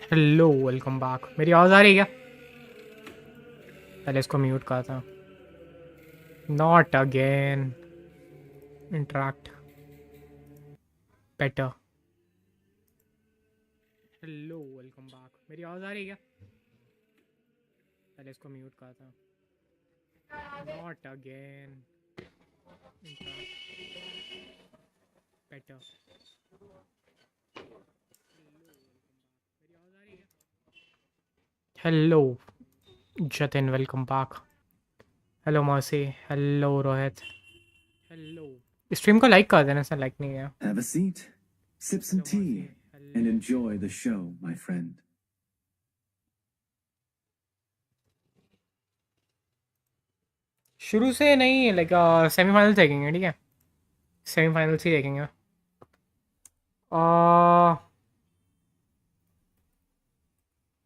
Hello welcome back. मेरी आवाज़ आ रही है क्या? पहले इसको म्यूट करा था। Not again. Interact better. Hello welcome back. मेरी आवाज़ आ रही है क्या? पहले इसको म्यूट करा था। Not again. Interact better. Hello Jatin welcome back. Hello मौसी। हेलो रोहित। हेलो। स्ट्रीम को लाइक कर देना, इसने लाइक नहीं किया। Have a seat, sip some hello मौसी। tea, and hello. enjoy the show, my friend. शुरू से नहीं, लाइक सेमीफाइनल देखेंगे, ठीक है? सेमीफाइनल्स ही देखेंगे। आ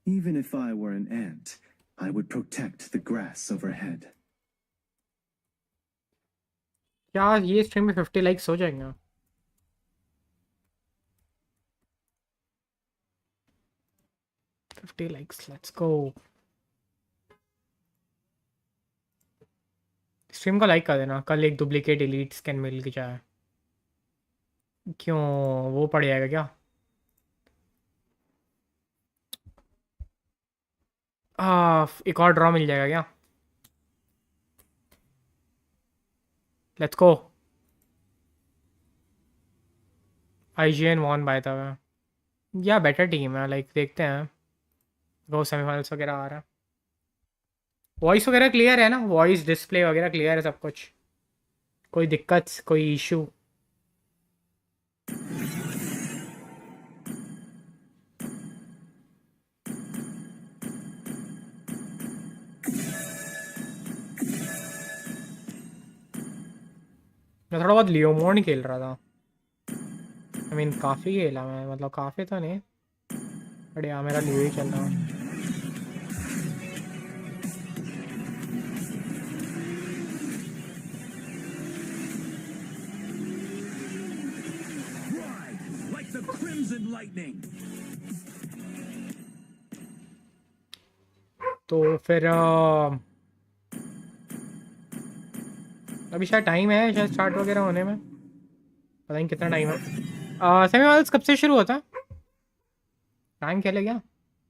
Even if I were an ant, I would protect the grass overhead. क्या ये स्ट्रीम में 50 लाइक्स हो जाएंगे? 50 लाइक्स, लेट्स गो। स्ट्रीम को लाइक कर देना। कल एक डुप्लीकेट एलीट स्कैन मिल के जाए। क्यों? वो पड़ जाएगा क्या? एक और ड्रॉ मिल जाएगा क्या? Let's go. IGN won by the way. या बेटर टीम है, लाइक देखते हैं। वो सेमीफाइनल्स वगैरह आ रहा है। वॉइस वगैरह क्लियर है ना? वॉइस डिस्प्ले वगैरह क्लियर है सब कुछ? कोई दिक्कत, कोई इशू? मैं थोड़ा बहुत लियोमोन खेल रहा था। आई मीन काफ़ी खेला मैं, मतलब काफ़ी तो नहीं, बट यार मेरा लियो ही चल रहा है। Ride like the crimson lightning. तो फिर अभी शायद टाइम है शायद स्टार्ट वगैरह होने में। पता नहीं कितना टाइम है। सेमीफाइनल्स कब से शुरू होता है? रैंक खेले क्या?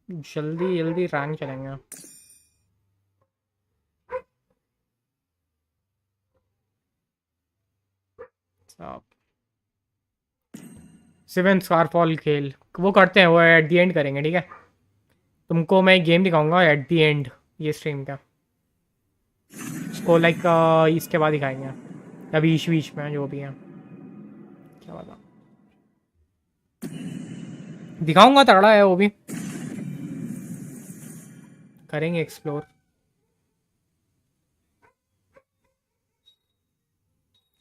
जल्दी जल्दी रैंक चलेंगे। सिवन स्कारफॉल खेल वो करते हैं, वो एट द एंड करेंगे, ठीक है? तुमको मैं गेम दिखाऊंगा एट द एंड ये स्ट्रीम का। इसको लाइक इसके बाद दिखाएंगे, या बीच बीच में जो भी है। क्या बता, दिखाऊंगा, तगड़ा है वो भी। करेंगे एक्सप्लोर।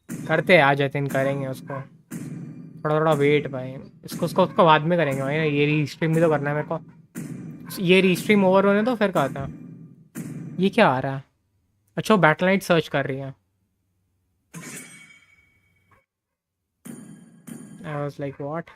करते हैं आ जाते हैं, करेंगे उसको। थोड़ा थोड़ा वेट भाई। इसको उसको उसको बाद में करेंगे भाई ना, ये रीस्ट्रीम भी तो करना है मेरे को। ये रीस्ट्रीम ओवर होने तो फिर कहता है। ये क्या आ रहा है? अच्छा वो बैटल नाइट सर्च कर रही है। I was like what.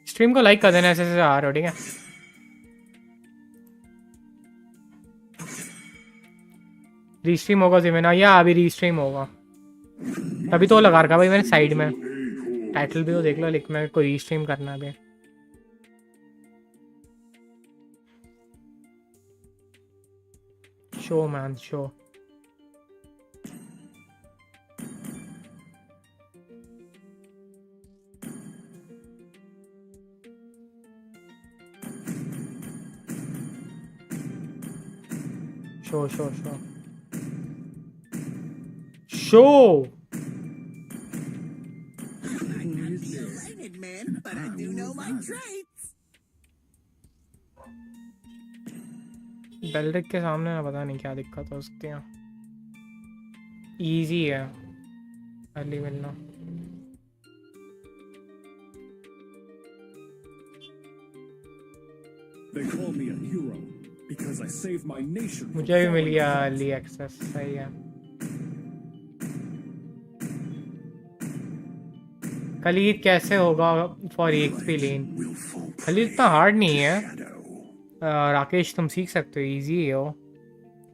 Stream को लाइक कर देना ऐसे ऐसे आ रहा हो, ठीक है? रीस्ट्रीम होगा जिवेना, या अभी रीस्ट्रीम होगा तभी तो लगा रखा भाई मैंने साइड में। टाइटल भी तो देख लो, लिख में कोई रीस्ट्रीम करना है अभी। Show man show. Show show show show. Man, but I do know my traits. बेलरिक के सामने ना पता नहीं क्या दिक्कत हो सकती है। इजी है अर्ली मिलना। They call me a hero because I saved my nation from मुझे भी मिल falling गया kings. अर्ली एक्सेस, सही है। खलीद कैसे होगा for XP lane? Will fall Khalid prey इतना हार्ड नहीं to है। shadow. राकेश तुम सीख सकते हो, इजी है वो।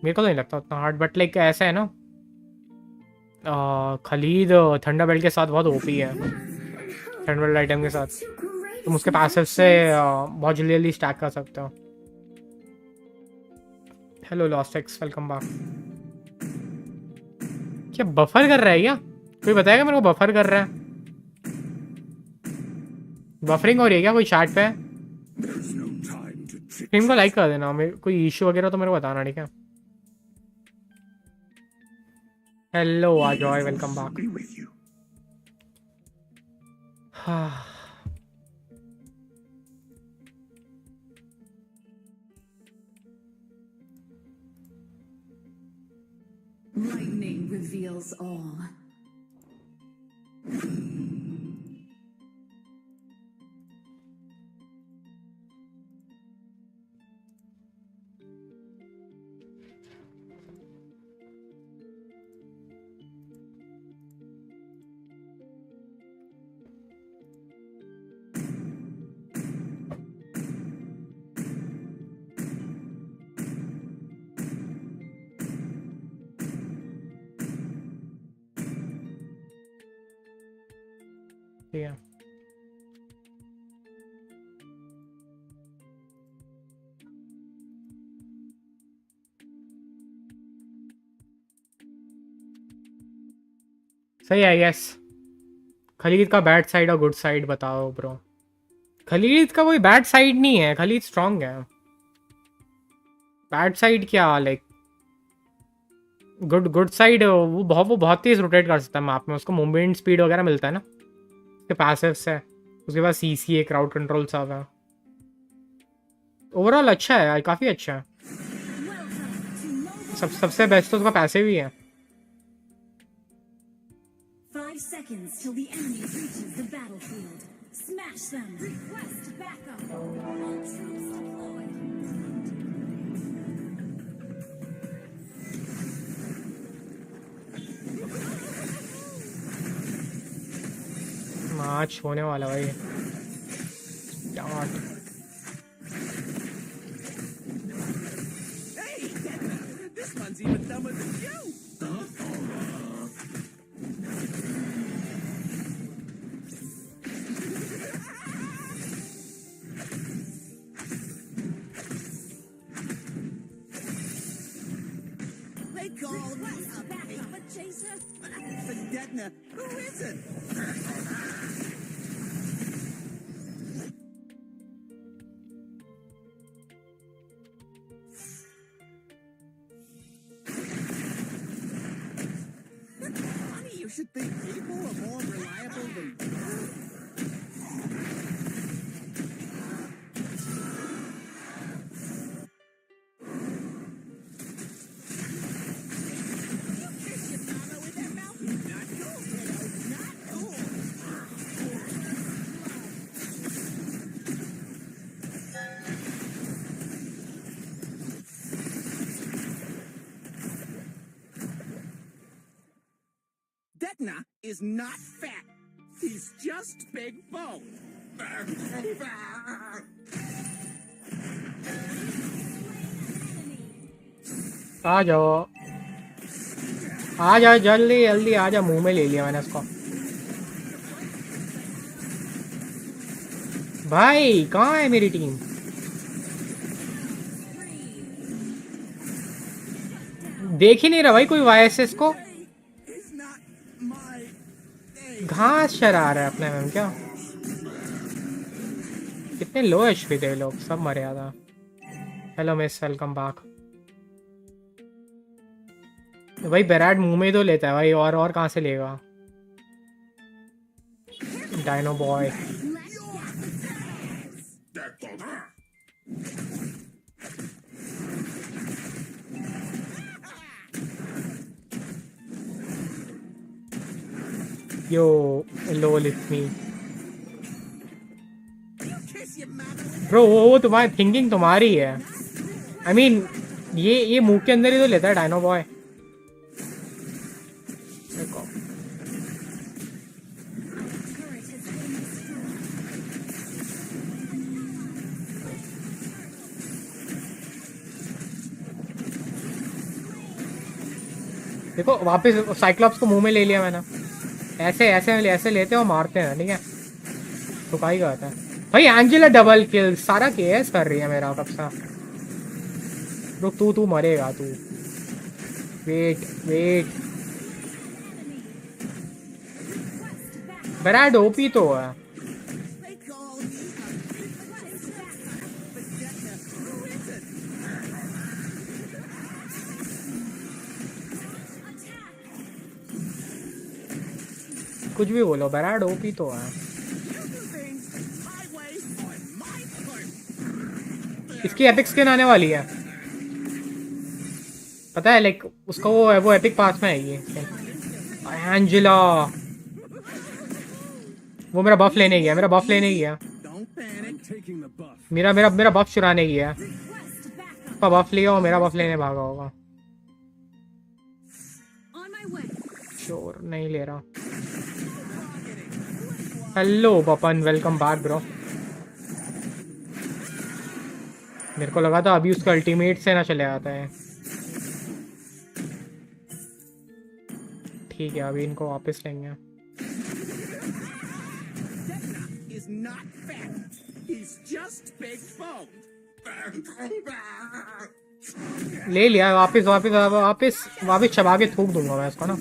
मेरे को तो नहीं लगता उतना हार्ड, बट लाइक ऐसा है ना, खलीद थंडर बेल्ट के साथ बहुत ओपी है। थंडर बेल्ट आइटम के साथ तुम उसके पैसिव से बहुत जल्दी जल्दी स्टैक कर सकते हो। Hello lost x, welcome back. क्या बफर कर रहा है क्या? कोई बताएगा मेरे को बफर कर रहा है? बफरिंग हो रही है क्या कोई चैट पे? There's no time to stream को लाइक chit-chat. कर देना, मेरे कोई इशू वगैरह तो मेरे को बताना, ठीक है? Hello Ajoy, welcome back. Be with you. Lightning reveals all. ठीक है। सही है, यस। खलीद का बैड साइड और गुड साइड बताओ ब्रो। खलीद का कोई बैड साइड नहीं है, खलीद स्ट्रांग है। बैड साइड क्या, लाइक गुड गुड साइड वो बहुत तेज रोटेट कर सकता है मैप में, उसको मूवमेंट स्पीड वगैरह मिलता है ना उसके पैसिव से। उसके बाद सीसीए क्राउड कंट्रोल सब है। ओवरऑल अच्छा है, काफ़ी अच्छा है। सबसे बेस्ट तो उसका पैसे भी है। 5 seconds till the enemy reaches the battlefield. Smash them. Request backup. All troops deployed. Match होने वाला भाई। यार This one's even dumber than you. They call me a paper chaser. Sedetna, who isn't? Funny, you should think people are more reliable than. Detna is not fat. He's just big bone. आ जाओ, आ जाओ जल्दी जल्दी आ जाओ। मुंह में ले लिया मैंने उसको। भाई कहाँ है मेरी टीम? देख ही नहीं रहा भाई कोई वाईएसएस को। He's not my day. घास चरा रहा है अपने में क्या? कितने लो एचपी थे लोग, सब मर्यादा। Hello miss, welcome back. भाई बेराड मुंह में तो लेता है भाई, और कहाँ से लेगा? Dino boy. Yo lol it's me bro वो तुम्हारी थिंकिंग तुम्हारी है आई मीन ये मुंह के अंदर ही तो लेता है डायनो बॉय देखो देखो वापस साइक्लॉप्स को मुंह में ले लिया मैंने ऐसे ऐसे ऐसे लेते हैं और मारते हैं ठीक है तो का ही कहता है भाई एंजेला डबल किल सारा केएस कर रही है मेरा कब सा रुक तू मरेगा तू वेट बराड ओपी तो है कुछ भी बोलो बराड ओपी तो है इसकी एपिक स्किन आने वाली है पता है लाइक उसका वो एपिक पास में है ये एंजेला वो मेरा बफ लेने गया मेरा बफ चुराने गया उसका बफ लिया और मेरा बफ लेने भागा होगा श्योर नहीं ले रहा hello Papan welcome back bro मेरे को लगा था अभी उसका अल्टीमेट से ना चले आता है ठीक है अभी इनको वापस लेंगे ले लिया वापस वापस वापस वापस चबा के थूक दूंगा मैं इसको ना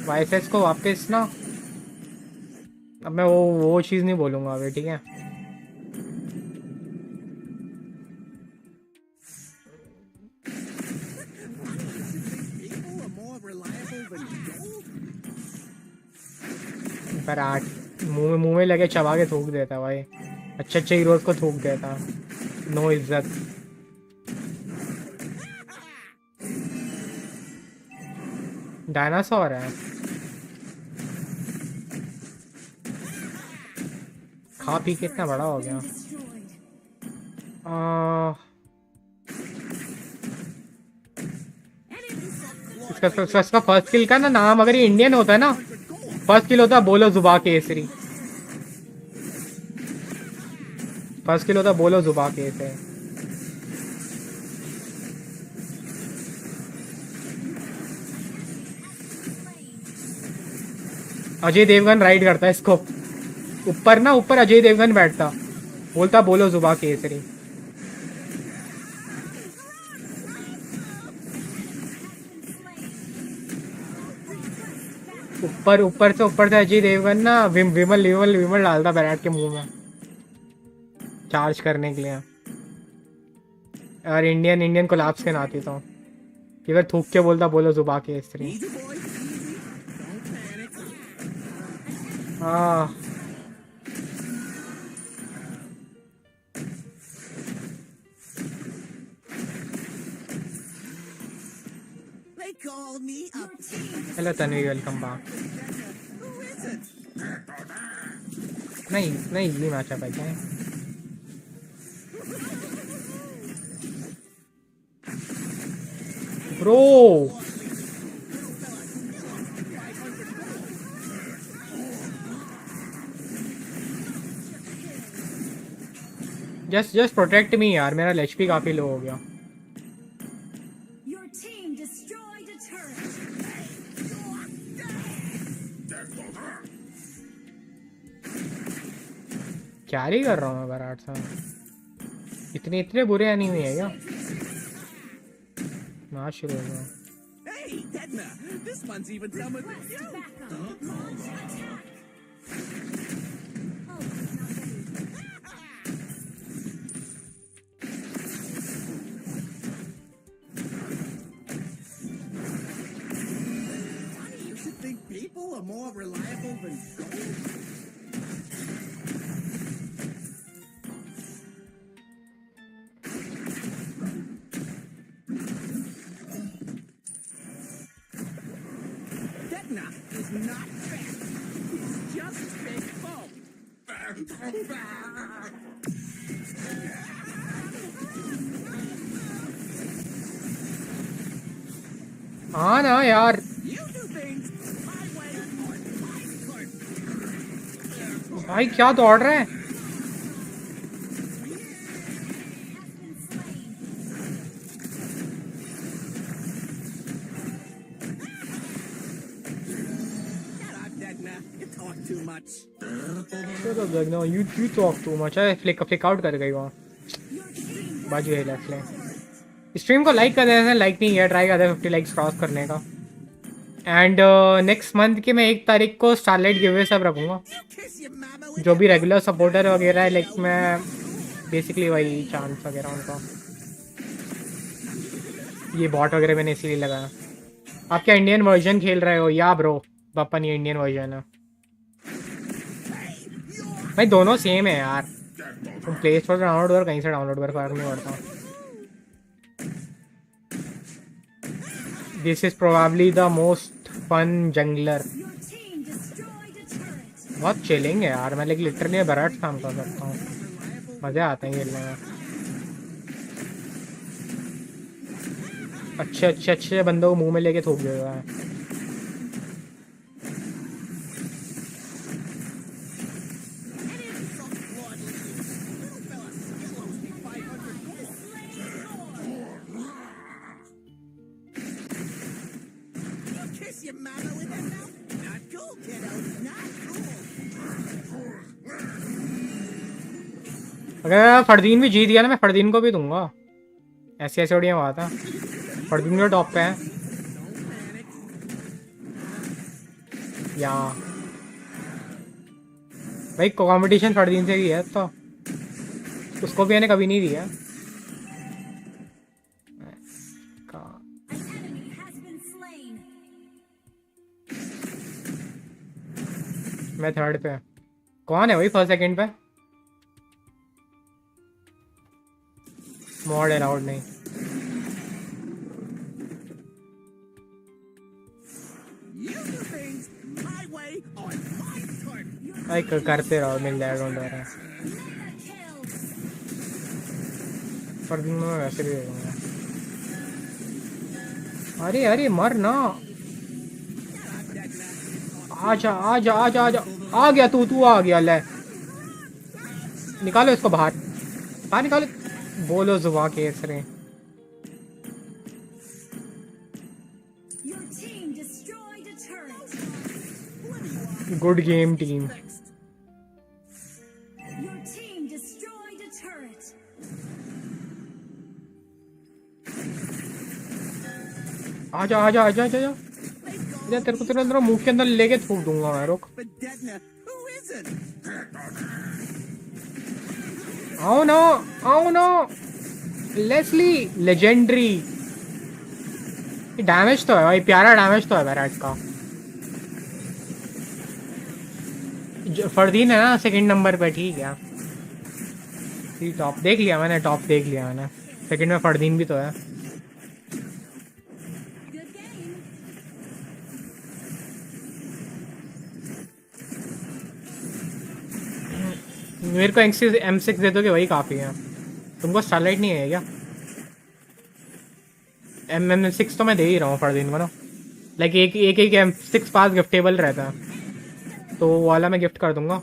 वाइसेस को वापस ना अब मैं वो चीज़ नहीं बोलूँगा अभी ठीक है पर आठ मुंह में लगे चबा के थूक देता भाई अच्छे हीरोज को थूक देता नो इज्जत डायनासोर है खा पी के इतना बड़ा हो गया इसका फर्स्ट किल का ना नाम अगर ये इंडियन होता है ना फर्स्ट किल होता बोलो जुबा केसरी फर्स्ट किल होता बोलो जुबा केसरी अजय देवगन राइड करता है इसको ऊपर अजय देवगन बैठता बोलता बोलो जुबा केसरी ऊपर से अजय देवगन ना विमल डालता बैराट के मुंह में चार्ज करने के लिए और इंडियन कोलैप्स के नाती तो फिर थूक के बोलता बोलो जुबा केसरी हाँ हेलो तन्वी वेलकम बैक नहीं ये मैच है क्या ब्रो जस्ट प्रोटेक्ट मी यार मेरा एचपी काफी लो हो गया क्या ही कर रहा हूँ मैं बराट साहब इतने बुरे एनिमी है क्या मैच शुरू हो गया People are more reliable than gold. Detna is not fast. हाँ ना यार, भाई क्या दौड़ रहे हैं। No, you talk too much. Flick out कर गई वहाँ, बच गई लेफ्ट लेन। स्ट्रीम को लाइक कर देना, लाइक नहीं किया, ट्राई करते हैं 50 लाइक्स क्रॉस करने का। एंड नेक्स्ट मंथ के मैं 1 तारीख को स्टारलाइट गिवअवे सब रखूँगा। जो भी रेगुलर सपोर्टर वगैरह है, लाइक मैं बेसिकली वही चांस वगैरह उनका, ये बॉट वगैरह मैंने इसीलिए लगाया। आप क्या इंडियन वर्जन खेल रहे हो? या ब्रो, अपन ये इंडियन वर्जन है भाई, दोनों सेम है यार। तुम प्ले स्टोर से डाउनलोड कर, कहीं से डाउनलोड कर, फर्क नहीं पड़ता। This is probably the most fun jungler. बहुत चिलिंग है यार, मैं लाइक लिटरली बराट काम कर सकता हूँ, मज़े आते हैं खेलने में। अच्छे बंदों को मुंह में लेके थूक देता है। अगर फरदीन भी जीत गया ना, मैं फरदीन को भी दूंगा। ऐसी ऐसी बढ़िया बात है, फरदीन जो टॉप पे है या भाई, कंपटीशन फरदीन से भी है, तो उसको भी मैंने कभी नहीं दिया। मैं थर्ड पे। कौन है भाई फर्स्ट सेकंड पे? मॉड अलाउड नहीं। भाई करते रहो, मिल जाएगा, डोंट वरी। पर दिन में वैसे भी देगा। अरे अरे मर ना, आजा आजा आजा आजा, आ गया तू आ गया। ले निकालो इसको बाहर, बाहर निकालो। बोलो जुबा केसरे। Good game team. आजा आजा आजा आजा आजा, तेरे को तेरे अंदर मुंह के अंदर लेके थूक दूंगा मैं। रुक, आओ ना लेस्ली, लेजेंडरी। डैमेज तो है भाई, प्यारा डैमेज तो है बैराट का। फरदीन है ना सेकंड नंबर पे, ठीक है। टॉप देख लिया मैंने, टॉप देख लिया मैंने। सेकंड में फरदीन भी तो है। मेरे को M6 दे दोगे, वही काफ़ी है। तुमको स्टारलाइट नहीं है क्या? M6 तो मैं दे ही रहा हूँ फरदीन को ना, लाइक एक M6 पास गिफ्टेबल रहता है, तो वो वाला मैं गिफ्ट कर दूंगा।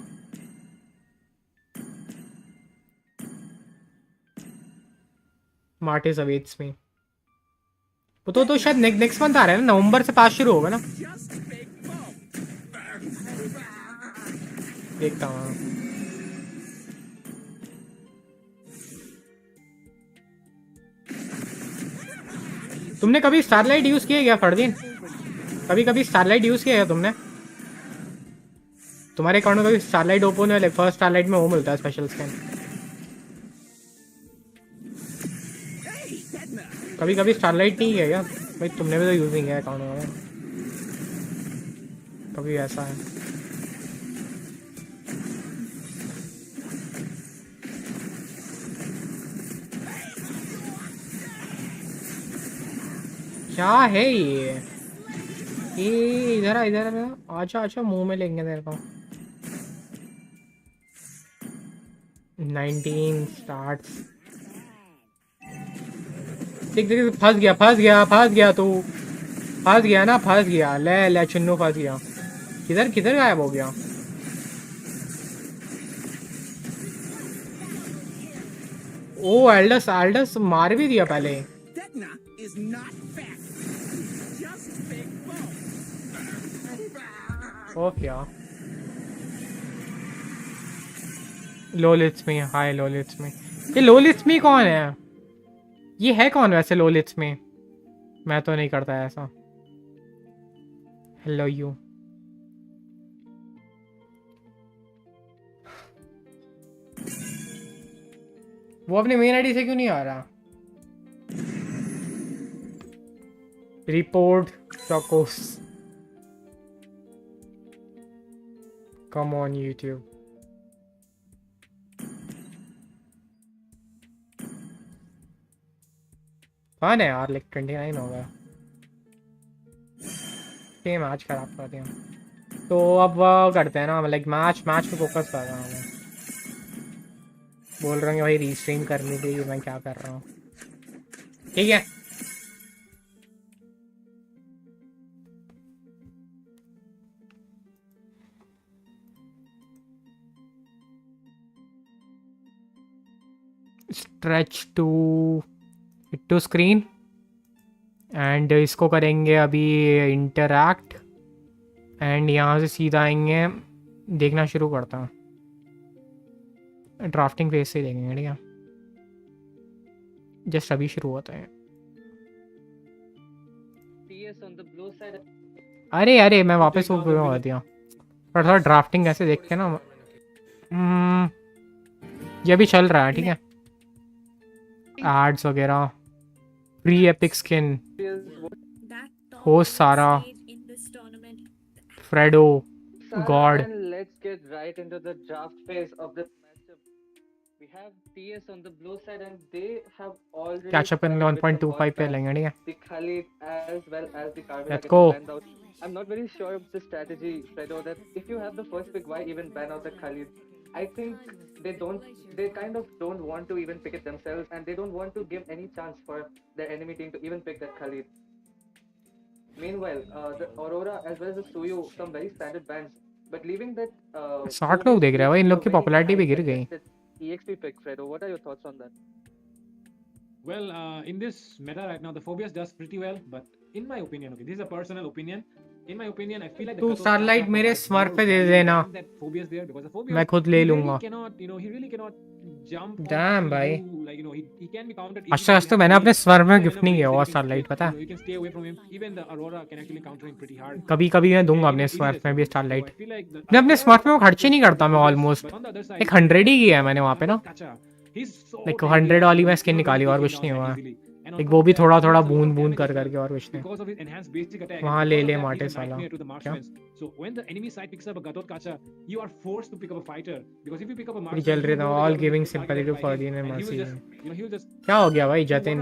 मार्टिस अवेट्स में तो शायद नेक्स्ट मंथ आ रहा है ना, नवंबर से पास शुरू होगा ना, देखता हूँ। तुमने कभी स्टारलाइट यूज किया क्या फरदीन? कभी स्टारलाइट यूज किया है तुमने? तुम्हारे अकाउंट में कभी स्टारलाइट ओपन है? फर्स्ट स्टारलाइट में वो मिलता है स्पेशल स्कैन। कभी स्टारलाइट नहीं किया क्या भाई? तुमने भी तो यूज नहीं किया अकाउंट में कभी, ऐसा है? क्या है ये? इधर इधर आजा आजा, मुंह में लेंगे तेरे को। 19 starts. देख देख फंस गया तू फंस गया ना फंस गया ले चुन्नू फंस गया किधर किधर गायब हो गया ओ एल्डस एल्डस मार भी दिया पहले Techna is not fast. Just big bones. ओ क्या लोलिट्स में हाय लोलिट्स में ये लोलिट्स में कौन है ये है कौन वैसे लोलिट्स में मैं तो नहीं करता ऐसा हेलो यू वो अपने मेन आईडी से क्यों नहीं आ रहा रिपोर्ट चोकोस कम ऑन यूट्यूब फन है यार लाइक 29 हो गया मैच खराब कर दिया तो अब करते हैं ना लाइक मैच पे फोकस कर रहा हूँ मैं बोल रहा हूँ भाई रीस्ट्रीम करनी थी मैं क्या कर रहा हूँ ठीक है स्ट्रेच टू स्क्रीन एंड इसको करेंगे अभी इंटरैक्ट एंड यहाँ से सीधा आएंगे देखना शुरू करता हूँ ड्राफ्टिंग फेज से देखेंगे ठीक है जस्ट अभी शुरू होता है अरे मैं वापस वो हो दिया थोड़ा ड्राफ्टिंग ऐसे देख के ना ये भी चल रहा है ठीक है एड्स वगैरह प्री एपिक स्किन होस्ट सारा Fredo God Let's get right into the draft phase of this matchup. We have TS on the blue side and they have already catch up in 1.25 पे लेंगे ठीक है the Khalid as well as the Carvin Let's go. banned out. I'm not very sure of the strategy, Fredo, that if you have the first pick, why even ban out the Khalid? I think they kind of don't want to even pick it themselves and they don't want to give any chance for their enemy team to even pick that Khalid. Meanwhile, the Aurora as well as the Suyu, some very standard bans, but leaving that 60 लोग देख रहे हैं भाई इन लोग की popularity भी गिर गई EXP pick, Fredo, what are your thoughts on that? Well, in this meta right now, the Phobias does pretty well, but in my opinion, okay, this is a personal opinion. In my opinion, I feel like तू starlight मेरे smurf पे दे देना मैं खुद ले लूंगा dam भाई अच्छा तो मैंने अपने स्मर्फ में गिफ्ट नहीं किया हुआ स्टारलाइट पता है कभी कभी मैं दूंगा अपने स्मर्फ में भी स्टारलाइट मैं अपने स्मर्फ में वो खर्चे नहीं करता मैं ऑलमोस्ट एक 100 ही किया है मैंने वहाँ पे ना लाइक 100 वाली मैं स्किन निकाली और कुछ नहीं हुआ एक वो भी थोड़ा थोड़ा बूंद बूंद कर करके और कुछ नहीं वहाँ ले ले माटे साला क्या So when the enemy side picks up a Gatot Kacha, you are forced to pick up a fighter because if you pick up a ये चल रहे थे all giving sympathy to Fardeen and Mercy क्या हो गया भाई Jatin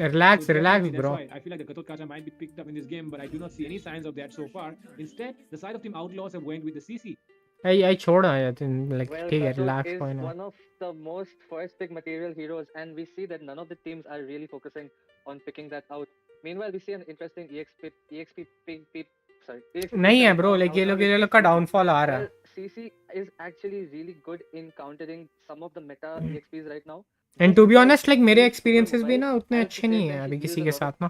relax relax bro I feel like the Gatot Kacha might be picked up in this game, but I do not see any signs of that so far. Instead, the side of Team Outlaws have went with the CC. I छोड़ Jatin like Well, ठीक है Gatot relax is point one of the most first pick material heroes, and we see that none of the teams are really focusing on picking that out. Meanwhile, we see an interesting EXP नहीं है bro like ये लोग का downfall आ रहा है CC is actually really good in countering some of the meta EXPs right now. And to be honest like मेरे experiences भी ना उतने अच्छे नहीं है अभी किसी के साथ ना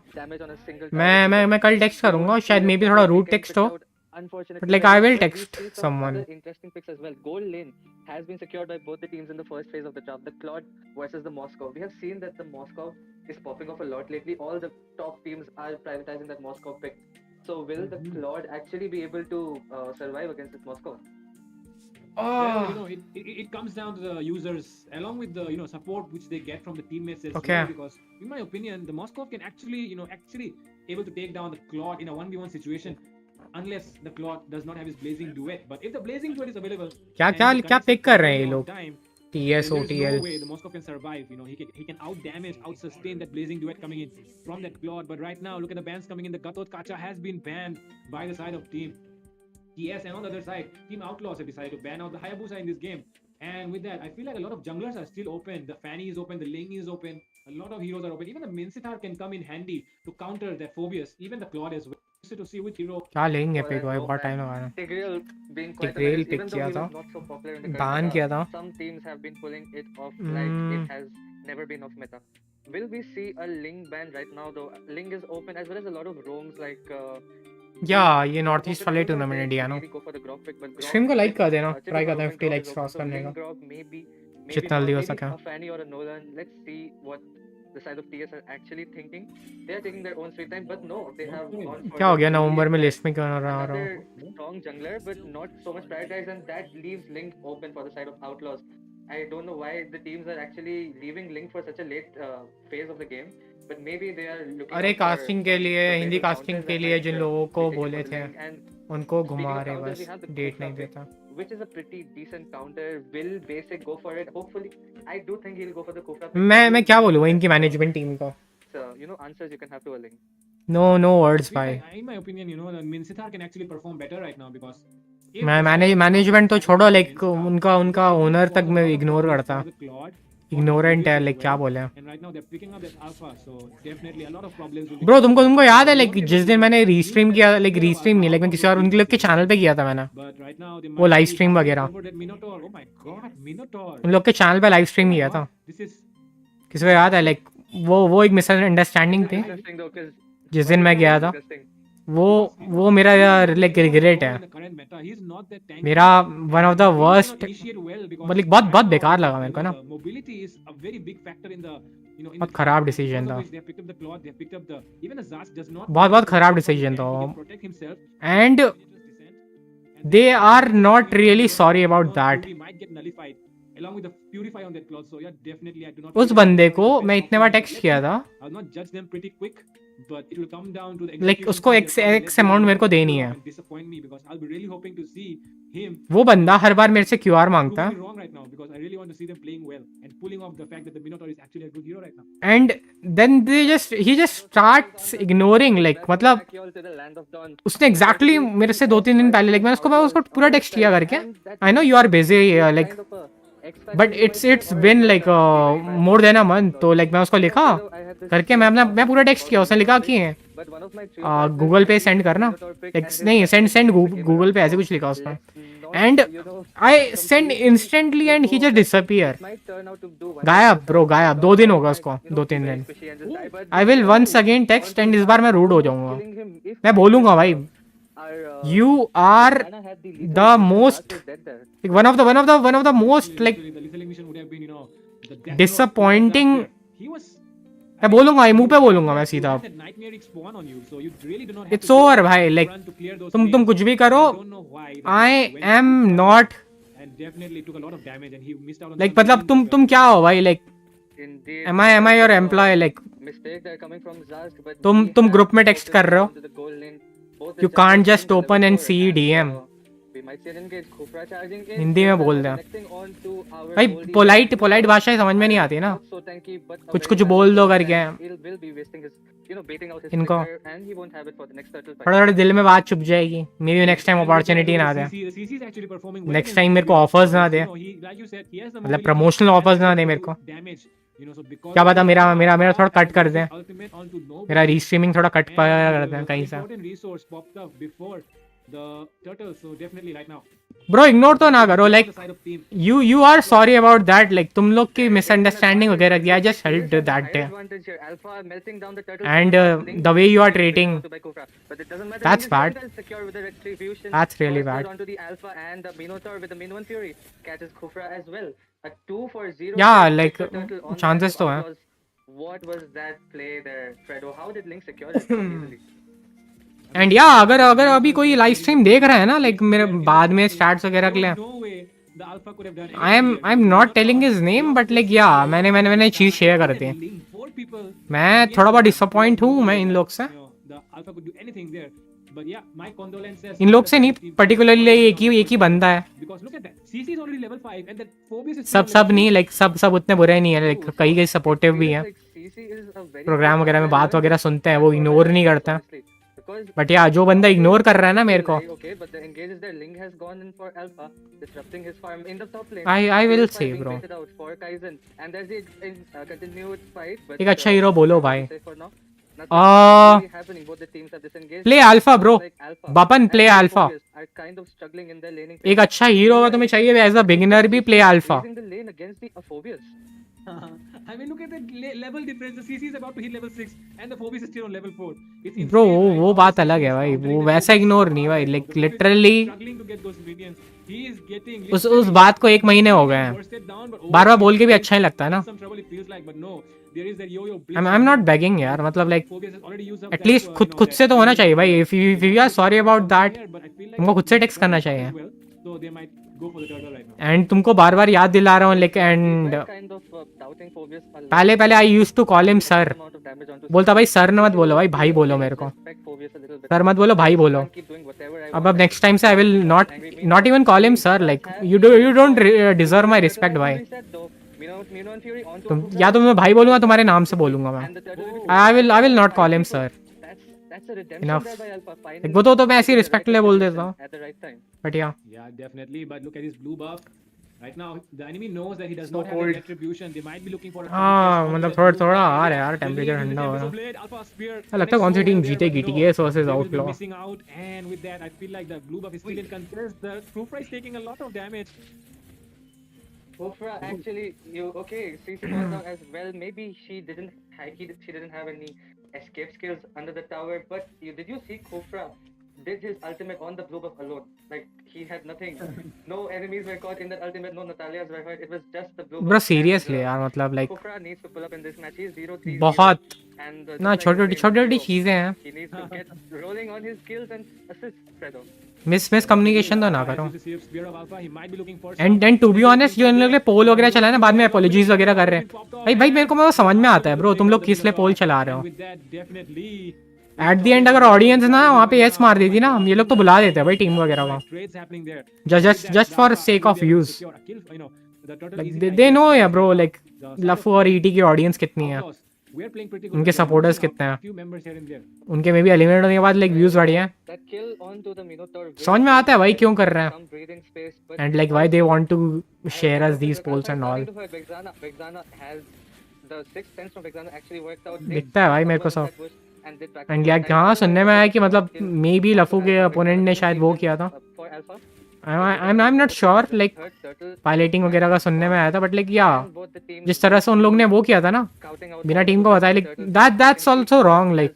मैं कल टेक्स्ट करूंगा शायद मे बी थोड़ा रूट टेक्स्ट हो Unfortunately, But like, I will text someone. Other interesting picks as well. Gold lane has been secured by both the teams in the first phase of the draft. The Claude versus the Moscow. We have seen that the Moscow is popping off a lot lately. All the top teams are privatizing that Moscow pick. So will the Claude actually be able to survive against this Moscow? Well, it comes down to the users along with the support which they get from the teammates as Okay. well, because in my opinion the Moscow can actually able to take down the Claude in a 1v1 situation unless the Claude does not have his blazing duet. But if the blazing duet is available, क्या pick कर रहे हैं ये लोग TS there's OTL no way the Moscow can survive. He can out damage, out sustain that blazing duet coming in from that Claude. But right now, look at the bans coming in. The Gatot Kacha has been banned by the side of team TS, and on the other side, Team Outlaws have decided to ban out the Hayabusa in this game. And with that, I feel like a lot of junglers are still open. The Fanny is open, the Ling is open, a lot of heroes are open. Even the Minsithar can come in handy to counter that Phobius, even the Claude as well. Interested to see which hero. क्या लेंगे For pick a भाई, no बहुत ban. Time लगा रहा। Tigreal being quite a Tigreal menace, pick even though किया he था, was not so popular in the current ban meta. किया था। Some teams have been pulling it off like it has never been off meta. Will we see a Ling ban right now though? Ling is open as well as a lot of roams like. या ये Some north east open वाले roles are tournament there to India know. maybe go for the Grok pick, but Grok stream को like with कर देना, Chippy try for करते हैं open 50 Grok likes is cross open, so करने Ling का, Grok maybe जितना not, जल्दी हो maybe सका। a Fanny or a Nolan. Let's see what the side of TS are actually thinking. They are taking their own sweet time, but no, they have gone for क्या हो the गया, नवंबर immediate में ban. List में क्यों ना रहा Another हूँ? strong jungler, but not so much prioritized, and that leaves Link open for the side of Outlaws. I don't know why the teams are actually leaving Link for such a late phase of the game, but maybe they are looking अरे out for casting के some लिए, Hindi prevail casting counters के that लिए might जिन लोगों be को taken बोले for the थे Link. And उनको speaking घुमा of रहे, counters, we बस have the डेट Kofra नहीं pick, देता। which is a pretty decent counter. Will Basic go for it? Hopefully, I do think he'll go for the Kofra pick. मैं क्या बोलूँ इनकी मैनेजमेंट टीम को? Answers you can have to a Link. No I words feel भाई। like, in my opinion, the Minsithar can actually perform better right now because if मैं the Storm management तो is छोड़ो, sacrificed like Minsithar, उनका they उनका can owner तक cause a मैं lot of ignore problems करता, for the Claude, for the ignorant Phobius है, as like क्या well. बोले। And right now they're picking up that alpha, so definitely a lot of problems will be bro caused. तुमको याद है, They like won't be able जिस to, दिन मैंने use Restream that किया, लाइक skill of रीस्ट्रीम नहीं, alpha like मैं outbound किसी so और उनके लोग के quickly. चैनल पे किया था मैंने, But right now they वो might live be stream halfway वगैरह, over that Minotaur. Oh my god, Minotaur! उन लोग के चैनल पे लाइव Oh स्ट्रीम my किया god, था। this is किसी को याद है, लाइक वो एक मिसअंडरस्टैंडिंग This is थी interesting though, because जिस why दिन is मैं it गया so था। interesting? वो मेरा लाइक रिग्रेट है, in the current meta. He's not that tanky. मेरा one of the He really worst, cannot initiate well because मतलब बहुत right now, बेकार लगा मेरे को ना, the mobility is a very big factor in the in बहुत this खराब game, डिसीजन because of था, which they have picked up the Claude, they have picked up the even the Zas does not बहुत खराब because decision he था, can protect himself and when it was descent. And they then are not really Don't sorry know, about Unknown that. Fury might get nullified along with the Purify on that Claude. So yeah, definitely I do not उस feel like बंदे Unknown को is the मैं best इतने बार option, but text let's किया see. था, I'll not judge them pretty quick, but it will come down to the like execution उसको from their side. X amount मेरे को देनी है। And disappoint me because I'll be really hoping to see him वो बंदा हर बार मेरे से QR prove मांगता me है, wrong right now because I really want to see them playing well and pulling off the fact that the Minotaur is actually a good hero right now. And then he just starts ignoring, like मतलब Back y'all to the land of dawn. उसने exactly मेरे से 2-3 दिन पहले, like मैं उसको पूरा text किया करके, I know you are busy like, but it's been like more than a month, तो लाइक मैं उसको लिखा करके, मैं पूरा टेक्स्ट किया, उसने लिखा कि गूगल पे सेंड करना, लाइक नहीं सेंड गूगल पे, ऐसे कुछ लिखा उसने, and I send instantly and he just disappear, गायब ब्रो, गायब। 2 दिन होगा उसको, 2-3 दिन। I will once again text and इस बार मैं रूड हो जाऊंगा, मैं बोलूंगा भाई you are the most, like one of the most like Actually, the listening mission would have been, the death note disappointing, disaster. He was मैं बोलूंगा, मुंह पे बोलूंगा मैं सीधा, that nightmaric spawn on you, so you really do not have it's to go over भाई, like run to clear those तुम frames. कुछ भी करो, I don't know why they I went am for it. not And definitely took a lot of damage and he missed out on like, some मतलब wins as well. तुम क्या हो भाई, like am I your employee, like तुम group में text कर रहे हो, you can't just open and see DM, Hindi में बोल दें भाई, पोलाइट भाषा समझ में नहीं आती ना, कुछ बोल दो करके, इनको थोड़ा दिल में बात छुप जाएगी, may be next time opportunity ना दे, The CC is actually performing well next against time मेरे को Phobius ऑफर्स ना because, they, like you said, he has the मतलब mobility प्रमोशनल and ऑफर्स ना able दे to मेरे को, damage, so because क्या पता of मेरा that, थोड़ा कट कर दें, ultimate onto Moba. मेरा रीस्ट्रीमिंग थोड़ा कट And, कर दें कहीं से। important resource popped up before the turtle, so definitely right now bro ignore तो ना करो, on like the side of team. you are sorry about that, like तुम लोग की मिसअंडरस्टैंडिंग वगैरह की, I just helped that day, and the way you are treating, that's bad, that's really bad. Yeah, like chances तो हैं। What was that play there, Fredo? How did Link secure it so easily? And या अगर अभी कोई live stream देख रहा है ना, लाइक मेरे बाद में स्टार्ट्स वगैरह के लिए, No way the alpha could have done I am not telling his name, but like या मैंने चीज शेयर कर दी, Four people, मैं थोड़ा बहुत डिसअपॉइंट हूँ मैं इन लोग से, the alpha could do anything there. But yeah, my condolences. इन लोग से नहीं, पर्टिकुलरली एक ही बंदा है, Because look at that, CC is already level 5 and that Phobius is सब नहीं, लाइक सब उतने बुरे नहीं है, लाइक कई सपोर्टिव भी हैं, Like, CC is a very program वगैरह में बात वगैरह सुनते हैं, वो इग्नोर नहीं करते हैं, because बट या जो बंदा इग्नोर कर रहा है ना मेरे को, okay, but the engage is there. Ling has gone in for alpha, disrupting his farm in the top lane. I will Purify say, being bro. baited out for Kaizen, and there's the continued fight. But एक अच्छा hero बोलो भाई। say for now, nothing really happening. Both the teams are disengaged. Play alpha bro, Like alpha. Bipin And play the alpha. Phobias are kind of struggling in their laning. एक अच्छा hero अगर तुम्हें चाहिए as a beginner भी play alpha. Using the lane against the Phobias. I mean, look at the level difference. The CC is about to hit level 6, and the Phoebus is still on level 4. It's bro insane, right? वो How बात the अलग है CC is भाई, countering वो the वैसा Phoebus ignore so नहीं hard भाई, right now. Like The Phoebus is literally struggling to get those minions. He is getting उस बात को 1 महीने हो गए हैं, bursted down, but bar bar overall बोल के भी he's अच्छा ही लगता है ना। in some trouble, it feels like, but no, there is that yo-yo blitz I'm from not him. begging यार, मतलब like Phoebus has already used up that, at least you खुद know, खुद that से तो होना healing चाहिए भाई। ability. If you are sorry about that, Here, but I feel like तुमको खुद से the टेक्स्ट करना Phoebus चाहिए। as well, so they might go for the turtle right now. And तुमको बार बार याद दिला रहा हूँ like, We and were kind of doubting Phobias a lot. पहले पहले I used to call him sir, Amount of damage onto बोलता भाई सर न मत CC बोलो भाई, was भाई बोलो okay, मेरे को, respect Phobias a little bit. Sir मत बोलो भाई I बोलो। can't keep doing whatever I अब want. नेक्स्ट टाइम से I will not even call him sir, like you don't deserve my respect भाई। तुम या तो मैं भाई बोलूंगा तुम्हारे नाम से बोलूंगा मैं, I will not call him sir. Enough. Like, वो तो मैं ऐसे ही रिस्पेक्ट ले बोल देता हूँ, बट या Yeah, definitely. But look at his blue buff. Right now, the enemy knows that he does So not have cold. that retribution. They might be looking for a हाँ contest on मतलब that थोड़ा blue थोड़ा buff. आ रहा है यार, The temperature lead ठंडा हो with the रहा है। Tempest of Blade, Alpha Spear लगता है कौन सी connects team so well there, जीतेगी, but no, TS versus they will be outlaw. missing out, and with that, I feel like the blue buff is still in contest. The Kufra is taking a lot of damage. Kofra, actually, you okay? CC was down as well. Maybe she didn't have any escape skills under the tower. But did you see Kofra did his ultimate on the blue buff alone? Like he had nothing. No enemies were caught in that ultimate. No Natalia's were hurt. It was just the blue buff. Bro and, seriously यार, मतलब like Kofra needs to pull up in this match. He's 0-3. बहुत And ना छोटी छोटी चीजें हैं, he needs to get rolling on his skills and assist Fredo. Miss communication तो ना As करो। you see, Spear of Alpha, he might be looking for and some to be honest, जो इन लोग ने पोल वगैरह चलाया ना, बाद में अपोलॉजीज वगैरह कर रहे हैं भाई। भाई मेरे को वो समझ में आता है ब्रो, तुम लोग किस लिए पोल चला रहे हो। And with that, definitely, at the end अगर ऑडियंस ना वहाँ पे यस मार देती ना, ये लोग तो बुला देते हैं भाई टीम वगैरह को, trades happening there. just for sake of views. Secure a kill, you know, the turtle like easy the kill. No या ब्रो, लाइक लफू और ईटी की ऑडियंस कितनी है, Outlaws, we are playing pretty good उनके together. supporters Now, कितने हैं? few members here and there. उनके में भी एलिमिनेट होने के बाद लाइक व्यूज बढ़िया हैं। That kill onto the Minotaur. समझ में आता है भाई क्यों कर रहे हैं, Some breathing space, but and like why they want to share us these polls and all. Vexana has the sixth sense from Vexana actually worked out. दिखता है भाई मेरे को सब। एंड लाइक हाँ, सुनने में आया कि मतलब मे बी लफू के अपोनेंट ने शायद वो किया था, I am not sure, like piloting वगैरह का सुनने में आया था, बट लाइक या जिस तरह से उन लोग ने वो किया था ना बिना टीम को बताए, like that's also wrong. Like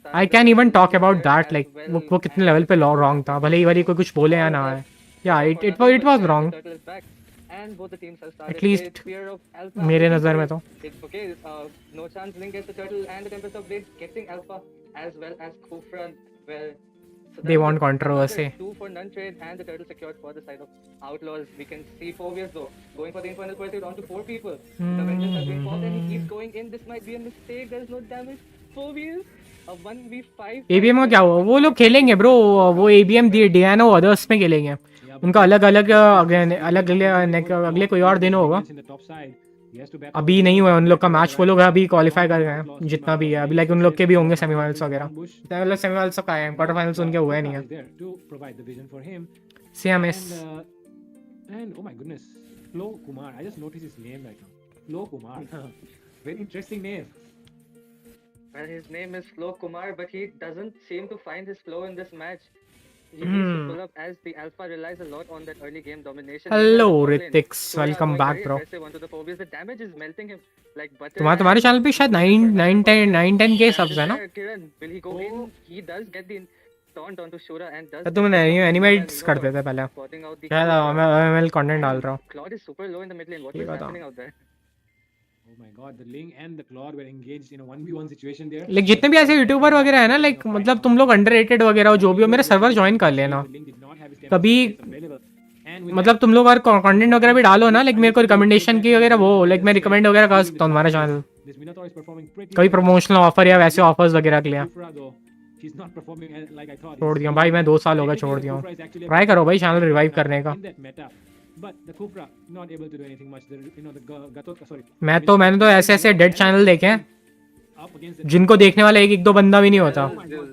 I can even talk about that, like वो कितने लेवल पे रॉन्ग था, भले ही कोई कुछ बोले या ना है, या इट वाज रॉन्ग एटलीस्ट मेरे नज़र में तो। No chance Link gets the turtle and the Tempest of Blades getting Alpha as well as Kufra. Well, so They want controversy. 2 for none trade and the turtle secured for the side of Outlaws. We can see Phobias though going for the Infernal Pursuit onto 4 people. The Vengeance has been fought and he keeps going in. This might be a mistake. There is no damage. Phobias a 1v5. ABM का क्या हुआ, वो लोग खेलेंगे bro, वो ABM डियानो others में खेलेंगे, उनका अलग अलग अगले कोई और दिन होगा, In the top side, he has to back अभी नहीं हुआ उन लोग का मैच, वो लोग अभी क्वालिफाई कर गए हैं जितना भी है अभी, लाइक उन लोग के भी होंगे सेमीफाइनल्स वगैरह, मतलब सेमीफाइनल्स का है, क्वार्टर फाइनल्स उनके हुए नहीं है। is there to provide the vision for him. CMS And oh my goodness, Flo Kumar. I just noticed his name right now. Flo Kumar. Very interesting name. Well, his name is Flo Kumar, but he doesn't seem to find his flow in this match. He needs to pull up as the Alpha relies a lot on that early game domination. Hello, Meanwhile, the top lane, Ritix. Sura Welcome going back, very bro. aggressive onto the Phobias. The damage is melting him like butter. तुम्हारे channel पे शायद 9-10 K subs है ना, Kiran, will he go in? He does get the taunt onto Shura and does. तो तुम animates करते थे पहले, Spotting out the शायद मैं एमएल कंटेंट डाल रहा हूँ। Claude is super low in the mid lane. What ये is बता। happening out there? Oh my god, the Ling and the Claude were engaged in a 1v1 situation there. Like जितने भी ऐसे YouTuber वगैरह है ना, लाइक मतलब तुम लोग अंडररेटेड वगैरह हो, जो भी हो, मेरे सर्वर ज्वाइन कर लेना The Ling did not have his कभी, available. And with मतलब तुम लोग और कंटेंट वगैरह भी डालो ना, लाइक मेरे को रिकमेंडेशन की वगैरह वो, लाइक मैं रिकमेंड वगैरह कर सकता हूँ तुम्हारा channel, this Minotaur is performing pretty कभी well. प्रमोशनल ऑफर या वैसे ऑफर्स वगैरह के लिए। Kufra, though, she's not performing like I thought. छोड़ दिया भाई, मैं 2 साल हो गए छोड़ दिया हूँ, Kufra is actually ट्राई करो भाई चैनल रिवाइव करने का। in that meta. But the Kufra not able to do anything much. The Gatot, sorry. मैंने तो ऐसे ऐसे डेड चैनल देखे हैं Up against the जिनको देखने वाला एक 1-2 बंदा भी नहीं होता। Oh my god.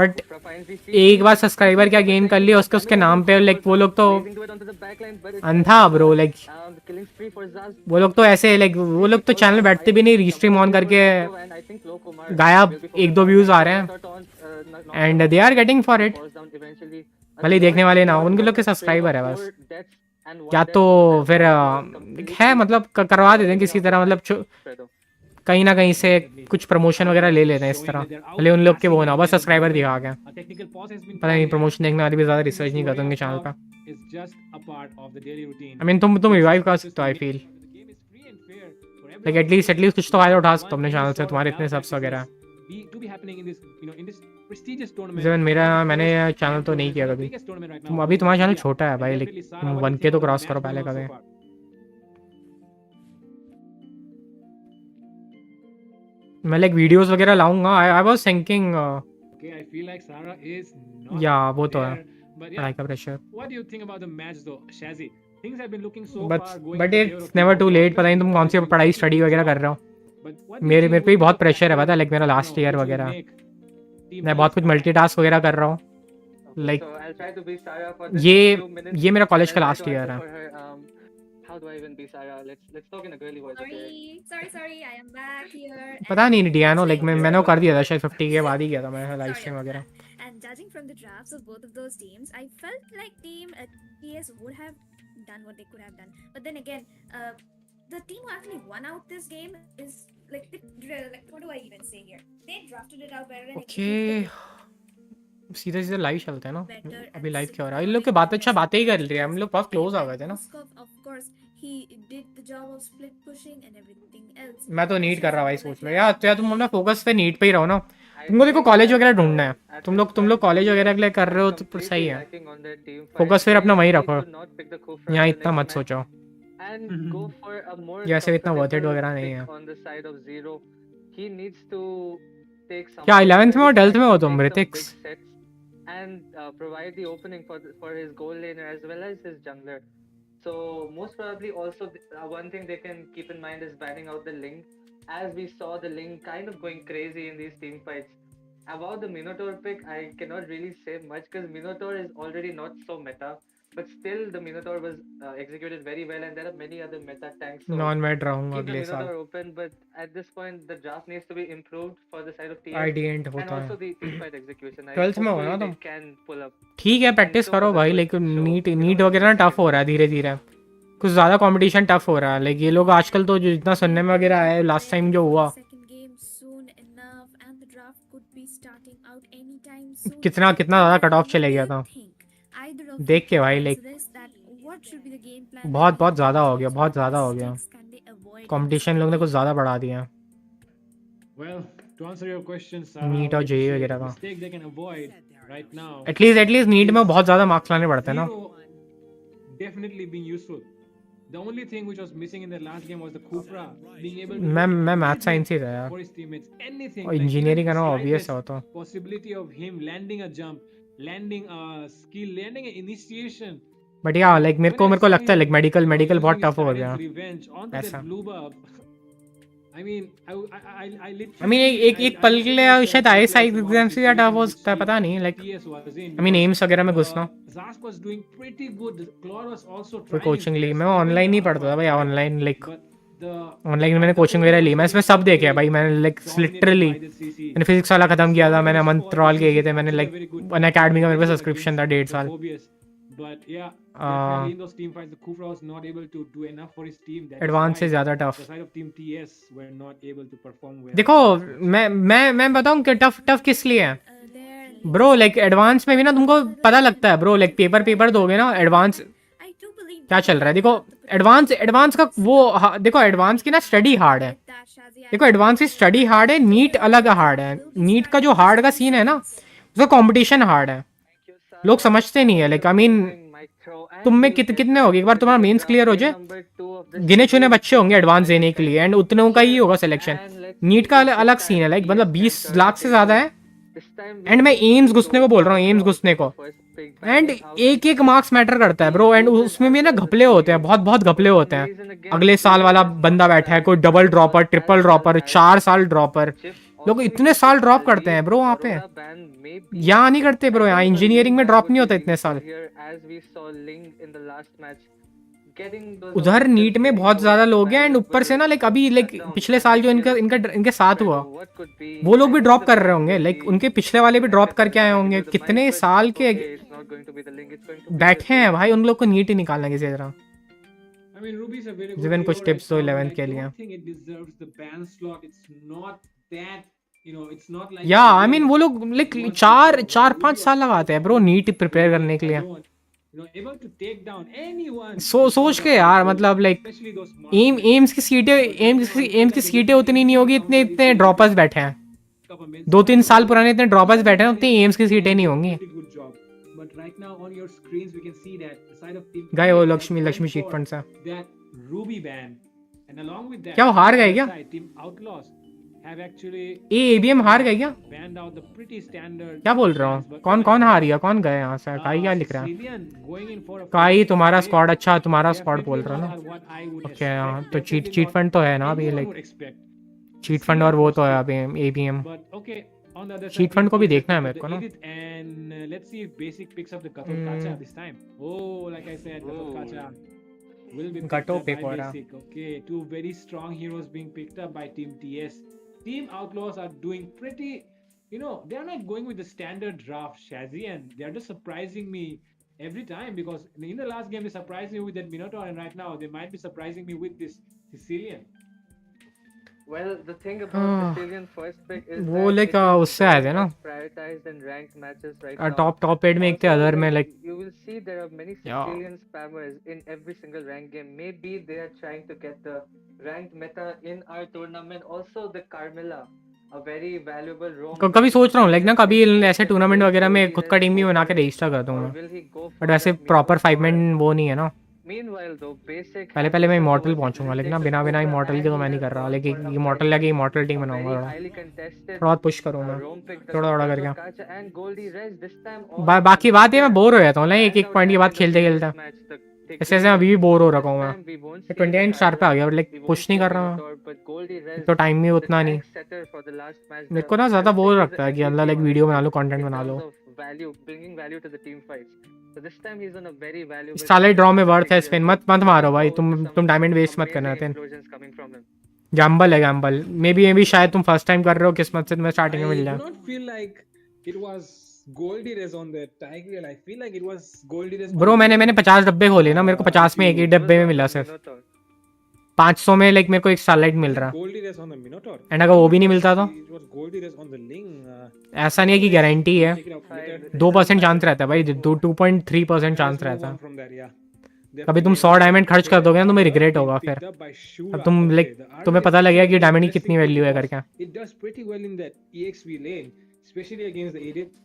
But Profiles we see एक बार सब्सक्राइबर क्या गेन कर लिया उसके उसके नाम पे, लाइक वो लोग तो blazing to it onto the backline, but it's अंधा bro, like the killing spree for Zaz. वो लोग तो ऐसे, लाइक वो लोग तो चैनल बैठते भी नहीं, रीस्ट्रीम ऑन करके And I think Low Kumar गायब, will be 1-2 focused views on आ रहे that हैं shot on, not and they are getting for it. falls down eventually. भले ही देखने वाले ना हो, उनके लोग के सब्सक्राइबर है बस, या तो फिर है मतलब करवा देते हैं किसी तरह, मतलब कहीं ना कहीं से कुछ प्रमोशन वगैरह ले लेते हैं इस तरह, भले उन लोग के वो ना बस सब्सक्राइबर दिखा के। A technical pause has been पता नहीं called प्रमोशन देखने वाले भी ज़्यादा here. रिसर्च नहीं करते उनके चैनल पे। Is just a part of the daily routine. I mean तुम रिवाइव कर सकते हो, I feel The game is free and fair for like everyone. At least कुछ तो फायदा उठा सकते हो One अपने चैनल any से, sort तुम्हारे of इतने bad सब्स वगैरह। practices to be happening in this, in this prestigious tournament. जीवन मेरा, मैंने Most चैनल तो नहीं किया the कभी, biggest tournament right now तुम अभी in तुम्हारा चैनल India. छोटा है And भाई, लाइक definitely, Sara, तुम what do you 1K think तो about the क्रॉस match करो going पहले on so कभी। far? मैं लाइक वीडियोस वगैरह लाऊंगा, I was thinking Okay, I feel like Sara is not या वो तो है there. But पढ़ाई yeah, का pressure, what do you think about the match though, Shazzy? Things have been looking so but far going but in favor it's of never Team to Outlaws. Late. पता नहीं तुम कौन सी पढ़ाई study वगैरह कर रहे हो, But what do you मेरे think पे भी would be बहुत the प्रेशर है factor, पता है, लाइक मेरा लास्ट ईयर which will वगैरह, make Team मैं बहुत कुछ Outlaws मल्टीटास्क वगैरह कर रहा हूँ। Like, So I'll try to be Sarah for this ये few minutes. ये मेरा and कॉलेज I'll का try last to year answer है। for her, how do I even be Sarah? Let's talk in a girly voice. Okay? Sorry, I am back here. पता नहीं डियानो, like मैंने वो कर दिया था शायद 50 के So, बाद ही किया था मैंने लाइव sorry स्ट्रीम about वगैरह। that. And judging from the drafts of both of those teams, I felt like Team TS would have done what they could have done. But then again, the team who actually won out this game is like, what do I even say here? They drafted it out better and okay सीधे सीधे live चलते हैं ना, better. अभी live क्या हो रहा है, इन लोग के बात अच्छा बातें ही कर रही है, हम लोग बहुत क्लोज आ गए थे ना। Of course, he did the job of split pushing and everything else. मैं तो नीट कर रहा भाई, सोच लो यार, तो यार तुम अपना फोकस पे नीट पे ही रहो ना, तुमको देखो कॉलेज वगैरह ढूंढना है, तुम लोग कॉलेज वगैरह के लिए कर रहे हो तो फिर सही है, फोकस फिर अपना वहीं रखो, यहाँ इतना मत सोचो, And go for a more ये ऐसे भी इतना worth it comfortable वगैरह नहीं pick है। on the side of Zero. He needs to take some क्या 11th में और 12th में हो तुम, take some Hrithik's? big sets and provide the opening for his goal laner as well as his jungler. So most probably also one thing they can keep in mind is banning out the Ling, as we saw the Ling kind of going crazy in these team fights. About the Minotaur pick, I cannot really say much because Minotaur is already not so meta, but still the Minotaur was executed very well, and there are many other meta tanks. So नॉन मैट रहूंगा keep the अगले साल, Minotaur open, but at this point the draft needs to be improved for the side of TS आइडियंट and होता also है। the team fight execution. 12th में हो ना Hopefully तुम? they can pull up. ठीक है प्रैक्टिस And so करो was a भाई, good लेकिन show. NEET You know, NEET it's वगैरह ना just टफ हो रहा है धीरे धीरे, कुछ ज़्यादा कंपटीशन टफ हो रहा है, लाइक ये लोग आजकल तो जो जितना सुनने में वगैरह आया लास्ट टाइम जो हुआ, कितना कितना ज़्यादा कट ऑफ चले गया था, देख के भाई लाइक बहुत बहुत ज़्यादा हो गया, बहुत ज़्यादा हो गया, कंपटीशन लोग ने कुछ ज़्यादा बढ़ा दिया। Well, to answer your question, Sarah, NEET और what to जेई say, वगैरह the का mistake they can avoid right now at least NEET में बहुत ज़्यादा मार्क्स लाने पड़ते हैं ना। Zero definitely being useful. The only thing which was missing in the last game was the Kufra being able to मैं मैथ साइंस ही था यार, for his teammates anything और like इंजीनियरिंग even करना the ऑब्वियस है वो slightest तो। possibility of him landing a jump, landing a skill, landing an initiation. But या like मेरे When I को saw लगता है him, like medical you know, medical बहुत using his टफ हो silence गया revenge onto ऐसा। that blue buff. I mean, I I literally mean एक पल के लिए शायद ISI एग्जाम से ज़्यादा टफ हो सकता है, पता नहीं, like TS was in. I mean AIIMS वगैरह में घुसना, Zask was doing pretty good. Claude was also कोई trying his कोचिंग ली, best, मैं even ऑनलाइन the नहीं पढ़ता था alpha, भाई, online like but the online मैंने कोचिंग वगैरह ली, मैं इसमें सब देखे है भाई, मैंने लाइक लिटरली मैंने फिजिक्स वाला खत्म किया था, मैंने अमन ट्रॉल किए थे, मैंने लाइक वन अकेडमी का मेरे पास सब्सक्रिप्शन था 1.5 साल। But yeah, definitely in those team fights, the Kufra was not able to do enough for his team. That is advance से why ज़्यादा the tough. side of Team TS were not able to perform well. देखो मैं बताऊँ कि tough किस लिए है bro, like advance में भी ना तुमको पता लगता है ब्रो, लाइक पेपर दोगे ना एडवांस क्या चल रहा है, देखो एडवांस का वो देखो एडवांस की ना स्टडी हार्ड है, देखो एडवांस की स्टडी हार्ड है, नीट अलग हार्ड है, नीट का जो हार्ड का सीन है ना उसका कंपटीशन हार्ड है, लोग समझते नहीं है, लाइक आई मीन तुम में कितने होगे, एक बार तुम्हारा मेंस क्लियर हो जाए, गिने चुने बच्चे होंगे एडवांस देने के लिए एंड उतनों का ही होगा सिलेक्शन, नीट का अलग सीन है, लाइक मतलब 20 लाख से ज़्यादा है, एंड मैं एम्स घुसने को बोल रहा हूँ, एम्स घुसने को, एंड एक मार्क्स मैटर करता है ब्रो, एंड उसमें भी ना घपले होते हैं, बहुत घपले होते हैं, अगले साल वाला बंदा बैठा है, कोई डबल ड्रॉपर, ट्रिपल ड्रॉपर, 4 साल ड्रॉपर, लोग Also, we इतने can साल say ड्रॉप the करते हैं late ब्रो वहाँ पे। Aurora ban may be यहाँ नहीं करते ब्रो, I यहाँ think a इंजीनियरिंग late में ban ड्रॉप would नहीं be होता इतने meaningful साल। here, as we saw Ling in the last match getting those उधर objectives, नीट में getting बहुत those ज़्यादा लोग हैं, banned एंड ऊपर से ना लाइक अभी लाइक shutdowns, पिछले and साल we जो feel इनके साथ Fredo, हुआ, what could be. वो लोग I भी think ड्रॉप the कर रहे ban होंगे, will लाइक be उनके पिछले वाले भी like ड्रॉप I said, करके आए I होंगे। give you the कितने mic, but साल के okay, it's not going to be the Ling, it's going to be बैठे the हैं Ziven. भाई, उन लोग को नीट ही निकालना किसी तरह। I mean, Ruby's a very good Ziven hero कुछ right टिप्स दो now, but 11th I के लिए। don't think it deserves the ban slot. It's not that, it's not like या a आई मीन race वो लोग like who wants to चार show, चार Ruby पाँच was साल so लगाते हैं bro strong, NEET prepare Ruby करने के लिए। alone, able to take down anyone सोच without के a यार, fight, मतलब like especially those smart aim players. AIIMS की सीटें But right now, I feel AIIMS की like सीटें there उतनी is नहीं no होगी, इतने counter इतने issue to ड्रॉपर्स this बैठे हैं। up against 2-3 साल Ziven. पुराने इतने ड्रॉपर्स बैठे हैं, Ziven उतनी एम्स की सीटें नहीं होंगी। pretty good job. But right now on your screens we can see that the side of team गए वो TS Lakshmi went Lakshmi cheat for fund से। that Ruby ban, and along with that, क्या वो हार on the गए other क्या? side, Team Outlaws have actually ये ABM हार गए क्या? banned out the pretty standard क्या बोल रहा bans, हूँ? but कौन oh my कौन हार God, गया? कौन गए यहाँ से? काई क्या लिख रहा है? Sicilian going in for a काई 4-6 तुम्हारा win, स्क्वाड अच्छा, तुम्हारा स्क्वाड बोल definitely रहा है not ना? what I would ओके हाँ, expect, तो definitely चीट not फंड तो है ना अभी, anyone like would expect. Chit fund और वो तो है अभी ABM. But okay, on the other side, chit fund को भी Team TS देखना है picked मेरे up को the ना। Edith, and let's see if Basic picks up the Gatot Kacha this time. Oh, like I said, Gatot Kacha will be picked Gato up pick by हो रहा। Basic. Okay, two very strong heroes being picked up by Team TS. Team Outlaws are doing pretty, they are not going with the standard draft, Shazzy, and they are just surprising me every time, because in the last game they surprised me with that Minotaur, and right now they might be surprising me with this Sicilian. Well, the thing about Sicilian first pick is वो that like it is उससे आए थे very ना, much prioritized in ranked matches right now. Top 8 में एक थे, Also, other में like, like you will see there are many Yeah. Sicilian spammers in every single ranked game. Maybe they are trying to get the ranked meta in our tournament. Also, the Carmilla, a very valuable roam. कभी सोच रहा हूँ like ना, कभी Is ऐसे that tournament will वगैरह में Goldie खुद का Res टीम भी go बना for के it, रजिस्टर कर or दूंगा, will he go but for वैसे that proper Meteor 5 man Power? वो नहीं है ना। Meanwhile, though, Basic पहले has पहले मैं listened to immortal what पहुंचूंगा, Ziven लेकिन ना takes बिना a बिना Cobra, इमॉर्टल and के तो he मैं नहीं has कर रहा, gone लेकिन for a इमॉर्टल very, लगे इमॉर्टल टीम a बनाऊंगा very थोड़ा highly contested थोड़ा पुश करूंगा, roam pick, the थोड़ा Gatot करके। Kacha, and Goldie Res this time also बाकी बात ये मैं considered बोर हो जाता हूँ ना एक banned एक out पॉइंट के as बाद in the खेलते previous खेलते। match, the ऐसे ऐसे अभी भी Tigreal. बोर हो रखा This हूँ मैं। time we won't see 29 the star पे आ Carmilla, गया, but like we won't push see नहीं a कर रहा हूँ, Minotaur, but Goldie Res, तो टाइम भी the उतना नहीं। tank setter for the last match, मेरे the, को ना I ज़्यादा would say बोर he's लगता the है कि अल्लाह MVP, लाइक वीडियो बना honestly, लो, कंटेंट in बना terms low. of value, bringing value to the team fights. So this time he's on a very valuable starlight draw position में with the worth है Tigreal, spin, so मत मत मारो looking भाई, forward to some तुम diamond waste मत करना amazing थे। explosions coming from him. Gamble है गैम्बल, मे बी शायद तुम फर्स्ट टाइम कर रहे हो, किस्मत से तुम्हें स्टार्टिंग में I मिल do जाए। not feel like it was Goldie Res on the Tigreal. I feel like it was Goldie Res bro on मैंने Ling. 50 डब्बे खोले ना, मेरे को 50 में एक ही It was डब्बे में on मिला the सिर्फ। Minotaur. 500 में लाइक मेरे को एक स्टारलाइट मिल Was it रहा, Goldie Res on the Minotaur? And अगर वो भी नहीं मिलता तो It was Goldie Res on the Ling. ऐसा नहीं है कि गारंटी है, Take it out later. 2% chance रहता है भाई, 2.3% चांस Let's move रहता on है। from there, yeah. कभी तुम Definitely 100 another डायमंड खर्च कर player, दोगे ना, तुम्हें Arlott, रिग्रेट being होगा picked फिर। up by अब Shura. तुम Okay, लाइक the Arlott तुम्हें is पता लगेगा actually कि an डायमंड की interesting कितनी pick वैल्यू है because करके। it does pretty well in that EXP lane, especially against the Edith.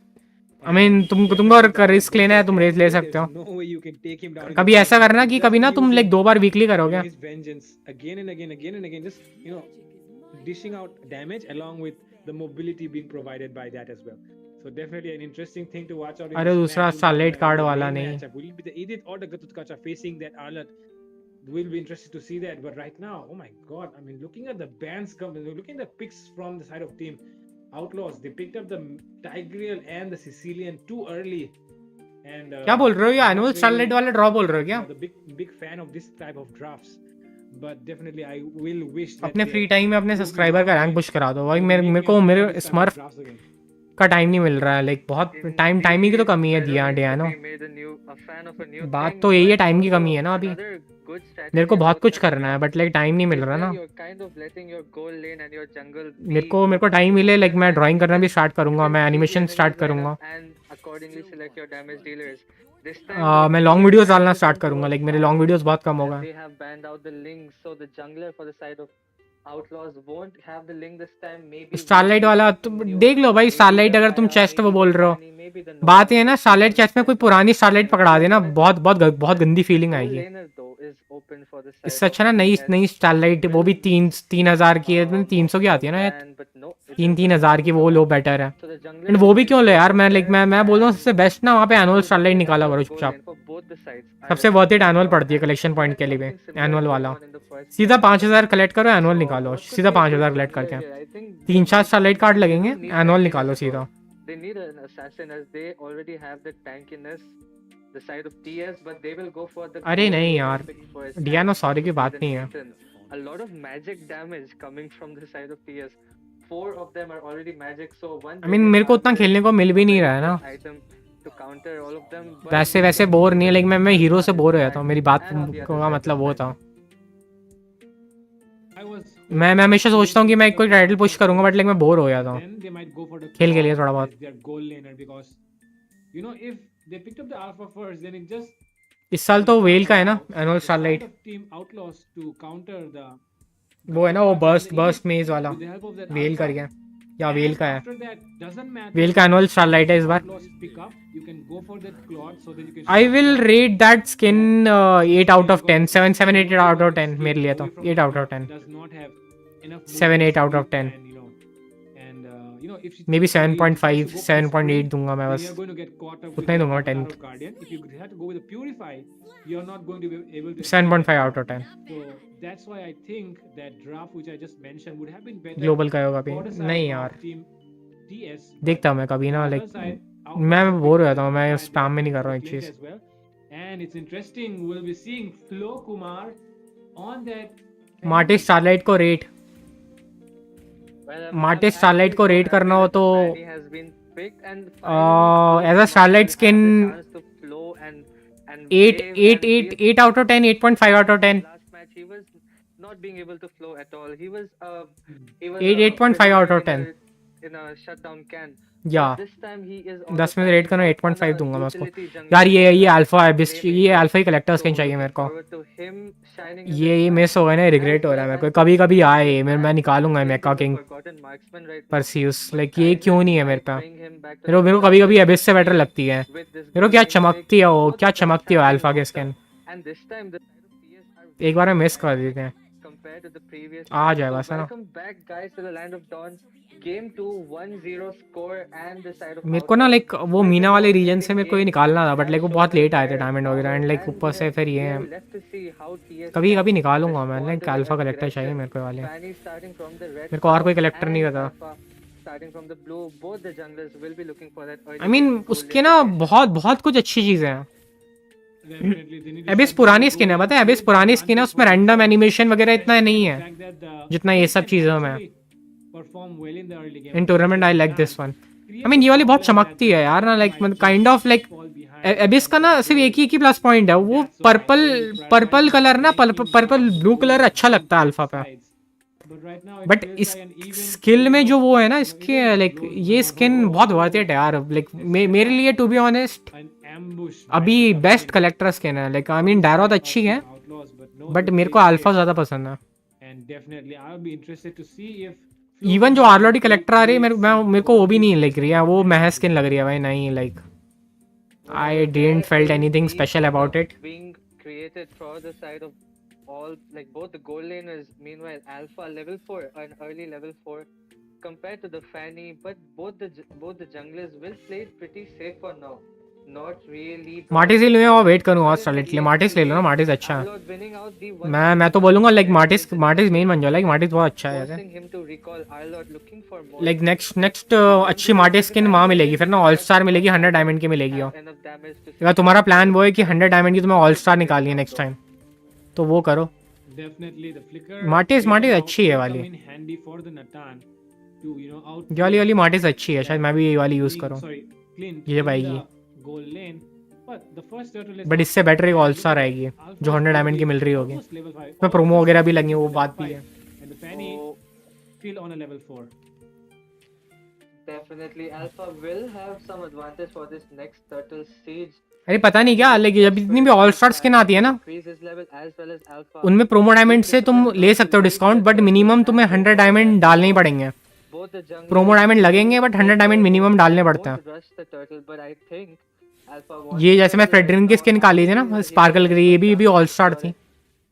I mean तुमको अगर रिस्क लेना है तुम रेस ले सकते हो। No way you can take him down in कभी the ऐसा first करना round. कि Just कभी ना तुम लाइक using, 2 बार वीकली करोगे। his vengeance again and again, again and again, just dishing out damage along with the mobility being provided by that as well. So definitely an interesting thing to watch out. In अरे this दूसरा match. starlight card The वाला main नहीं। matchup. Will it be the Edith or the Gatutkacha facing that Arlott? We'll be interested to see that. But right now, oh my god! I mean, looking at the bans, looking at the picks from the side of Team Outlaws, they picked up the Tigreal and the Sicilian too early. And क्या बोल रहे हो, ये not annual really, starlight वाला draw बोल रहे हो क्या? the big fan of this type of drafts. But definitely, I will wish that अपने they फ्री टाइम में अपने would be सब्सक्राइबर का रैंक doing पुश करा दो भाई, it. मेरे Make मेरे me को a fan मेरे of this type of smurf drafts again. का टाइम नहीं मिल रहा है, लाइक बहुत टाइम की तो कमी है दिया Indeed, डियानो। we made a fan of a new बात thing, तो यही है, but टाइम की also कमी है ना अभी। another good strategy मेरे को बहुत about कुछ that करना है, draft बट लाइक टाइम नहीं मिल is रहा where ना। you're kind of letting your goal lane and your jungle मेरे को टाइम मिले लाइक मैं ड्राइंग करना भी स्टार्ट करूंगा, मैं एनिमेशन स्टार्ट करूंगा, and accordingly select your damage dealers. This time मैं लॉन्ग वीडियोस डालना स्टार्ट करूंगा, लाइक मेरे लॉन्ग वीडियोस बहुत कम होगा। they have banned out the link, so the jungler for the side of Outlaws won't have the link this time. Maybe starlight वाला तुम देख लो भाई, स्टारलाइट अगर तुम चेस्ट वो बोल रहे हो, बात ये है ना स्टारलाइट चेस्ट में कोई पुरानी स्टारलाइट पकड़ा देना, बहुत बहुत बहुत गंदी फीलिंग आएगी। इससे अच्छा ना नई स्टारलाइट, वो भी 3,000 की है, 300 की आती है ना यार, 3,000 की वो लो बेटर है। एंड वो भी क्यों ले यार, मैं बोल रहा हूँ सबसे बेस्ट ना वहाँ पे एनुअल स्टारलाइट निकाला करो चुपचाप, सबसे वर्थ इट एनुअल पड़ती है कलेक्शन पॉइंट के लिए भी, एनुअल वाला। first. सीधा 5,000 कलेक्ट करो, एनुअल So निकालो, what could सीधा be a 5,000 good collect player करके here? I think 3-4 starlight card लगेंगे, need एनुअल tankiness निकालो as सीधा। well. They need an assassin as they already have the tankiness, the side of TS, but they will go for the अरे gold नहीं laner यार, pick first. डियानो And sorry की obviously बात the नहीं है। Nathan. A lot of magic damage coming from the side of TS. 4 of them are already magic, so one I mean, मेरे को उतना खेलने को मिल भी नहीं रहा है ना, item to counter all of them. But वैसे he वैसे can बोर नहीं है, लेकिन मैं हीरो से Alpha बोर हो is जाता हूँ, back. मेरी बात And on the other का side, मतलब the वो Fanny. था। I was मैं हमेशा सोचता हूँ कि मैं कोई टाइटल पुश करूंगा, बट लाइक मैं बोर हो जाता हूँ then they might go for the खेल के लिए Claw थोड़ा बहुत। as their goal laner because if they picked up the Alpha first, then it just इस साल तो वेल का है ना allows annual the starlight, side of Team Outlaws to counter the वो है ना वो Guardians, and बर्स्ट even मेज वाला, with the help of that well Alpha. कर गया या वेल And का है, after that, doesn't matter well का एनुअल स्टारलाइट है इस बार। Outlaws pick up, you can go for that Claude so that you can I shut will down rate that skin 8 out of 10, 7 because 7 the 8 only out one of 10 skin मेरे लिए तो away from 8 the out of clock 10, does not have enough 7 movement 8 out of speed 10, and if she may be takes the lead, she 7.5 has to go for the 7.8 sprint, दूंगा मैं then बस, you're going to get caught up with उतना ही the दूंगा Avatar 10th, of Guardian. If you have to go with the Purify, you're not going to be able to 7.5 out of 10। so that's why I think that draft which I just mentioned would have been better global का होगा भी for the side नहीं of यार, Team TS. देखता हूँ मैं कभी On ना, the लाइक other side, मैं Outlaws have बोर हो picked up जाता हूँ, the मैं Alpha and they spam are में नहीं going कर for रहा the हूँ एक Clint cheese. as well. And it's interesting, we'll be seeing Flo Kumar on that. Martis starlight को rate, Well, Martis I'm starlight actually को so rate happy करना हो that the तो Fanny has been picked and finally Flo as a Kumar Starlight will have skin the chance to flow and 8 wave 8 and 8 feel 8 out of 10, 8.5 out of 10, last match he was not being able to flow at all. He was 8.5 out of 10 in a shutdown can. या But this time he is on 10 the में से rate Fanny, करना, not 8.5 on a दूंगा मैं उसको। utility यार jungler ये or a alpha ये playmaker. अल्फा ही कलेक्टर स्किन So चाहिए मेरे looking को, forward to him shining in ये this match. मिस हो गया ना, रिग्रेट As हो रहा है well मेरे as को, कभी कभी आए Perseus मैं back. निकालूंगा I मेका think he's king a forgotten marksman right now. Perseus, But like ये क्यों नहीं है मेरे Kai'Sa पे, might bring him back to the मेरे को कभी कभी surface एबिस से बेटर speed लगती है, with this मेरे को gold क्या lane चमकती है pick. वो, Both क्या the picks चमकती है have been अल्फा की locked skin, up. And this time the side of TS are एक बार में very मिस कर bad देते हैं, compared to the previous आ match. जाएगा So सर ना। welcome back guys to the land of Dawn. Game 2 1-0 score and the side of मेरे को ना Outlaws लाइक वो will be मीना वाले रीजन से dominating मेरे को ये game निकालना था, बट as लाइक वो shown बहुत by लेट आए थे their डायमंड वगैरह, power एंड लाइक and ऊपर से फिर we ये are left to see how TS कभी can कभी निकालूंगा मैं, respond like to their alpha collector चाहिए aggression. मेरे को वाले, Fanny starting from the red मेरे को और कोई side कलेक्टर नहीं and पता। Alpha starting from the blue. Both the junglers will be looking for that early I mean gold उसके lane ना rotation. बहुत बहुत कुछ अच्छी चीज़ें हैं। Definitely, they need to एबिस shut down पुरानी the स्किन है, goal पता है lane, एबिस create पुरानी the स्किन है, advantage उसमें for रैंडम themselves, एनिमेशन वगैरह इतना especially नहीं the है fact that the जितना ये Clint सब can चीज़ों में actually perform well in the early game. In Once he tournament. gets I the like this chance, one. creates I mean a ये वाली बहुत problem that चमकती the है यार ना, Guardian like might kind just of like fall behind एबिस का and ना get सिर्फ gold. एक ही प्लस पॉइंट है, वो That's why they purple will prioritize purple colour ना, making purple the blue colour gold अच्छा on लगता है both अल्फा पे, sides. But right now it but feels इस like an even स्किल में game जो of, वो है ना even इसके, लाइक Glow ये Kumar स्किन बहुत वर्थ इट है यार, लाइक मेरे लिए to be honest an ambush अभी might be coming best in collector skin है, like I for mean the डायरोथ side of अच्छी है, Team Outlaws, but no, but they're मेरे को playing अल्फा safe. ज़्यादा पसंद है। And definitely I'll be interested to see if even जो Kumar आरलोडी can collector आ रही है create मेरे some मेरे को वो भी नहीं quality लग रही है, वो advantage महज for स्किन this लग रही है match. भाई, नहीं like I Well, didn't there felt is anything deep special cover about it. being created for the side of all, like both the gold laners. Meanwhile, Alpha level 4 and early level 4 compared to the Fanny, but both the junglers will play it pretty safe for now. Not really. Martis ही लूँ और wait करूँगा But in the starlight के लिए, EXP Martin's ले लो ना, lane, Martin's अच्छा है। Arlott winning out the मैं तो 1v1 बोलूँगा like there Martin's with the Martin's main jungle बन जाओ, लाइक pick, मार्टिस बहुत अच्छा है forcing him to recall Arlott looking for more. Like next अच्छी मार्टिस स्किन वहाँ मिलेगी, फिर ना ऑल स्टार मिलेगी, 100 डायमंड की मिलेगी। Have और enough damage to अगर तुम्हारा प्लान वो है कि 100 डायमंड की तुम्हें ऑल स्टार निकालनी है नेक्स्ट टाइम, तो वो करो। Definitely the flicker Martin's will अच्छी है come वाली, in handy for the Natan to ये वाली मार्टिस अच्छी है, शायद मैं भी ये वाली यूज़ करूँ, sorry Clint ये in पाएगी। the goal lane, but the first turtle is but इससे बेटर एक ऑल स्टार आएगी जो 100 डायमंड की मिल रही होगी, almost level 5. उसमें प्रोमो वगैरह भी लगी, वो बात भी है। And the Fanny So still on a level 4. definitely Alpha will have some advantage for this next turtle siege. अरे पता नहीं क्या, लाइक जब इतनी भी ऑल स्टार स्किन आती है ना, Increase his level as well as Alpha. उनमें प्रोमो डायमंड से तुम ले सकते हो डिस्काउंट, बट मिनिमम तुम्हें 100 डायमंड डालने ही पड़ेंगे। Both the junglers promo diamond लगेंगे बट 100 डायमंड मिनिमम डालने पड़ते हैं। won't rush the turtle, but I think Alpha wants ये जैसे मैं to फ्रेडरिन की right स्किन now निकाली थी see ना, whether he स्पार्कल can करी, ये भी ऑल स्टार secure थी, it,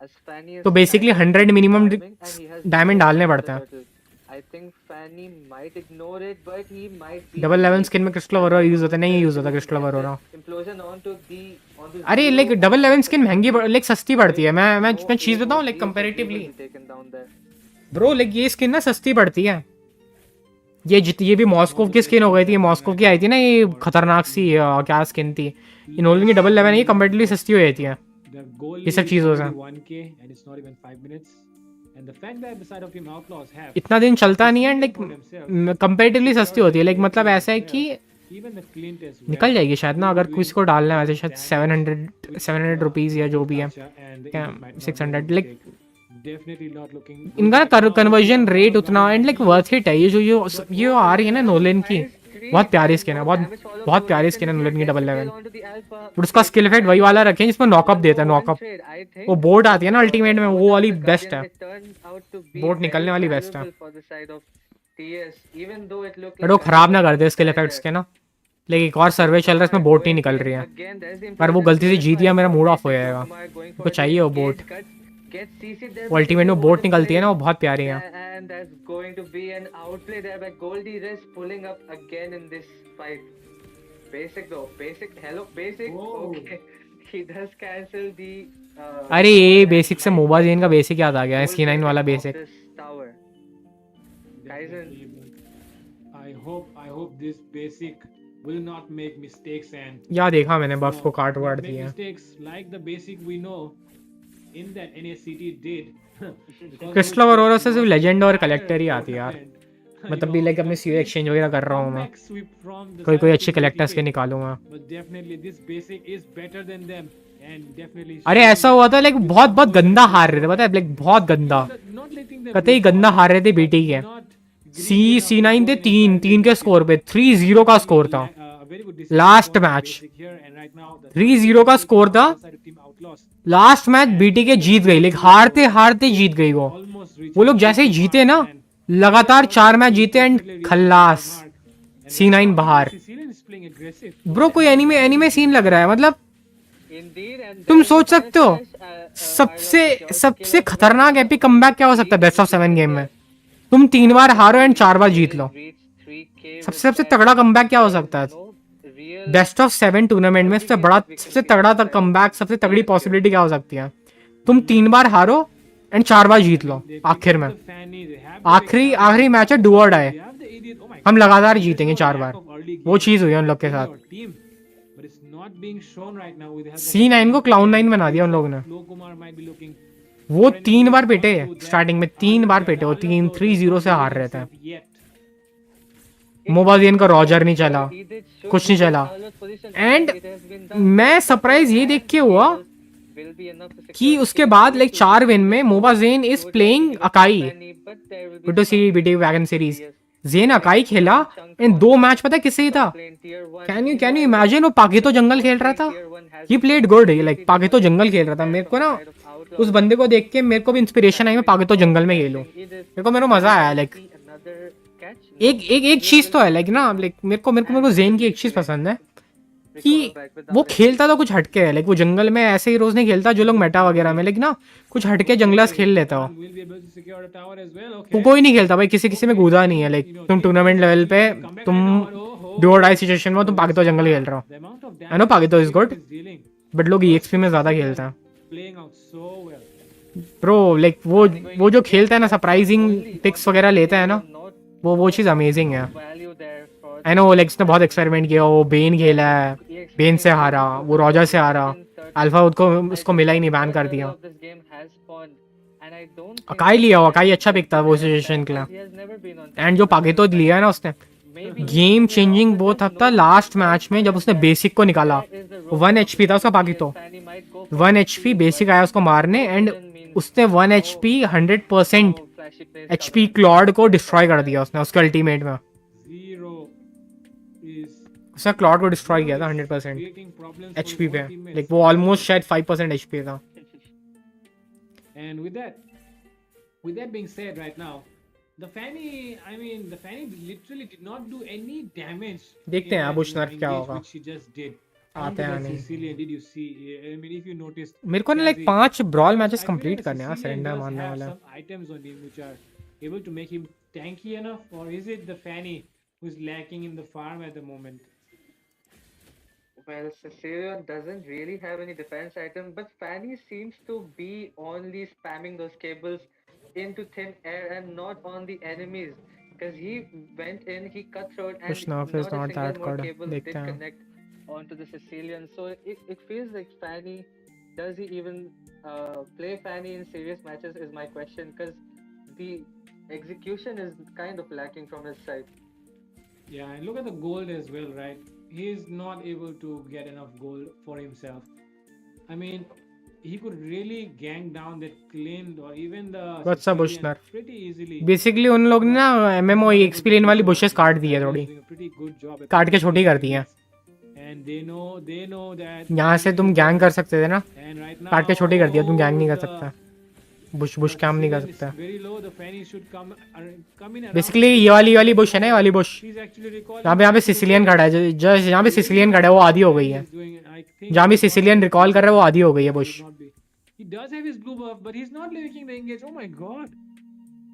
as Fanny is तो basically kind of 100 minimum farming and he has diamond no डालने chance पड़ते on हैं। the turtle. I think Fanny might ignore it, but he might be. Double 11 skin में crystal Warora use होता है, नहीं use होता crystal Warora. Implosion onto the अरे zero like double 11 skin महंगी लाइक सस्ती पड़ती है। मैं no चीज बताऊं AOE like of the comparatively will be taken down there. Bro, like ये स्किन ना सस्ती पड़ती है। ये भी मॉस्को की स्किन हो गई थी, मॉस्को की आई थी ना, ये खतरनाक सी क्या स्किन थी। इन ओनली की डबल 11 ये कंपैरेटिवली सस्ती हो जाती है The goal ये सब is चीजों से। already 1K and it's not even 5 minutes. And the fact that the side of Team Outlaws have इतना दिन चलता नहीं है, लाइक for themselves, कंपैरेटिवली सस्ती होती है। लाइक मतलब ऐसा है कि even the Clint as well. निकल जाएगी शायद ना, अगर किसी को डालना है वैसे शायद 700 रुपीज या जो भी है, And the क्या Egypt might not 600 make a like mistake. Definitely not looking good इनका right now. कन्वर्जन रेट उतना एंड लाइक वर्थ इट है। ये आ रही है ना नोलन की, बहुत प्यारी स्किन है, बहुत प्यारी स्किन है नोलन की डबल 11। बट उसका स्किल इफेक्ट वही वाला रखें जिसमें नॉकअप देता है, नॉकअप। वो बोट आती है ना अल्टीमेट में, वो वाली बेस्ट है, बोट निकलने वाली बेस्ट है। बट वो खराब ना कर दे स्किल इफेक्ट्स के ना। लेकिन एक और सर्वे चल रहा है, इसमें बोट नहीं निकल रही है, पर वो गलती से जीत गया, मेरा मूड ऑफ हो जाएगा। को चाहिए वो बोट, वो अल्टीमेट में बोट निकलती है ना, वो बहुत प्यारी है। And that's going to be an outplay there by Goldie Rest pulling up again in this fight. Basic though, basic. Hello, basic. Whoa. Okay, he does cancel the. अरे ये बेसिक से मोबा जेन का बेसिक याद आ गया, C9 वाला basic. This tower. Kaizen. I hope this basic will not make mistakes and या देखा मैंने बफ को काट वाट make दिया। mistakes like the basic we know in that NSCT did. Crystal Warora से सिर्फ लेजेंड और कलेक्टर ही आती है यार। मैं तब भी लाइक अपने सीओ एक्सचेंज वगैरह कर रहा हूँ मैं, कोई अच्छे कलेक्टर्स के निकालूंगा। अरे ऐसा हुआ था लाइक बहुत गंदा हार रहे थे, पता है लाइक बहुत गंदा, कतई गंदा हार रहे थे बीटी के। C9 थे 3 के स्कोर पे, 3-0 का स्कोर था लास्ट मैच, 3-0 का स्कोर था लास्ट मैच। बीटी के जीत गई, लाइक हारते हारते जीत गई वो लोग जैसे ही जीते ना, लगातार 4 मैच जीते एंड खल्लास, C9 बाहर। ब्रो कोई एनीमे सीन लग रहा है, मतलब तुम सोच सकते हो सबसे खतरनाक एपिक कमबैक क्या हो सकता है बेस्ट ऑफ 7 गेम में? तुम 3 बार हारो एंड 4 बार जीत लो। सबसे तगड़ा कमबैक क्या हो सकता है बेस्ट ऑफ 7 टूर्नामेंट में? सबसे तगड़ा कमबैक, सबसे तगड़ी पॉसिबिलिटी क्या हो सकती है? तुम 3 बार हारो एंड 4 बार जीत लो आखिर में। आखिरी मैच है डू और डाई, हम लगातार जीतेंगे 4 बार। वो चीज हुई है उन लोग के साथ। C9 को क्लाउन 9 बना दिया उन लोगों ने। वो 3 बार पिटे स्टार्टिंग में, 3 बार पिटे वो, 3-0 से हार रहे थे। मोबाजियन का रॉजर नहीं चला, कुछ नहीं चला। एंड मैं सरप्राइज ये देख के हुआ कि उसके बाद लाइक 4 विन में Mobazane is playing Akai विटो सी बीटी वैगन सीरीज। जेन अकाई खेला एंड 2 मैच पता है किससे ही था? Can you imagine? वो पाकितो जंगल खेल रहा था। He played good, like Pakito jungle खेल रहा था। मेरे को ना उस बंदे को देख के मेरे को भी इंस्पिरेशन आई, मैं पाकितो जंगल में खेलूं। मेरे को मजा आया। लाइक एक चीज तो है लाइक ना, लाइक मेरे को जेन की एक चीज पसंद है कि वो खेलता तो कुछ हटके है। लाइक वो जंगल में ऐसे ही रोज नहीं खेलता जो लोग मेटा वगैरह में, लेकिन ना कुछ हटके जंगलास खेल लेता हो। वो कोई नहीं खेलता भाई, किसी में कूदा नहीं है। लाइक तुम टूर्नामेंट लेवल पे तुम डू और डाई सिचुएशन में तुम पाकितो जंगल खेल रहे हो। I know Pakito is good, but लोग EXP में ज्यादा खेलते हैं ब्रो। लाइक वो जो खेलता है ना, सरप्राइजिंग पिक्स वगैरह लेता है ना, वो चीज अमेजिंग है। आई नो लाइक उसने बहुत एक्सपेरिमेंट किया। वो बेन खेला है, बेन से हारा, वो रॉजर से हारा, अल्फा उसको मिला ही नहीं, बैन कर दिया। अकाई लिया हो, अकाई अच्छा पिक था वो सिचुएशन के लिए। एंड जो पाकितो लिया है ना उसने, गेम चेंजिंग वो था लास्ट मैच में जब उसने बेसिक को निकाला। 1 HP था उसका पाकितो, 1 HP बेसिक आया उसको मारने एंड उसने 1 HP 100% HP क्लॉड को डिस्ट्रॉय कर दिया उसने उसके अल्टीमेट में। उसने क्लॉड को डिस्ट्रॉय किया था 100% HP पे। लाइक वो ऑलमोस्ट शायद 5% HP था। And with that being said, right now, the Fanny literally did not do any damage. देखते हैं अब उस नर्फ क्या होगा। She just did. आते हैं नहीं। Sicilian, did you see? I mean, if you noticed, मेरे को ना लाइक 5 ब्रॉल मैचेस कंप्लीट करने हैं, सरेंडर मारने वाला है। some items on him which are able to make him tanky enough, or is it the Fanny who's lacking in the farm at the moment? Well, Sicilian doesn't really have any defense item, but Fanny seems to be only spamming those cables into thin air and not on the enemies. Because he went in, he cut through it, कुछ and nerf is not a not single that more good. cable देखते did हैं. connect onto the Sicilian. So it feels like Fanny, does he even play Fanny in serious matches is my question, because the execution is kind of lacking from his side. Yeah, and look at the gold as well, right? He's not able to get enough gold for himself. I mean, he could really gang down that Clint or even the What's a bush Sicilian nerf? pretty easily. Basically उन लोग ने ना MMO EXP लेने वाली bushes काट दी है थोड़ी. Doing a pretty good job at काट के controlling छोटी कर the दी है. enemies. And they know that यहाँ से तुम गैंग कर सकते थे ना. and right काट के छोटी कर दिया. तुम गैंग नहीं कर the सकता. बुश काम नहीं कर Ziven is सकता. very low. The Fanny should come in around. Basically ये वाली बुश है ना, ये वाली बुश. He's actually recalling यहाँ पे सिसिलियन खड़ा है. जस्ट यहाँ पे सिसिलियन खड़ा है, वो आधी हो गई है. जहाँ भी सिसिलियन रिकॉल कर रहा है वो आधी हो गई है Bush. He does have his blue buff, but he's not making the engage. Oh my god.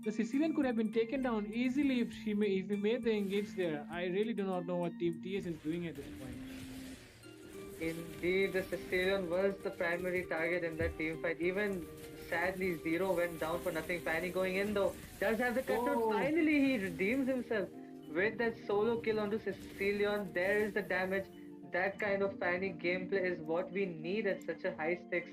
The Sicilian could have been taken down easily if he made the engage there. I really do not know what Team TS is doing at this point. Indeed, the Sicilian was the primary target in that team fight. Even sadly, Zero went down for nothing. Fanny going in though. Does have the cutthroat. Oh. Finally, he redeems himself with that solo kill onto Sicilian. There is the damage. That kind of Fanny gameplay is what we need at such a high stakes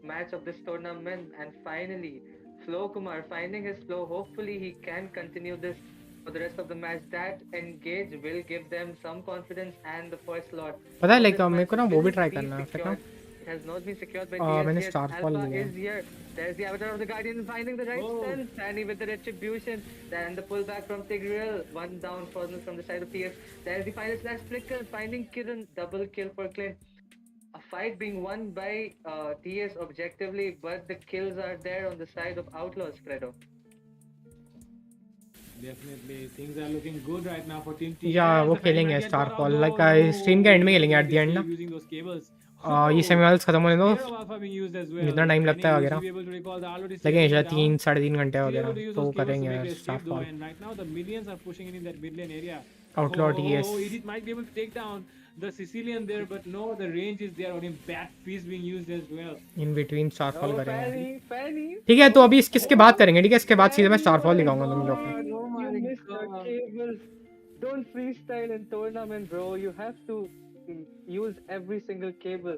match of this tournament. And finally, Flo Kumar finding his flow. Hopefully, he can continue this for the rest of the match. That engage will give them some confidence and the first slot. पता है This like match मेरे को ना वो भी will try be करना है फिर ना. secured. It has not been secured by मैंने TS. Starfall Alpha लिया. is here. There's the avatar of the Guardian finding the right Oh. stun. Fanny with the retribution. Then the pullback from Tigreal. One down from the side of TS. There's the final slash flicker. Finding Kiran. Double kill for Clint. A fight being won by TS objectively, but the kills are there on the side of Outlaws, Fredo. Definitely, things are looking good right now for Team TS. Yeah, वो The Fanny खेलेंगे might get Starfall. caught. Like stream के end में खेलेंगे at the end ना. Using those cables. ये semifinals खत्म होने दो. Spear of Alpha being used as well. जितना टाइम लगता है Fanny वगैरह. will be able to recall the already लगेंगे saved शायद down. 3-3.5 घंटे Still able वगैरह. to use तो those वो cables to करेंगे make the escape though, Starfall. and right now the minions are pushing in that mid lane area. Outlaw TS. It might be able to take down the Sicilian there, but no, the range is there on him. Bat piece being used as well. In between Starfall करेंगे. Fanny. ठीक है, तो अभी इसके बाद करेंगे. ठीक है, इसके बाद सीधे मैं स्टारफॉल दिखाऊंगा तुम लोग को. Oh my you missed the cables. Don't freestyle in tournament, bro. You have to use every single cable.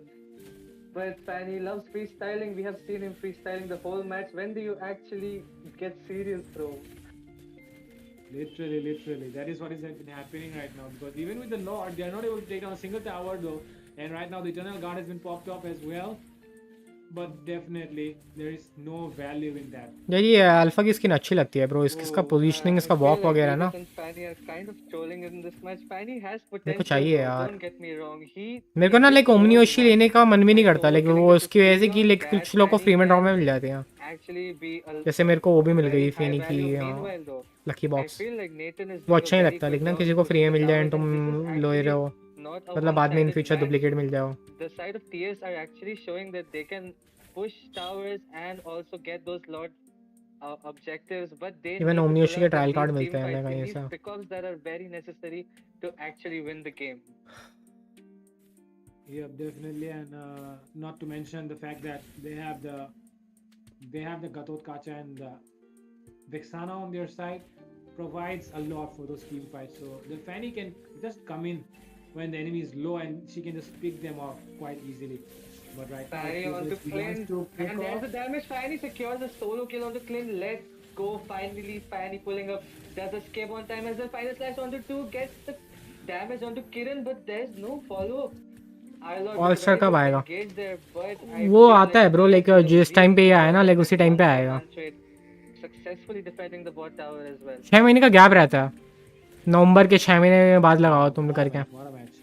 But Fanny loves freestyling. We have seen him freestyling the whole match. When do you actually get serious, bro? Literally. That is what is happening right now. Because even with the Lord, they are not able to take down a single tower though. And right now the Eternal Guard has been popped up as well. But definitely, there is no value in that. यार ये alpha की skin अच्छी लगती है bro. इसका positioning, इसका walk वगैरह ना. Fanny are kind of trolling in this match. Fanny has potential. मेरे को चाहिए bro. यार. Don't get me wrong. मेरे को ना लाइक ओमनियोशी लेने का मन भी नहीं करता. लाइक वो उसकी वजह से कि लाइक कुछ लोग को फ्री में ड्रॉ में मिल जाते हैं. Actually be a जैसे मेरे को वो भी मिल गई high फेनी की value. Meanwhile, though, lucky I box. feel like Nathan is वो doing अच्छा a नहीं very लगता. good लेकिन job किसी of को फ्री में मिल pushing जाए down, तुम and this is लो रहे actually हो. not a मतलब बाद में इन one-sided फ्यूचर match. डुप्लीकेट मिल जाओ. The side of TS are actually showing that they can push towers and also get those Lord objectives, but they Even need to Omniyoshi pull के up in trial these card team मिलते हैं fights, हमें in कहीं these से. pickups that are very necessary to actually win the game. Yeah, definitely, and not to mention the fact that they have the Gatot Kacha and the Vexana on their side provides a lot for those team fights. So the Fanny can just come in when the enemy is low and she can just pick them off quite easily. But right now, Fanny she onto wants Clint, to pick and there's off. the damage. Fanny secures the solo kill onto Clint. Let's go! Finally, Fanny pulling up. Does escape on time as the final slash onto 2 gets the damage onto Kiran, but there's no follow up. All Star कब आएगा? वो आता है bro. Like जिस time पे ये आया ना, लाइक उसी टाइम पे आएगा. Successfully defending the bot tower as well. 6 महीने का गैप रहता है. नवंबर के 6 महीने बाद लगाओ तुम करके. What a match!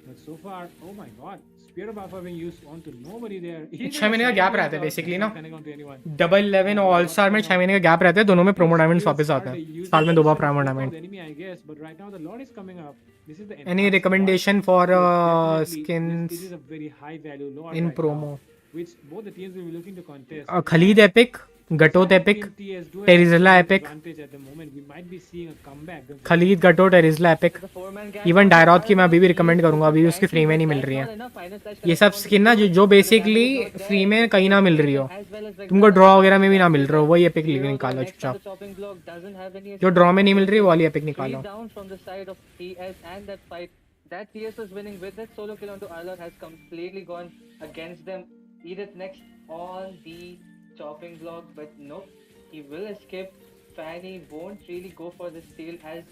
But so far, oh my God, Spear of Alpha being used onto nobody there. 6 महीने का गैप रहता है बेसिकली ना. Connect onto anyone. डबल 11 और ऑल स्टार में 6 महीने का गैप रहता है. दोनों में प्रोमो डायमंड्स वापस आते हैं. साल में 2 बार promo diamond. Enemy, I guess, but right now the Lord is coming up. This is the Any enhanced recommendation Lord. for Definitely, skins this is a very high value Lord in right promo? now, which both the teams will be looking to contest. Khalid Epic Gatot Despite epic, Team TS do have Terizla some epic, advantage at the moment, we might be seeing a comeback. Khalid Gatot, Terizla epic. The four-man gang even onto डायरॉथ की मैं Alba, अभी भी he's recommend करूंगा, अभी super उसकी tanky, free में but नहीं मिल that's रही not है. enough. Final slash ये connects सब onto स्किन ना Stu, जो but the basically damage is not free there. में कहीं ना मिल रही हो, As well as तुमको Vexana ड्रॉ is वगैरह में भी ना actually मिल रहा हो, वही एपिक Hero निकालो next on चुपचाप. the chopping block doesn't have any जो escape ड्रॉ में plan, नहीं मिल but रही वो still, वाली एपिक 3 निकालो. down from the side of TS and that fight. That TS was winning with that solo kill onto Arlot has completely gone against them. Edith next on the chopping block, but nope, he will escape. Fanny won't really go for the steal as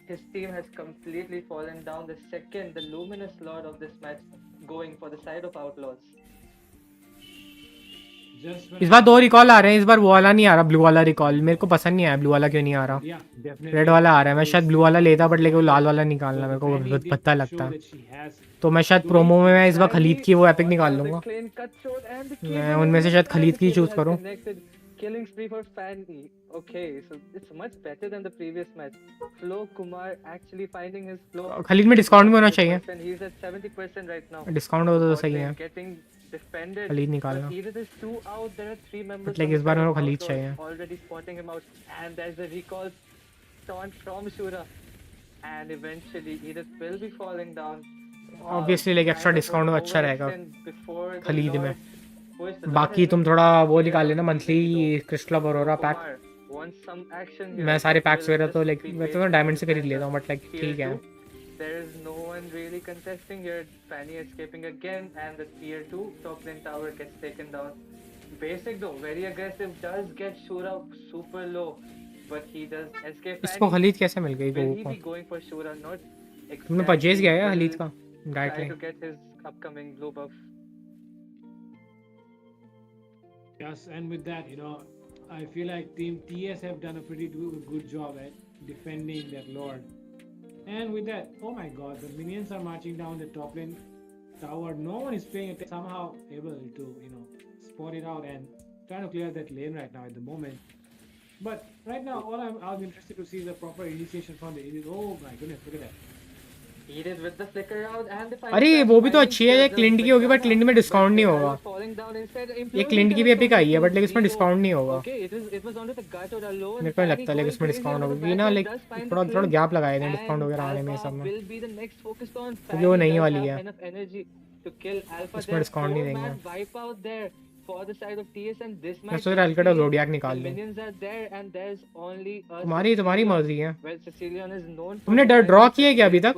his team has completely fallen down. The second, the luminous lord of this match going for the side of Outlaws. Just when इस I बार दो thought- recall आ रहे हैं, इस बार वो वाला नहीं आ रहा, ब्लू वाला रिकॉल. मेरे को पसंद नहीं आया ब्लू वाला, क्यों नहीं आ रहा. Yeah, definitely. रेड वाला आ रहा है. मैं We'll शायद ब्लू see वाला how लेता, this बट लेकिन वो goes. लाल वाला निकालना So मेरे को Fanny did पता show लगता है. that she has तो मैं शायद doing प्रोमो में मैं इस बार Fanny खलीद की वो एपिक on निकाल the लूंगा. clean cut short and the मैं cable उनमें से and शायद the खलीद की cable चूज has करूं. connected. Killing spree for Fanny. Okay, so it's much better than the previous match. Flo Kumar actually finding his flow. Khalid में discount भी होना चाहिए. And he's at 70% right now. Discount हो तो Bot सही lane है. getting defended. Khalid निकालना. But Edith is 2 out. There are 3 members. But like from इस बार the मेरे को side of खलीद Outlaws चाहिए. already spotting him out. And there's the recall taunt from Shura. And eventually Edith will be falling down. Obviously like extra discount अच्छा रहेगा Before the Khalid में. Lord pushed the बाकी Lord तुम has थोड़ा वो been निकाल लेना, cleared monthly completely though. Crystal Arora pack. Kumar wants some action मैं here, सारे but पैक्स will वगैरह तो just लाइक be मैं तो patient डायमंड से with खरीद the लेता हूँ, बट लाइक tier ठीक है. 2. There is no one really contesting here. Fanny escaping again, and the tier 2 top lane tower gets taken down. Basic though, very aggressive, does get Shura super low, but he does escape. इसको Fanny, Khalid कैसे मिल गई will वो he को? be going for Shura? Not exactly. तुमने purchase किया है will Khalid का try directly? to get his upcoming blue buff. Yes, and with that, I feel like Team TS have done a pretty good job at defending that Lord. And with that, oh my god, the minions are marching down the top lane tower. No one is paying attention, somehow able to, spot it out and trying to clear that lane right now at the moment. But right now, all I'm interested to see is a proper initiation from the Edith. Oh my goodness, look at that. Edith with the flicker out and the अरे वो भी तो अच्छी है, ये Clint की होगी, but Clint में डिस्काउंट नहीं होगा. ये क्लिंट की भी एपिक आई है, बट लेकिन इसमें डिस्काउंट नहीं होगा. मेरे को नहीं लगता लेकिन इसमें डिस्काउंट होगा, क्योंकि ना लाइक थोड़ा गैप लगाए थे डिस्काउंट वगैरह आने में सब में, क्योंकि वो नई वाली है. इसमें डिस्काउंट नहीं देंगे. मैं सोच रहा अल्केटा जोडियाक निकाल लूं. तुम्हारी मर्जी है. तुमने ड्रॉ किया क्या अभी तक?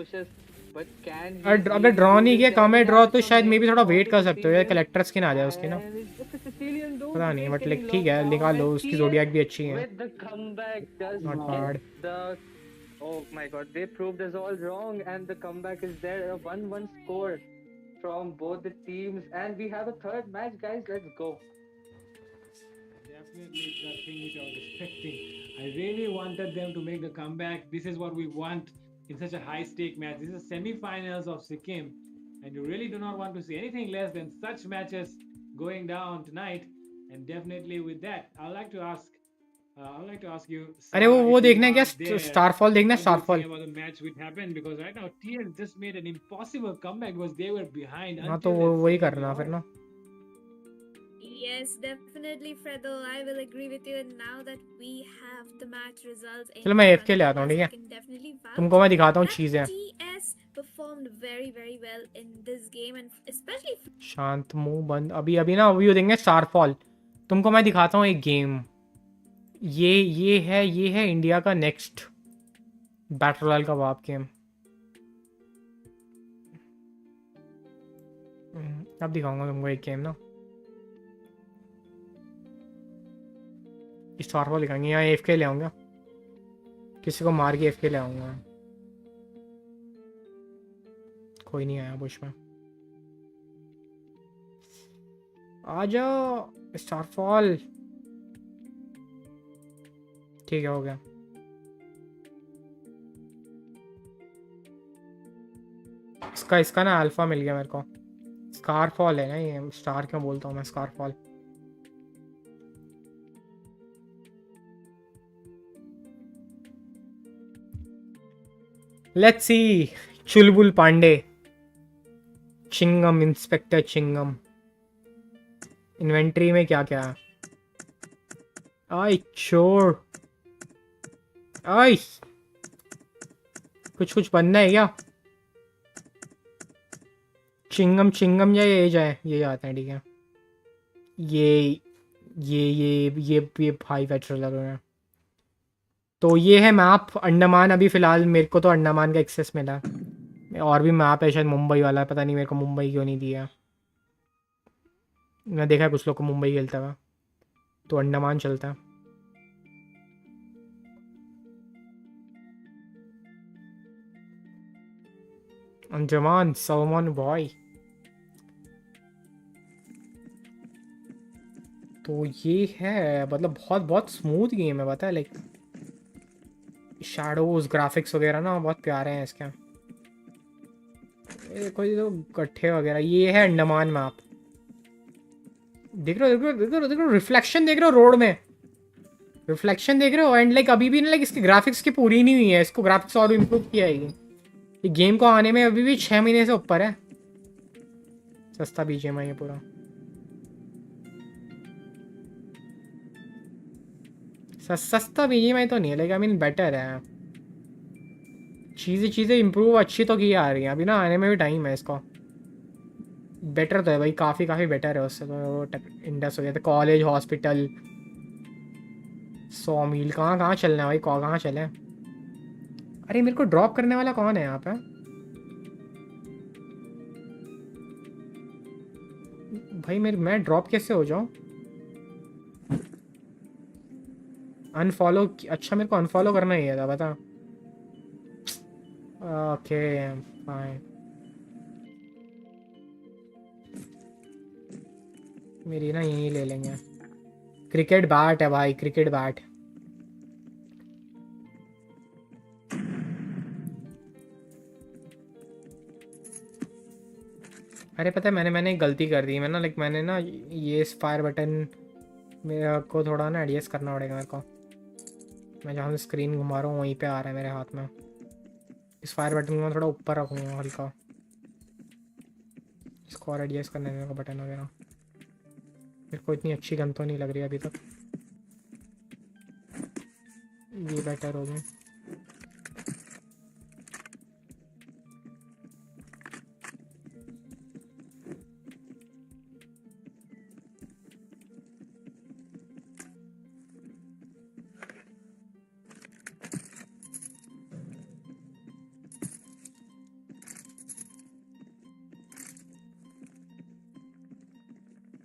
अगर ड्रॉ नहीं किया, कम है ड्रॉ, तो शायद मे भी थोड़ा वेट कर सकते हो या कलेक्टर स्किन आ जाए उसकी ना. पता नहीं, बट लाइक ठीक है, निकाल लो. उसकी जोडियाक भी अच्छी है. Not bad. Oh my god, they proved us all wrong, and the comeback is there. A 1-1 score from both the teams, and we have a third match, guys. Let's go. Definitely it's the thing which I was expecting. I really wanted them to make the comeback. This is what we want in such a high stake match. This is semi-finals of Sikkim, and you really do not want to see anything less than such matches going down tonight. And definitely with that, I'd like to ask you. अरे वो देखना है क्या? Starfall देखना है? Starfall. About the match which happened, because right now TN just made an impossible comeback because they were behind. हाँ तो वही करना फिर ना. Yes, definitely, Fredo. I will agree with you. And now that we have the match results, चलो मैं AFK ले आता हूँ, ठीक है? तुमको मैं दिखाता हूँ चीजें. TS performed very well in this game, and especially. शांत मुंह बंद. अभी ना व्यू देंगे स्टारफॉल. तुमको मैं दिखाता हूँ एक गेम. ये है इंडिया का नेक्स्ट बैटल रॉयल का वाप गेम. अब दिखाऊंगा तुमको एक गेम ना. स्टारफॉल दिखाएंगे. यहाँ एफके ले आऊंगा, किसी को मार के एफके ले आऊंगा. कोई नहीं आया बुश में. आ जाओ स्टारफॉल. ठीक है, हो गया. इसका ना अल्फा मिल गया मेरे को. स्कारफॉल है ना ये. स्टार क्यों बोलता हूँ मैं? स्कारफॉल. Let's see. चुलबुल पांडे, चिंगम, इंस्पेक्टर चिंगम. इन्वेंट्री में क्या क्या है? आई चोर, आई कुछ कुछ बनना है क्या? चिंगम चिंगम या ये जाए, ये आते हैं, ठीक है। ये ये भाई वेटर लग रहे हैं। तो ये है मैप अंडमान। अभी फ़िलहाल मेरे को तो अंडमान का एक्सेस मिला है। और भी मैप है शायद मुंबई वाला, पता नहीं मेरे को मुंबई क्यों नहीं दिया। मैं देखा है कुछ लोग को मुंबई खेलता हुआ, तो अंडमान चलता है। अंडमान सलमान बॉय। तो ये है, मतलब बहुत बहुत स्मूथ गेम है, पता है। लाइक शैडोज, ग्राफिक्स वगैरह ना बहुत प्यारे हैं इसके। कोई तो गट्ठे वगैरह। ये है अंडमान मैप। देख रहे हो, देख रहे हो, देख रहे हो, देख रहे हो, रिफ्लेक्शन देख रहे हो रोड में, रिफ्लेक्शन देख रहे हो। एंड लाइक अभी भी ना, लाइक इसकी ग्राफिक्स की पूरी नहीं हुई है, इसको ग्राफिक्स और इम्प्रूव किया है ये गेम को आने में अभी भी 6 महीने से ऊपर है। सस्ता बीजीएमआई है पूरा। सस्ता बीजीएमआई तो नहीं है, लाइक आई मीन बेटर है। चीज़ें चीज़ें इम्प्रूव अच्छी तो की आ रही हैं, अभी ना आने में भी टाइम है इसको। बेटर तो है भाई, काफ़ी काफ़ी बेटर है उससे तो। इंडस हो गया था, कॉलेज, हॉस्पिटल, 100 मील। कहाँ कहाँ चलना है भाई, कहाँ चले? अरे मेरे को ड्रॉप करने वाला कौन है यहाँ पे? भाई मैं ड्रॉप कैसे हो जाऊँ? अनफॉलो? अच्छा मेरे को अनफॉलो करना ही था, बता। Okay fine. मेरी ना यहीं ले लेंगे। क्रिकेट बैट है भाई, क्रिकेट बैट। अरे पता है, मैंने एक गलती कर दी। मैंने ना ये फायर बटन मेरे को थोड़ा ना एडजस्ट करना पड़ेगा मेरे को। मैं जहाँ से स्क्रीन घुमा रहा हूँ वहीं पे आ रहा है मेरे हाथ में। इस फायर बटन को मैं थोड़ा ऊपर रखूँगा हल्का, इसको और एडजस्ट करने में बटन वगैरह। मेरे को इतनी अच्छी गन तो नहीं लग रही अभी तक। ये बेटर हो गया।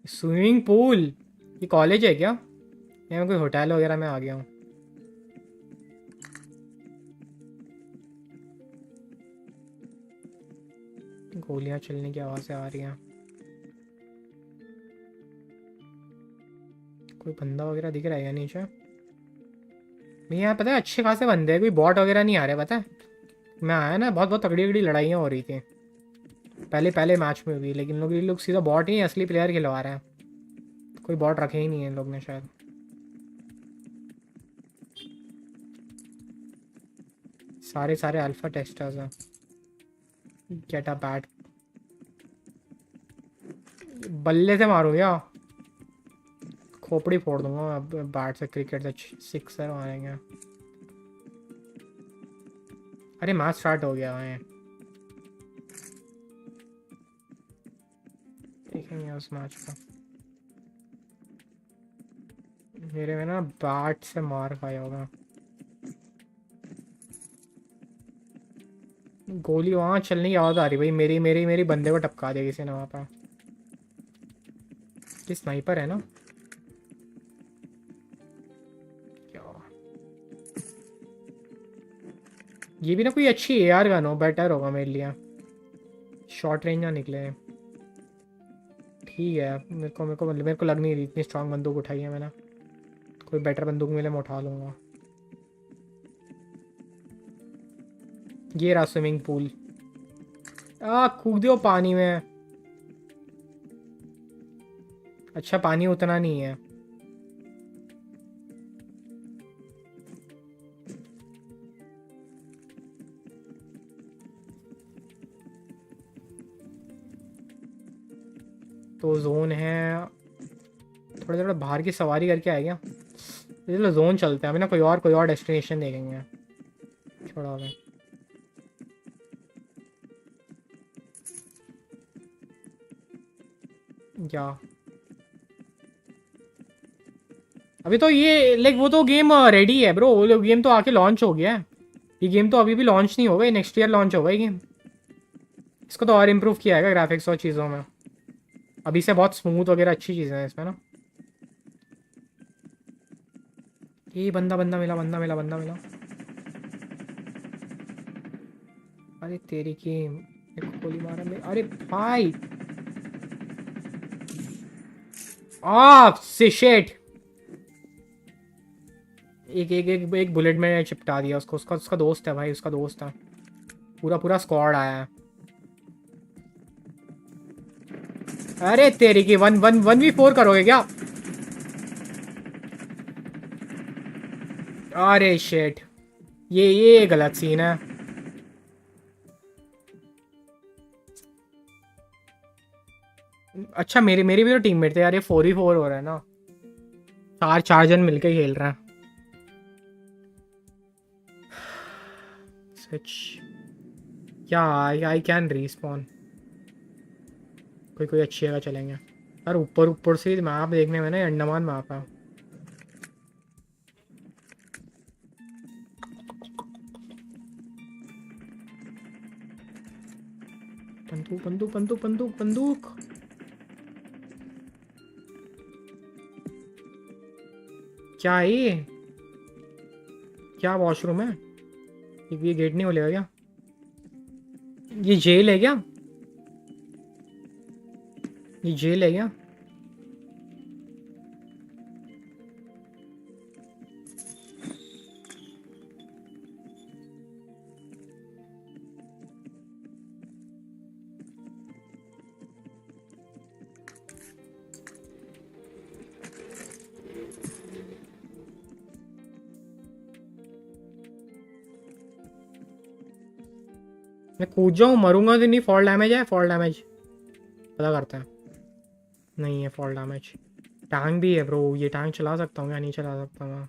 Swimming pool? ये कॉलेज है क्या, या मैं कोई होटल वगैरह में आ गया हूँ? गोलियां चलने की आवाज़ें आ रही हैं। कोई बंदा वगैरह दिख रहा है या नीचे? नहीं यार, पता है अच्छे खासे बंदे हैं, कोई बॉट वगैरह नहीं आ रहे, पता है। मैं आया ना, बहुत बहुत तगड़ी तगड़ी लड़ाइयाँ हो रही थी पहले पहले मैच में भी, लेकिन ये लोग सीधा बॉट ही असली प्लेयर खिलवा रहे हैं। कोई बॉट रखे ही नहीं है इन लोग ने शायद। सारे सारे अल्फा टेस्टर्स हैं। Get a bat. बल्ले से मारूँ क्या? खोपड़ी फोड़ दूंगा मैं बैट से, क्रिकेट से सिक्सर मारेंगे। अरे मैच स्टार्ट हो गया है, देखेंगे उस मैच का। मेरे में ना बैट से मार खाया होगा। गोली वहाँ चलने की आवाज़ आ रही भाई, मेरी मेरी मेरी बंदे को टपका दिया किसी ने वहाँ पर। ये स्नाइपर है ना क्या? ये भी ना कोई अच्छी एआर गन हो, बेटर होगा मेरे लिए। शॉर्ट रेंज ना निकले। ठीक है, मेरे को लग नहीं रही इतनी स्ट्रांग बंदूक उठाई है मैंने। कोई बेटर बंदूक मिले मैं उठा लूँगा। ये रहा स्विमिंग पूल। कूद दो पानी में। अच्छा पानी उतना नहीं है। तो जोन है, थोड़ा थोड़ा बाहर की सवारी करके आए क्या? चलो जोन चलते हैं अभी ना, कोई और डेस्टिनेशन देखेंगे। छोड़ो अभी। क्या अभी तो ये लाइक वो तो गेम रेडी है ब्रो, वो गेम तो आके लॉन्च हो गया है। ये गेम तो अभी भी लॉन्च नहीं होगा, नेक्स्ट ईयर लॉन्च होगा ये गेम। इसको तो और इम्प्रूव किया है ग्राफिक्स और चीज़ों में, अभी से बहुत स्मूथ वगैरह अच्छी चीज़ें हैं इसमें ना। ये बंदा मिला। अरे तेरी की मेरे को गोली मारा अरे भाई से शेट। एक बुलेट में चिपटा दिया उसको, उसका दोस्त है भाई, उसका दोस्त है। पूरा स्क्वाड आया है। अरे तेरी की 1v4 करोगे क्या? अरे शेट, ये गलत सीन है। अच्छा मेरी भी तो टीममेट थे यार, ये 4v4 हो रहा है ना, चार जन मिलके खेल रहे हैं। सच क्या, आई कैन रीस्पॉन। कोई अच्छी जगह चलेंगे यार, ऊपर से मैप देखने में ना, अंडमान मैप है। बंदूक। क्या है ये? क्या वॉशरूम है? ये गेट नहीं खुलेगा क्या? ये जेल है क्या? ये जेल है क्या? मैं कूद जाऊँ, मरूंगा तो नहीं? फॉल डैमेज है, फॉल डैमेज पता करते हैं। नहीं है फॉल डैमेज। टैंक भी है ब्रो, ये टैंक चला सकता हूँ या नहीं चला सकता मैं?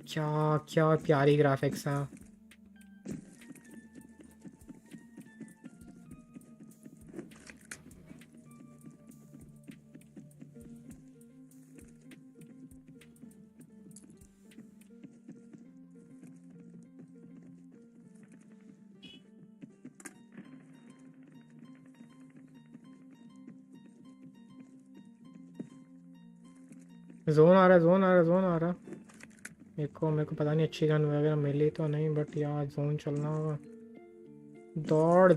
क्या प्यारी ग्राफिक्स है। जोन आ रहा। मेरे को पता नहीं अच्छी गन वगैरह मिली तो नहीं, बट यार जोन चलना होगा। दौड़।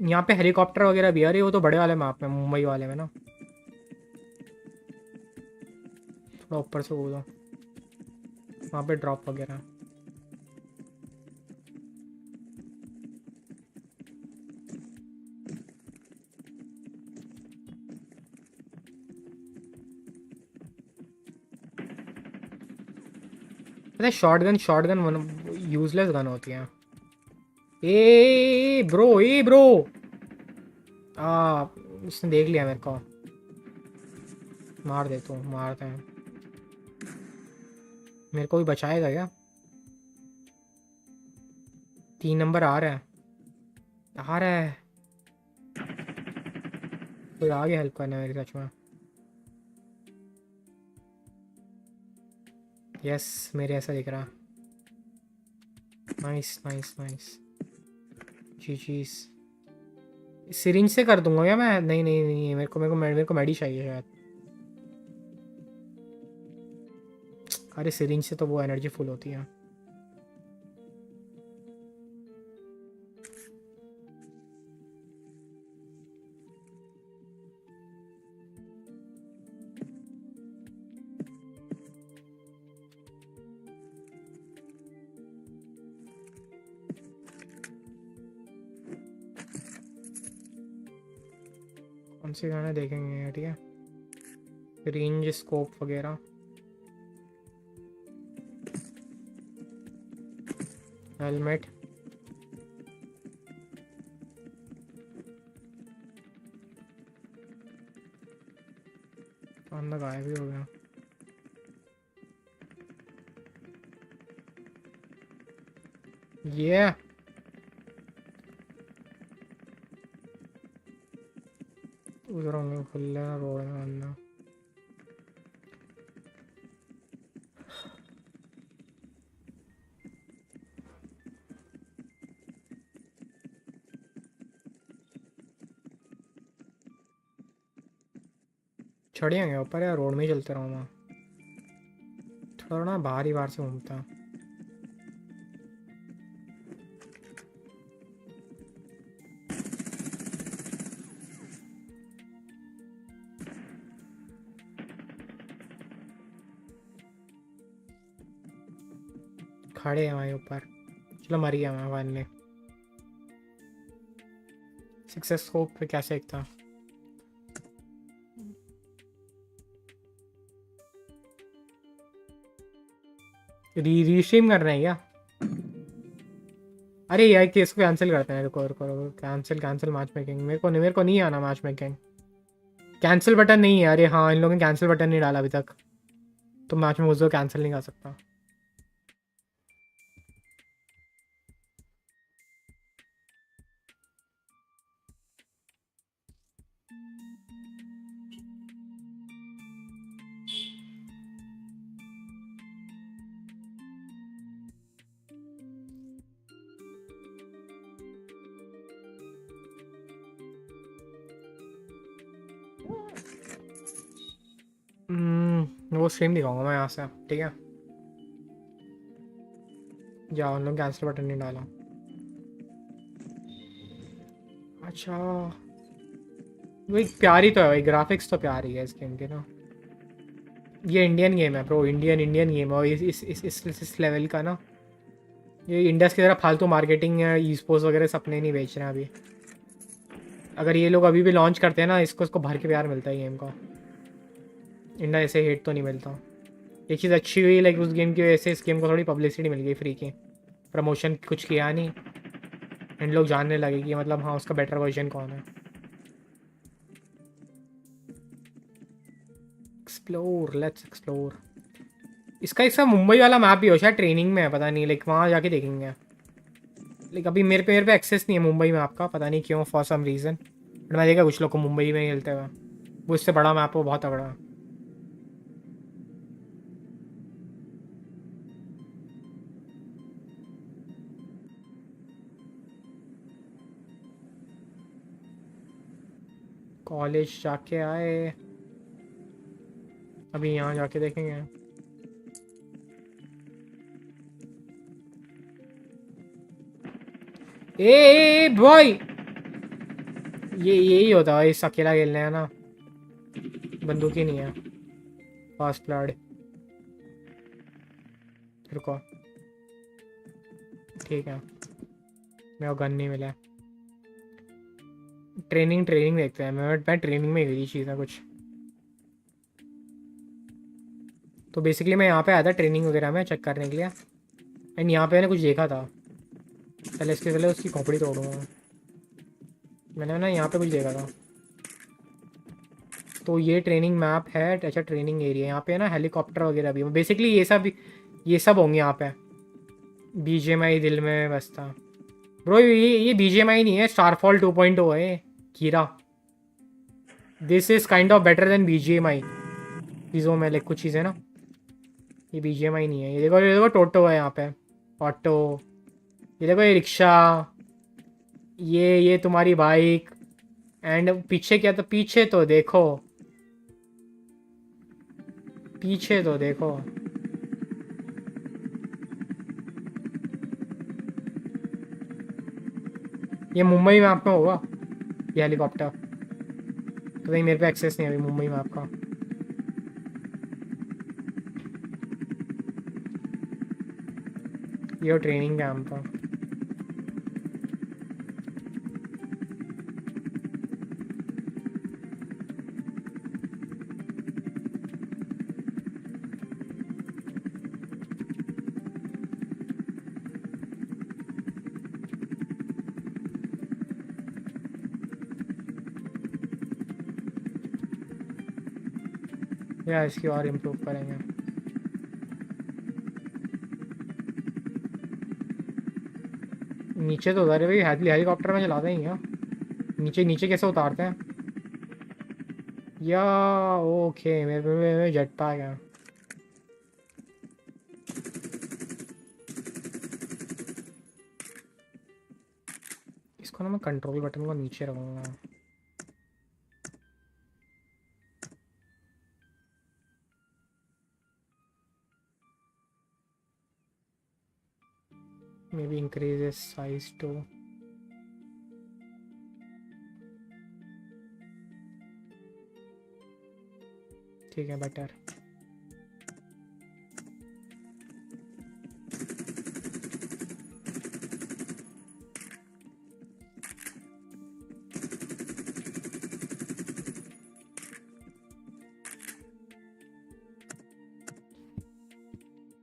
यहाँ पे हेलीकॉप्टर वगैरह भी आ रही है, वो तो बड़े वाले मैप में, मुंबई वाले में ना। थोड़ा ऊपर से कूदो, वहाँ पे ड्रॉप वगैरह। पता है शॉटगन यूजलेस गन होती है। ए ब्रो इसने देख लिया मेरे को। मार दे तू, मारते हैं। मेरे को भी बचाएगा क्या? 3 नंबर आ रहा है। कोई आ गया हेल्प करने मेरी, सच में। यस, मेरे ऐसा दिख रहा। नाइस। जी सिरिंज से कर दूंगा क्या मैं? नहीं, मेरे को मेडी चाहिए शायद। अरे सिरिंज से तो वो एनर्जी फुल होती है। कौन से गाने देखेंगे? ठीक है, रेंज स्कोप वगैरह। हेलमेट अंदर गायब भी हो गया। ये उधर होंगे खुले रोड में अंदर। चढ़े होंगे ऊपर या रोड में ही चलते रहो मैं थोड़ा ना बाहर से घूमता। खड़े हैं वहीं ऊपर। चलो मर गया मैं फाइनली। सक्सेस स्कोप पे कैसे एक था। रीस्ट्रीम कर रहे हैं क्या? अरे यार केस को कैंसिल करते हैं। रुको रुको रुको कैंसिल मैच मेकिंग। मेरे को नहीं आना मैच मेकिंग। कैंसिल बटन नहीं है। अरे हाँ इन लोगों ने कैंसिल बटन नहीं डाला अभी तक तो मैच में उसको कैंसिल नहीं कर सकता। वो स्ट्रीम दिखाऊंगा मैं यहाँ से। ठीक है जाओ उन लोग कैंसिल बटन नहीं डाला। अच्छा वो एक प्यारी तो है भाई। ग्राफिक्स तो प्यारी है इस गेम की ना। ये इंडियन गेम है ब्रो। इंडियन गेम है और इस लेवल का ना। ये इंडस की तरह फालतू मार्केटिंग ई स्पोर्ट्स वगैरह सपने नहीं बेच रहे हैं अभी। अगर ये लोग अभी भी लॉन्च करते हैं ना इसको भर के प्यार मिलता है गेम का। इंडिया ऐसे हेट तो नहीं मिलता। एक चीज़ अच्छी हुई लाइक उस गेम की वजह से इस गेम को थोड़ी पब्लिसिटी मिल गई फ्री की। प्रमोशन कुछ किया नहीं इन लोग जानने लगे कि मतलब हाँ उसका बेटर वर्जन कौन है। Explore let's explore. इसका मुंबई वाला मैप भी हो शायद ट्रेनिंग में है पता नहीं लाइक वहाँ जाके देखेंगे। लाइक अभी मेरे पे एक्सेस नहीं है मुंबई मैप का पता नहीं क्यों फॉर सम रीज़न। बट मैं देखा कुछ लोग को मुंबई में खेलते हुए। वो इससे बड़ा मैप वो बहुत तगड़ा है। कॉलेज जाके आए अभी यहाँ जाके देखेंगे। ए बॉय ये यही होता है इस अकेला खेलने है ना। बंदूक ही नहीं है। Fast blood. रुको ठीक है मेरे को गन नहीं मिला। ट्रेनिंग देखते हैं। मैं ट्रेनिंग में गई चीज़ है कुछ। तो बेसिकली मैं यहाँ पे आया था ट्रेनिंग वगैरह में चेक करने के लिए। एंड यहाँ पे मैंने कुछ देखा था। पहले इसके पहले उसकी खोपड़ी तोड़ूंगा। मैंने ना यहाँ पे कुछ देखा था। तो ये ट्रेनिंग मैप है। अच्छा ट्रेनिंग एरिया यहाँ पे है ना हेलीकॉप्टर वगैरह भी बेसिकली ये सब होंगे यहाँ पे। बीजीएमआई दिल में बसता ब्रो। ये बीजीएमआई नहीं है स्टारफॉल 2.0 है कीरा। This is kind of better than BGMI चीज़ों में लाइक कुछ चीज़ें ना। ये बीजीएमआई नहीं है। ये देखो टोटो है यहाँ पे ऑटो। ये देखो ये रिक्शा। ये तुम्हारी बाइक। एंड पीछे क्या था पीछे तो देखो। पीछे तो देखो। ये मुंबई में आपका होगा ये हेलीकॉप्टर। तो भाई मेरे पे एक्सेस नहीं है अभी मुंबई में आपका। ये ट्रेनिंग कैंप था। या इसकी और इम्प्रूव करेंगे. नीचे तो उधर भाई हेलीकॉप्टर में चलाते ही हैं. नीचे नीचे कैसे उतारते हैं? या ओके मेरे जेट पैक है. इसको ना मैं कंट्रोल बटन को नीचे रखूँगा. Maybe increase its size too. ठीक है बेटर.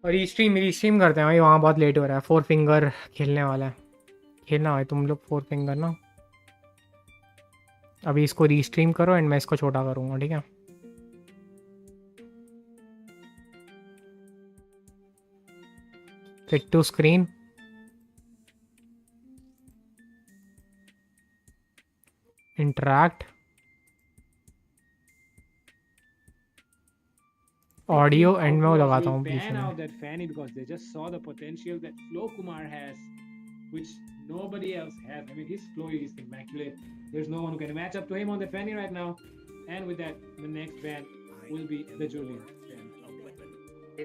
और रीस्ट्रीम करते हैं भाई. वहाँ बहुत लेट हो रहा है. 4 फिंगर खेलने वाला है. खेलना है तुम लोग 4 फिंगर ना. अभी इसको रीस्ट्रीम करो एंड मैं इसको छोटा करूँगा. ठीक है. Fit to screen. Interact. Audio and मैं वो लगाता हूँ बीच ban में. out that Fanny because they just saw the potential that Flo Kumar has, which nobody else has. I mean, his flow is immaculate. There's no one who can match up to him on the Fanny right now. And with that, the next ban will be the Julian ban.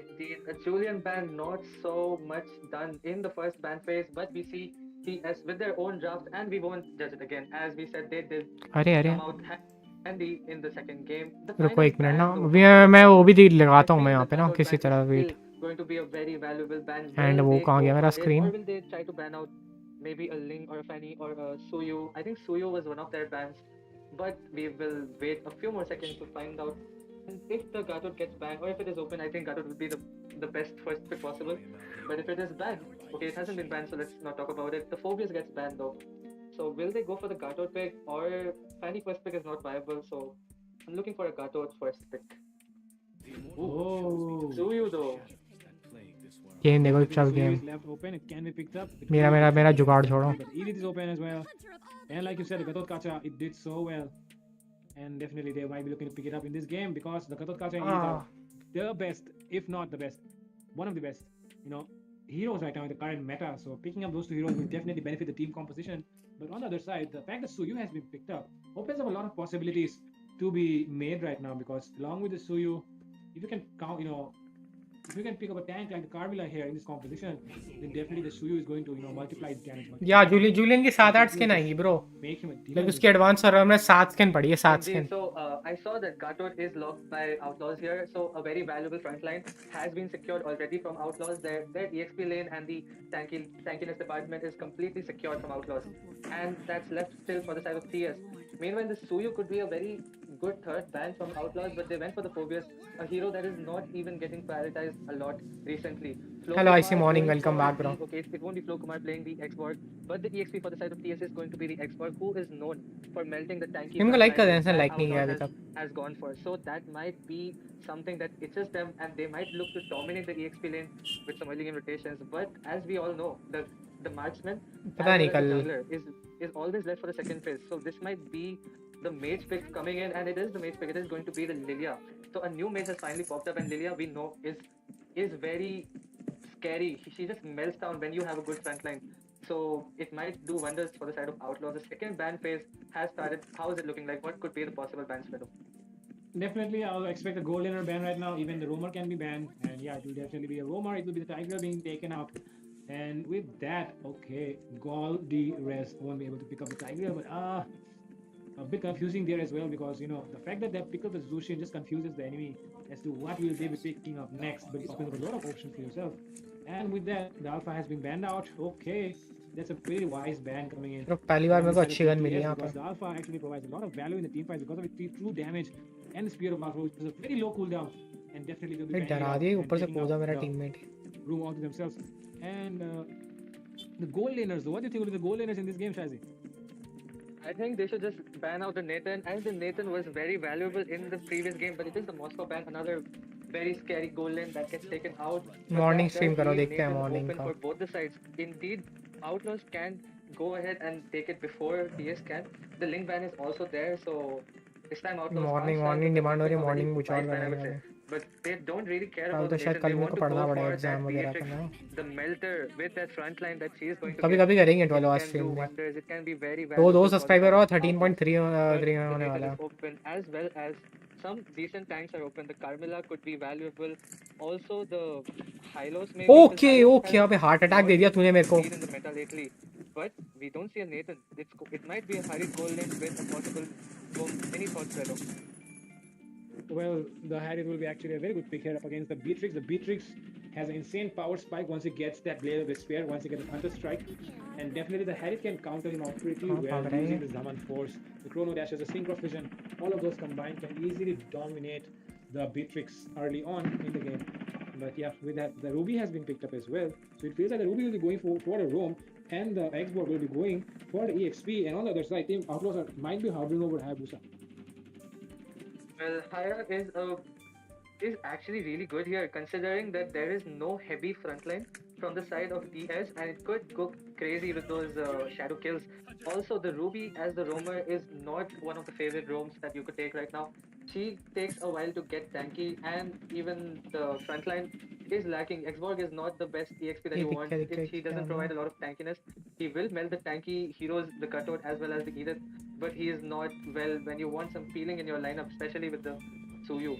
Indeed, a Julian ban not so much done in the first ban phase, but we see TS with their own draft, and we won't judge it again. As we said, they did अरे come out handy in the second game. The रुको final एक minute ban, ना. though, अभी मैं वो भी लगाता हूँ I मैं feel यहाँ the पे ना cutout किसी ban तरह. is wait. still going to be a very valuable ban. And Will वो they कहाँ go गया मेरा for it, screen? or will they try to ban out maybe a Ling or a Fanny or a Suyu? I think Suyu was one of their bans, but we will wait a few more seconds to find out. And if the Gatot gets banned, or if it is open, I think Gatot would be the best first pick possible. But if it is banned, okay, it hasn't been banned, so let's not talk about it. The Phobias gets banned though. So will they go for the Gatot pick, or Fanny first pick is not viable, so I'm looking for a Gatot first pick. Oh. Suyu though. Game देखो Maybe the चल Suyu game. is left open. It can be picked up. It मेरा will be मेरा picked मेरा up. जुगाड़ छोड़ो. But Edith is open as well. And like you said, the Gatot Kacha, it did so well. And definitely they might be looking to pick it up in this game because the Gatot Kacha and Edith are the best, if not the best, one of the best, heroes right now in the current meta. So picking up those two heroes will definitely benefit the team composition. But on the other side, the fact that Suyu has been picked up opens up a lot of possibilities to be made right now because along with the Suyu, if you can count, if you can pick up a tank like the Carmilla here in this composition, then definitely the Suyu is going to, multiply its damage. या Julian की 7-8 skin आएगी bro. Make him a like demon. उसकी advance server में 7 skin पड़ी है. 7 Indeed. Skin. So I saw that Gatot is locked by Outlaws here. So a very valuable frontline has been secured already from Outlaws. Their EXP lane and the tankiness department is completely secured from Outlaws, and that's left still for the side of TS. Meanwhile, the Suyu could be a very good third ban from Outlaws, but they went for the Phobius, a hero that is not even getting prioritized a lot recently. Hello, I see Kumar morning. going Welcome for back, bro. Okay, it won't be Flo Kumar playing the X-Borg, but the EXP for the side of TS is going to be the X-Borg, who is known for melting the tanky. इनको like कर देना. that like नहीं किया Outlaws अभी तक. has gone for. So that might be something that itches them, and they might look to dominate the EXP lane with some early game rotations. But as we all know, the marksman पता नहीं as well as कल. the jungler is always left for the second phase. So this might be the mage pick coming in, and it is the mage pick. It is going to be the Lilia. So a new mage has finally popped up, and Lilia we know is very scary. She just melts down when you have a good frontline. So it might do wonders for the side of Outlaws. The second ban phase has started. How is it looking like? What could be the possible bans, Fredo? Definitely, I'll expect a gold laner ban right now. Even the roamer can be banned, and yeah, it will definitely be a roamer. It will be the tiger being taken out, and with that, okay, Gall the rest won't be able to pick up the tiger, but a bit confusing there as well because the fact that they pick up the Zushin just confuses the enemy as to what will they be picking up next, but it opens up a lot of options for yourself. And with that, the alpha has been banned out. Okay, that's a pretty wise ban coming in. पहली बार मेरे को अच्छी gun मिली यहाँ Because पे. the alpha actually provides a lot of value in the team fights because of its true damage and the spear of Marvel, which is a very low cooldown, and definitely will be भाई banning डरा out दिए and ऊपर से taking कूदा out मेरा the teammate. room all to themselves. And the gold laners, though, what do you think will be the gold laners in this game, Shazi? I think they should just ban out the Nathan, as the Nathan was very valuable in the previous game, but it is the Moscow ban, another very scary goal lane that gets taken out. But morning that does stream करो, leave देखते हैं Nathan morning open का. for both the sides. Indeed, Outlaws can go ahead and take it before TS can. The link ban is also there, so this time Outlaws can't morning stand to morning commit demand हो with रही a है, very morning कुछ और wide ban, I would कराएंगे say. अभी. But they don't really care कल about तो the शायद Nathan. कल They मेरे want को to पढ़ना go पड़ेगा for एग्जाम that वगैरह का BFX, ना. the melter with that front line that she is going to कभी get. कभी करेंगे It 12 hour can do stream में. wonders. It can be very दो valuable for the subscriber side और of Outlaws. 13.3 But the होने Nathan वाला is है. open, as well as some decent tanks are open. The Carmilla could be valuable. Also, the Hylos maybe, because okay Hylos okay, has अबे heart attack not दे दिया तूने मेरे को. been in the meta lately. But we don't see a Nathan. It might be a hurried goal lane with a possible boom. Any thoughts, Fredo? Well, the Harriet will be actually a very good pick here up against the Beatrix. The Beatrix has an insane power spike once he gets that Blade of Despair, once he gets a Hunter Strike. And definitely the Harriet can counter him out pretty हाँ, well भाग रही using है. the Zaman Force, the Chrono Dashes, the Synchro Vision. All of those combined can easily dominate the Beatrix early on in the game. But yeah, with that, the Ruby has been picked up as well. So it feels like the Ruby will be going for a roam, and the Xbox will be going for the EXP. And on the other side, Team Outlaws might be hovering over Hayabusa. Well, Haya is actually really good here, considering that there is no heavy frontline from the side of TS, and it could go crazy with those shadow kills. Also, the Ruby as the roamer is not one of the favorite roams that you could take right now. She takes a while to get tanky, and even the frontline is lacking. Xborg is not the best EXP that ये you दिख want. क्या दिख क्या He क्या doesn't provide a lot of tankiness. He will melt the tanky heroes, the cutout, as well as the Edith, but he is not well when you want some feeling in your lineup, especially with the Suyu.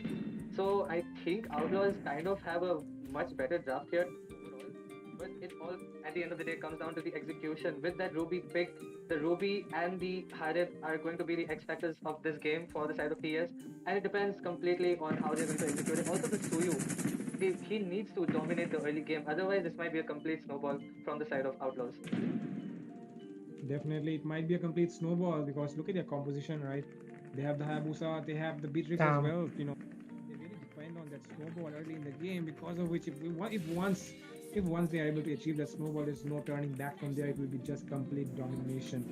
So I think Outlaws kind of have a much better draft here overall. But it all at the end of the day comes down to the execution. With that Ruby pick, the Ruby and the Harith are going to be the X factors of this game for the side of TS, and it depends completely on how they're going to execute it. Also, the Suyu, he needs to dominate the early game. Otherwise, this might be a complete snowball from the side of Outlaws. Definitely, it might be a complete snowball because look at their composition, right? They have the Hayabusa, they have the Beatrix as Damn. well. You know, they really depend on that snowball early in the game. Because of which, if once they are able to achieve that snowball, there's no turning back from there. It will be just complete domination.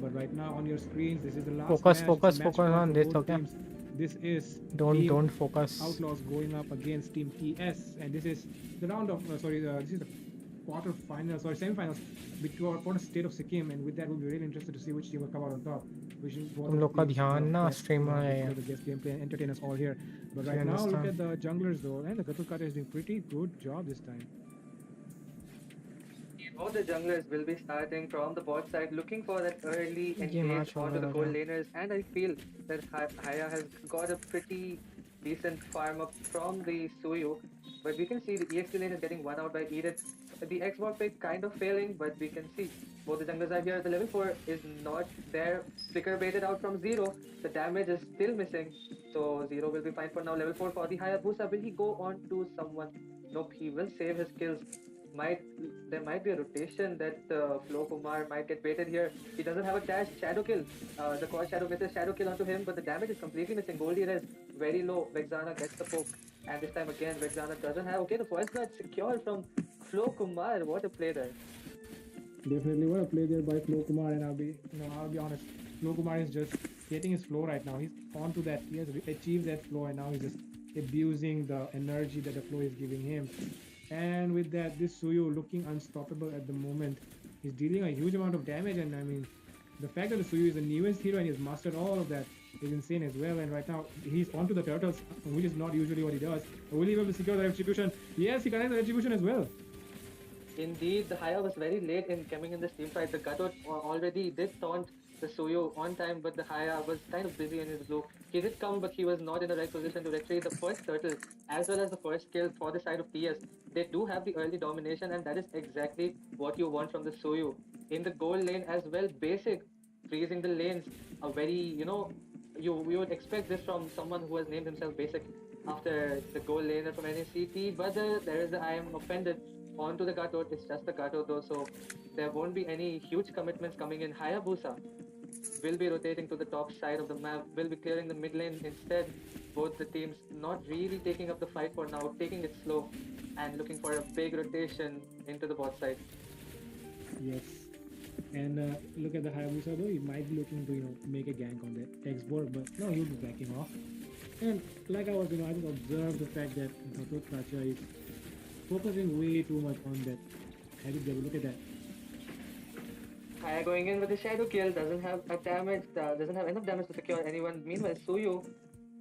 But right now on your screens, this is the last Focus, match. focus, It's a match focus point on for this, both okay? teams. This is Don't Team focus. Outlaws going up against Team TS, and this is the round of this is the quarterfinals or semifinals for the state of Sikkim, and with that we'll be really interested to see which team will come out on top. तुम लोग का ध्यान ना stream में है. the guest gameplay and entertain us all here. But I right now, look understand. at the junglers though, and the Gatul Kata is doing pretty good job this time. Both the junglers will be starting from the bot side, looking for that early engage match onto the होगा gold ना. laners, and I feel that Haya has got a pretty decent farm up from the Suyu, but we can see the EXP lane is getting one out by Edith. The Xbox pick kind of failing, but we can see both the junglers are here. The level 4 is not there. Flicker baited out from Zero. The damage is still missing, so Zero will be fine for now. Level 4 for the Hayabusa. Will he go on to someone? Nope, he will save his kills. Might There might be a rotation that Flo Kumar might get baited here. He doesn't have a dash. Shadow kill. The quad shadow misses shadow kill onto him, but the damage is completely missing. Goldie is very low. Vexana gets the poke, and this time again Vexana doesn't have. Okay, the first blood secure from Flo Kumar. What a play there. Definitely what a play there by Flo Kumar, and I'll be honest, Flo Kumar is just getting his flow right now. He's on to that. He has achieved that flow, and now he's just abusing the energy that the flow is giving him. And with that, this Suyu looking unstoppable at the moment. He's dealing a huge amount of damage, and I mean, the fact that the Suyu is the newest hero and he's mastered all of that is insane as well. And right now, he's onto the turtles, which is not usually what he does. Will he be able to secure the retribution? Yes, he connects the retribution as well. Indeed, the Haya was very late in coming in this team fight. The Gatot already did taunt the Suyo on time, but the Haya was kind of busy in his blue. He did come, but he was not in the right position to retrieve the first turtle as well as the first kill for the side of TS. They do have the early domination, and that is exactly what you want from the Suyu. In the gold lane as well, basic, freezing the lanes, a very, you would expect this from someone who has named himself basic after the gold laner from NACT, but there is the I am offended onto the Gato. It's just the Gato though, so there won't be any huge commitments coming in. Hayabusa will be rotating to the top side of the map, will be clearing the mid lane instead. Both the teams not really taking up the fight for now, taking it slow and looking for a big rotation into the bot side. Yes. And look at the Hayabusa though, he might be looking to make a gank on that X board, but no, he'll be backing off. And like I was I just observed the fact that Gatot Kacha is focusing way too much on that heavy devil. Look at that. Haya going in with a shadow kill, doesn't have enough damage to secure anyone. Meanwhile, Suyu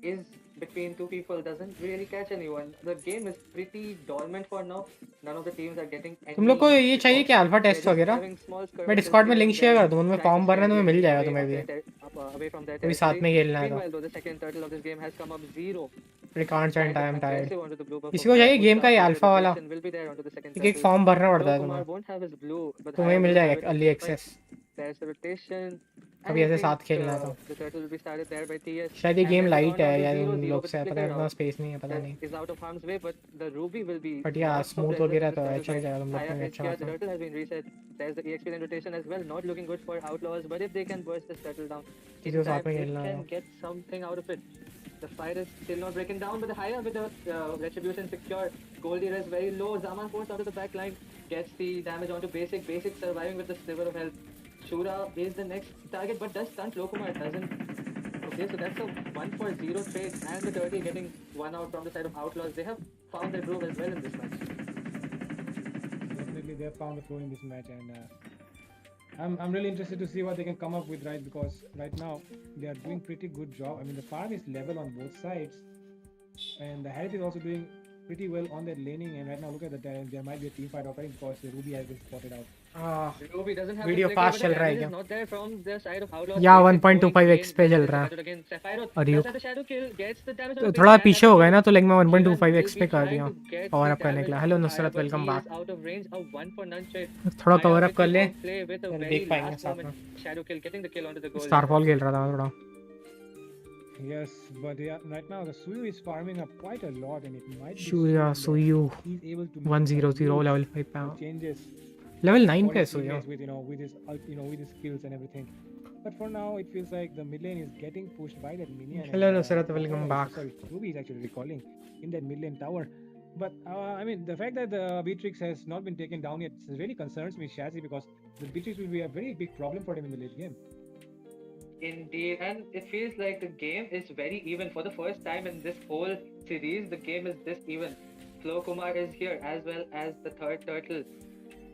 is between two people, doesn't really catch anyone. The game is pretty dormant for now. None of the teams are getting तुम लोग को any ये चाहिए off. क्या alpha They're test just वगैरह? having small मैं skirmishes Discord में here link and share there, कर दूँ, उनमें trying to फॉर्म भरना scare है, the तुम्हें मिल enemy जाएगा away तुम्हें of भी. away from their अभी साथ territory. में खेलना है तो. Meanwhile, though, the second turtle of this game has come up zero. I can't chant, Kind I of am tired. aggressive onto the blue buff किसी of को Haya. चाहिए Good game का start ये for the alpha वाला? rotation will be there onto the second एक turtle. Form भरना पड़ता Flo है Kumar तुम्हें. won't have his blue, but तुम्हें Haya मिल will जाएगा have it in early this fight. Access. There's the rotation. अभी And I ऐसे think साथ खेलना है तो. the turtle will be started there by TS. शायद ये And game there's a light taunt है onto या Zero. उन Zero लोग with से, पता flicker नहीं, इतना out. स्पेस नहीं है, पता That नहीं. is out of harm's way, but the ruby will be but यार not so स्मूथ हो present गया in तो this turtle अच्छा ही fight. जाएगा, तुम लोग Haya को is अच्छा here, the खासा. turtle has been reset. There's the EXP lane rotation as well, not looking good for Outlaws, but if they can burst this turtle down, किसी in को साथ time में it खेलना can है. get something out of it. The fight is still not breaking down, but the Haya with the retribution secure. Goldie is very low. Zaman forced out of the back line, gets the damage onto basic. Basic surviving with the sliver of health. Shura is the next target, but does stun Lokumar. Doesn't. Okay, so that's a 1-for-0 trade, and the Turtle getting one out from the side of Outlaws. They have found their groove as well in this match. Definitely, they have found the flow in this match, and I'm really interested to see what they can come up with, right? Because right now they are doing pretty good job. I mean, the farm is level on both sides, and the Harriet is also doing pretty well on that laning. And right now, look at the there might be a team fight occurring because the Ruby has been spotted out. Ruby doesn't have video the flicker, fast but चल the रहा है damage क्या? is not there from the side of Outlaws. या Basic going 1.25 in x पे with चल this रहा है. battle again. Sephiroth और does you have the shadow kill, gets the damage on तो the थोड़ा basic, and पीछे that's हो the गए kill. ना, तो लाइक मैं Shivan 1.25 will एक्स be पे कर trying दिया to get cover the up करने के damage लिए. onto hello Haya, Nusrat, but welcome he back. is out of range. A 1-for-none trade. थोड़ा Haya कवर अप with कर the ले, outplay with a फिर very देख पाएंगे last साथ में. moment shadow kill, getting the kill onto the goal. Starfall खेल रहा था मैं थोड़ा. Yes, but yeah, right now the Suyu is farming up quite a lot, and it might be शूया soon that सुयू he's able to make 100 some level huge 5 पे. changes level 9 for पे his सुयू. teammates with with his with his skills and everything. But for now, it feels like the mid lane is getting pushed by that minion. Hello And, Nusrat, welcome Moba back. sorry, Ruby is actually recalling in that mid lane tower. But I mean, the fact that the Beatrix has not been taken down yet really concerns me, Shazzy, because the Beatrix will be a very big problem for him in the late game. Indeed, and it feels like the game is very even. For the first time in this whole series, the game is this even. Flo Kumar is here as well as the third turtle,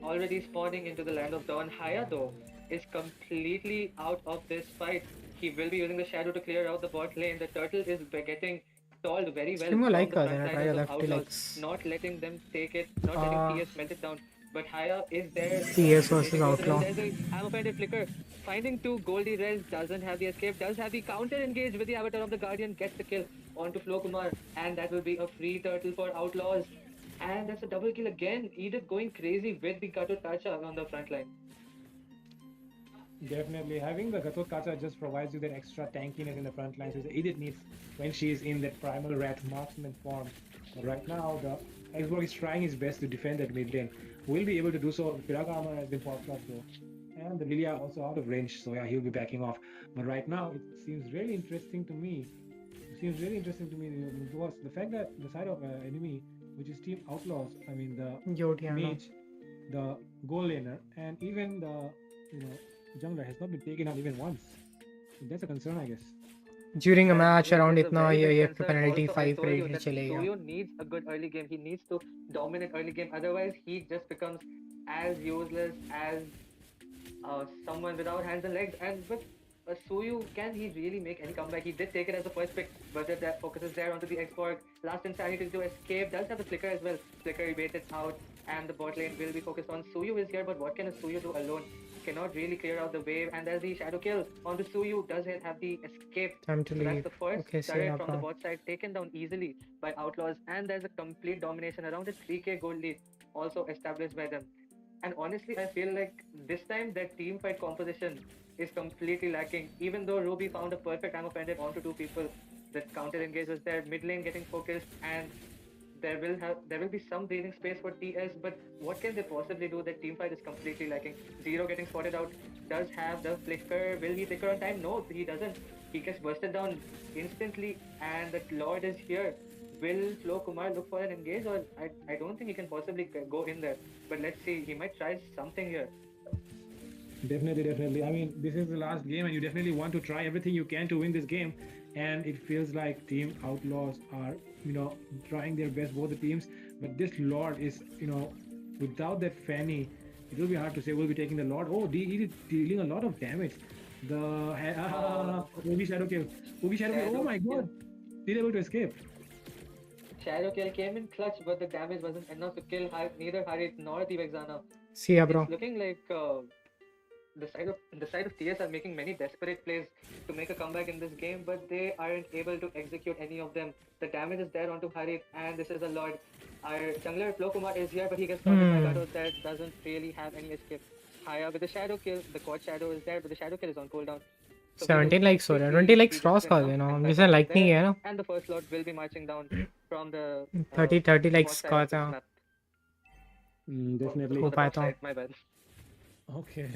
already spawning into the land of Dawn. Haya, though, is completely out of this fight. He will be using the shadow to clear out the bot lane. The turtle is getting stalled very well stream को from like the कर देना, try frontliners कर of 50 Outlaws, likes. not letting them take it, not letting TS melt it down. But Haya is there. TS versus Waiting for the Outlaw. There's a hammer-pointed flicker. Finding two, Goldie Rez doesn't have the escape, does have the counter engage with the avatar of the Guardian, gets the kill onto Flo Kumar, and that will be a free turtle for Outlaws. And that's a double kill again. Edith going crazy with the Gato Tacha on the front line. Definitely, having the Gatot Kacha just provides you that extra tankiness in the front lines, which Edith needs when she is in that primal rat marksman form. But right now, the Xbox is trying his best to defend that mid lane. Will be able to do so. Piraka armor has been popped up though, and the Lilia also out of range, so yeah, he'll be backing off. But right now, it seems really interesting to me. It seems really interesting to me because the fact that the side of enemy, which is Team Outlaws, I mean the Yotiano. mage, the goal laner, and even the jungler has not been taken out even once. So that's a concern, I guess. During a That match around is a इतना very ये big ये concern. penalty Also, I 5 told you rate that चलेगा. Suyo needs a good early game. He needs to dominate early game. Otherwise, he just becomes as useless as someone without hands and legs. And but Suyu, can he really make any comeback? He did take it as the first pick, but that focuses there onto the export. Last insanity to escape. Does have the flicker as well. Flicker evaded out, and the bot lane will be focused on. Suyu is here, but what can a Suyu do alone? Cannot really clear out the wave, and there's the shadow kill onto Suyu. Does it have the escape? Time to So that's leave. the first Okay, see turret you from the now. bot side taken down easily by Outlaws, and there's a complete domination around a 3k gold lead also established by them. And honestly, I feel like this time that team fight composition is completely lacking. Even though Ruby found a perfect ammo pendant onto two people, the counter engage was there, mid lane getting focused, and there will be some breathing space for TS, but what can they possibly do? That team fight is completely lacking. Zero getting spotted out, does have the flicker. Will he flicker on time? No, he doesn't. He gets bursted down instantly, and the Lord is here. Will Flo Kumar look for an engage, or I don't think he can possibly go in there. But let's see, he might try something here. Definitely. I mean, this is the last game, and you definitely want to try everything you can to win this game. And it feels like Team Outlaws are, trying their best, both the teams. But this Lord is, without that Fanny, it will be hard to say. We'll be taking the Lord. Oh, he is dealing a lot of damage. The Ugi Shadow Kill. Ugi Shadow Kill. Oh my God! Still able to escape. Shadow Kill came in clutch, but the damage wasn't enough to kill neither Harit nor the Vexana. See ya, bro. It's looking like the side of TS are making many desperate plays to make a comeback in this game, but they aren't able to execute any of them. The damage is there onto Harit, and this is a Lord. Our jungler Flo Kumar is here, but he gets caught by Gato that doesn't really have any escape. Haya with the Shadow Kill, the quad Shadow is there, but the Shadow Kill is on cooldown. So 17 likes हो रहा है, 20 likes cross कर देना, and जैसे like नहीं है ना, and the first Lord will be marching down from the 30 likes side का of this था, map. Definitely. हो पाया था। Side, my bad. Okay.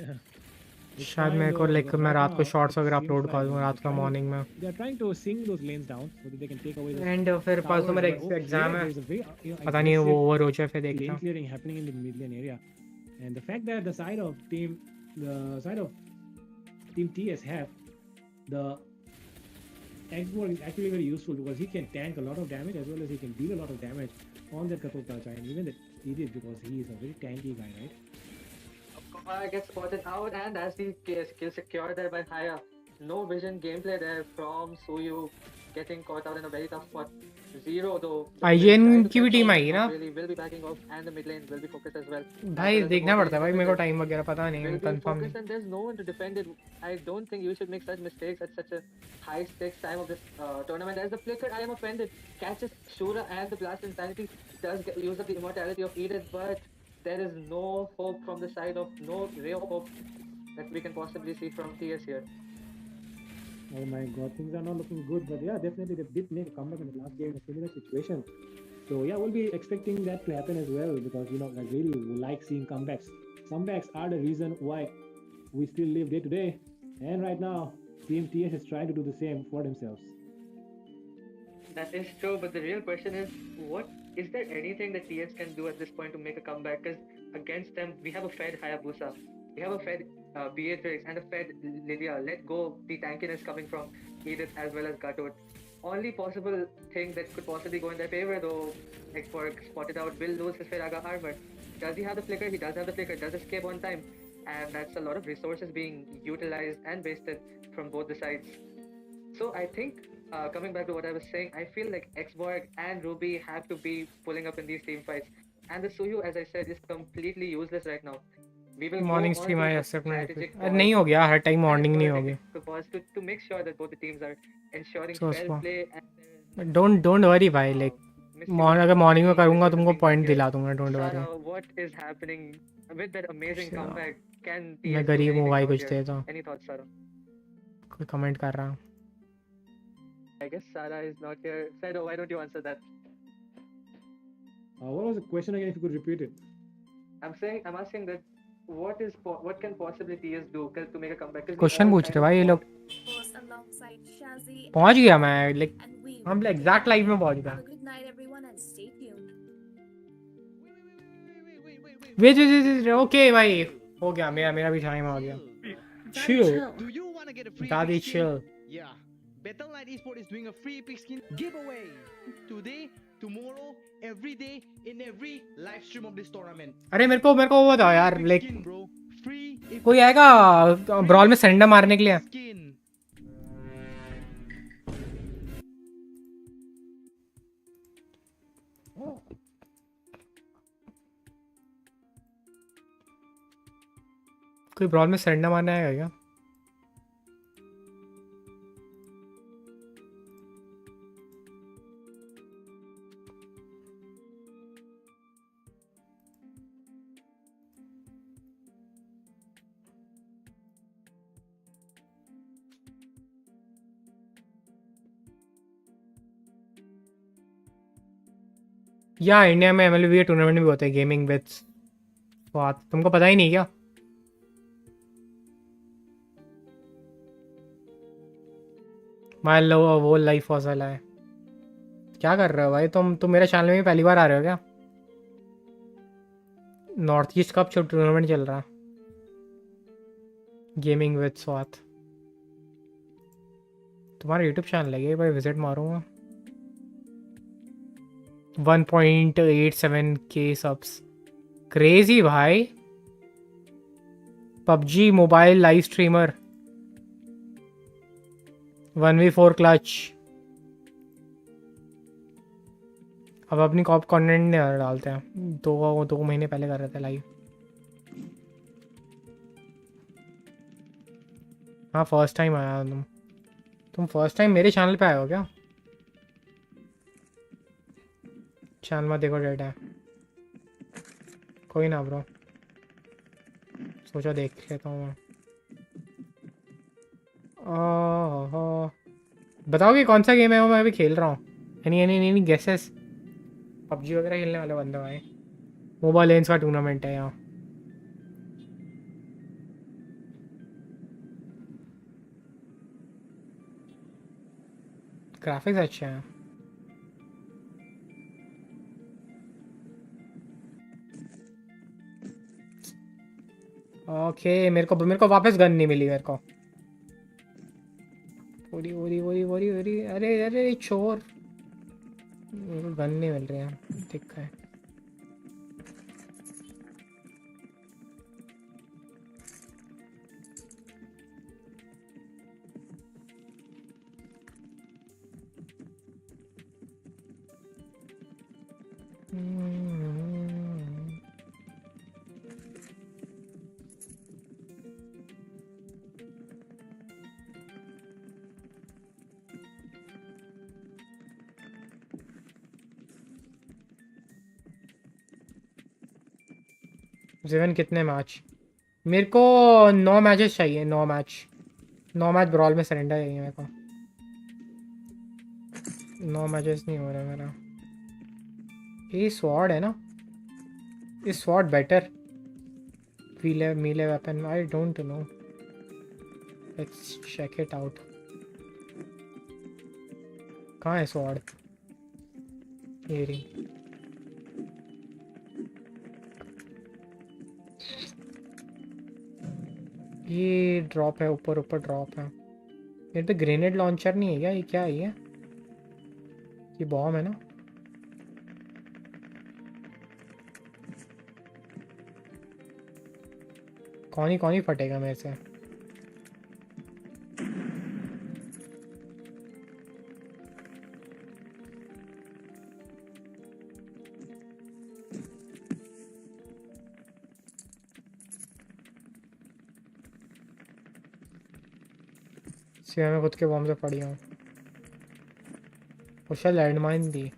It's शायद fine मेरे को though, like because मैं right रात को now shorts it वगैरह seems upload like, कर दूँ रात का morning में। they're trying to sing those lanes down so that they can take away the And फिर परसों towers, मेरा but over एग्जाम here है, there's a very पता नहीं वो aggressive ओवर हो जाए फिर देखते lane हैं। clearing happening in the mid lane area, and the fact that the side of team TS have the Xboard is actually very useful because he can tank a lot of damage as well as he can deal a lot of damage on that Katota and even the idiot because he is a very tanky guy, right? Kumar gets spotted out, and as the kill secured there by Haya. No vision gameplay there from Suyu, getting caught out in a very tough spot. Zero though. IGN की भी team आई ना really will be backing off, and the mid lane will be focused as well. भाई, As well as the देखना bot पड़ता है lane भाई, मेरे को inhibitor टाइम वगैरह पता नहीं है, will be कंफर्म focused, नहीं। and there's no one to defend it. I don't think you should make such mistakes at such a high stakes time of this tournament. As the flicker, I am offended, catches Shura, and the blast insanity does use up the immortality of Edith, but there is no hope from the side of no ray of hope that we can possibly see from TS here. Oh my god, things are not looking good, but yeah, definitely they did make a comeback in the last game in a similar situation. So yeah, we'll be expecting that to happen as well because I really like seeing comebacks. Comebacks are the reason why we still live day to day, and right now, Team TS is trying to do the same for themselves. That is true, but the real question is, what is there anything that TS can do at this point to make a comeback? Because against them, we have a fed Hayabusa, we have a fed Beatrix, and a fed Lydia. Let go the tankiness coming from Edith as well as Gatot. Only possible thing that could possibly go in their favor, though, Expork spotted out, will lose his Feraga armor. Does he have the flicker? He does have the flicker. Does escape on time, and that's a lot of resources being utilized and wasted from both the sides. So I think, coming back to what I was saying, I feel like Xborg and Ruby have to be pulling up in these team fights. And the Suyu, as I said, is completely useless right now. We will morning go on stream to I the accept strategic अरे pause नहीं हो गया, हर time and morning for नहीं a होगी। technical pause to make sure that both the teams are ensuring So fair small. play and there is don't worry भाई, like misuse अगर morning में of the करूँगा resources तुमको being done point here. दिला दूंगा, don't worry. Sara, what is happening with that amazing Sure. comeback? Can मैं TS do गरीब हूँ anything भाई, out कुछ here? दे दो। Any thoughts, Sara? कोई कमेंट कर रहा। I guess Sara is not here. Sara, why don't you answer that? What was the question again? If you could repeat it. I'm asking that what can possibly TS do to make a comeback? 'Cause we question all पूछ kind रहे of भाई ये लोग। Post alongside Shazzy पहुंच गया मैं, like and we हम exact live में पहुंच गया। have a good night, everyone, and stay tuned. Wait okay भाई, हो गया, मेरा भी टाइम आ गया। Chill Do you want to get a free दादी, epic skin? chill. Yeah. Battle.net Esport is doing a free epic skin giveaway today, tomorrow, every day, in every live stream of this tournament. अरे मेरे को वो बताओ यार, Epic like skin, bro. Free epic कोई आएगा brawl में surrender मारने के लिए? skin. कोई ब्रॉल में सरेंडर मारने आएगा क्या? या इंडिया में MLB टूर्नामेंट भी होते हैं, गेमिंग विथ बात, तुमको पता ही नहीं क्या? माय लो वो लाइफ फसल है। क्या कर रहे हो भाई तुम मेरे चैनल में पहली बार आ रहे हो क्या? नॉर्थ ईस्ट कप टूर्नामेंट चल रहा है। Gaming with Swat. तुम्हारा यूट्यूब चैनल है, भाई विजिट मारूंगा। 1.87 के सब्स, क्रेजी भाई। PUBG mobile live streamer, 1v4 clutch. अब अपनी कॉप कंटेंट डालते हैं, 2 महीने पहले कर रहे थे लाइव। हाँ फर्स्ट टाइम आया तुम फर्स्ट टाइम मेरे चैनल पे आए हो क्या? चैनल में देखो डेट है, कोई ना ब्रो, सोचा देख लेता हूँ मैं। बताओ कि कौन सा गेम है वो, मैं अभी खेल रहा हूँ। Any guesses? पबजी वगैरह खेलने वाले बंदे भाई। मोबा लेंस का टूर्नामेंट है यहाँ। ग्राफिक्स अच्छे हैं। ओके, मेरे को वापस गन नहीं मिली मेरे को। ओरी ओरी ओरी ओरी ओरी, अरे अरे चोर, मेरे को गन नहीं मिल रही है, दिक्कत है। जीवन कितने मैच? मेरे को 9 मैचेस चाहिए, 9 मैच ब्रॉल में सरेंडर चाहिए मेरे को। 9 मैचेस नहीं हो रहा मेरा। ये स्वॉर्ड है ना, इस स्वॉर्ड बेटर मीले weapon? I don't know, let's check it out. कहाँ है स्वॉर्ड? ये रही। ये ड्रॉप है, ऊपर ऊपर ड्रॉप है। मेरे पे ग्रेनेड लॉन्चर नहीं है क्या? ये क्या है ये बॉम्ब है ना? कौन ही फटेगा मेरे से? सिवा में खुद के बॉम्ब से पड़ी हूँ। वो शायद लैंडमाइन थी,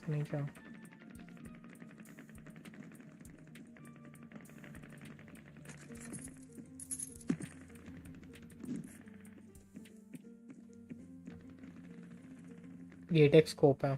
नहीं क्या? ये टेक स्कोप है।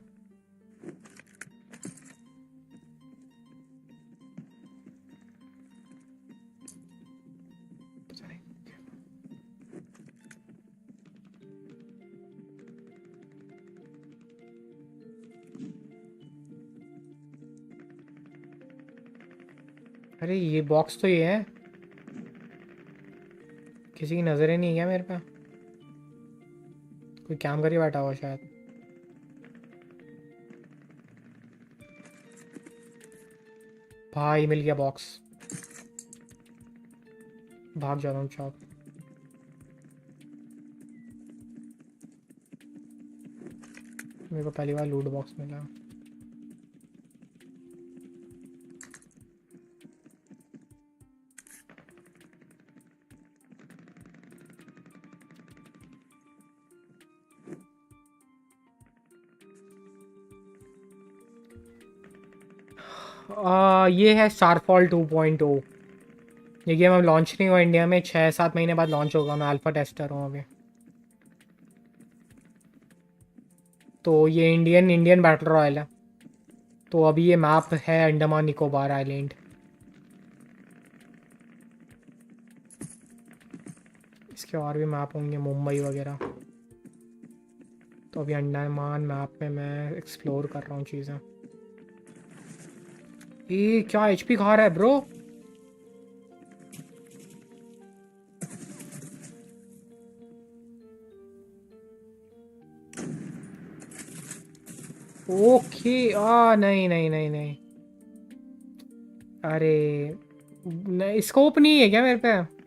अरे ये बॉक्स तो ये है, किसी की नजर ही नहीं है मेरे पे। कोई काम करके बैठा हुआ शायद। भाई मिल गया बॉक्स, भाग जाता हूँ चौक। मेरे को पहली बार लूट बॉक्स मिला। ये है स्टारफॉल 2.0। ये गेम अब लॉन्च नहीं हुआ इंडिया में, 6-7 महीने बाद लॉन्च होगा। मैं अल्फा टेस्टर हूँ अभी। तो ये इंडियन बैटल रॉयल है। तो अभी ये मैप है अंडमान निकोबार आइलैंड। इसके और भी मैप होंगे, मुंबई वगैरह। तो अभी अंडमान मैप में मैं एक्सप्लोर कर रहा हूँ चीज़ें। ये क्या एचपी खा रहा है ब्रो? ओके नहीं नहीं नहीं नहीं, अरे नहीं, स्कोप नहीं है क्या मेरे पे?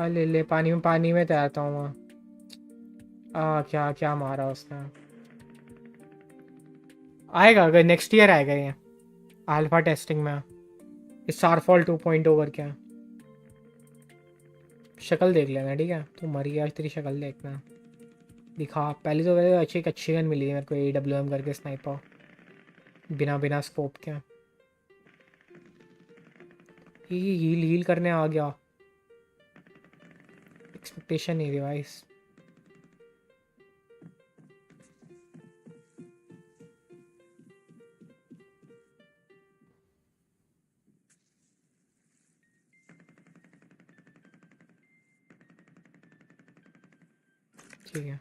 ले ले, पानी में तैरता हूँ मैं। क्या क्या मारा उसने। आएगा अगर नेक्स्ट ईयर आएगा ये अल्फा टेस्टिंग में। इस स्टारफॉल 2.0 करके शक्ल देख लेना, ठीक है? तू मरी आज, तेरी शक्ल देखना। दिखा पहले तो वैसे अच्छी गन मिली है मेरे को, AWM करके स्नाइपर, बिना बिना स्कोप के। ये हील हील करने आ गया, एक्सपेक्टेशन नहीं थी भाई। ठीक है,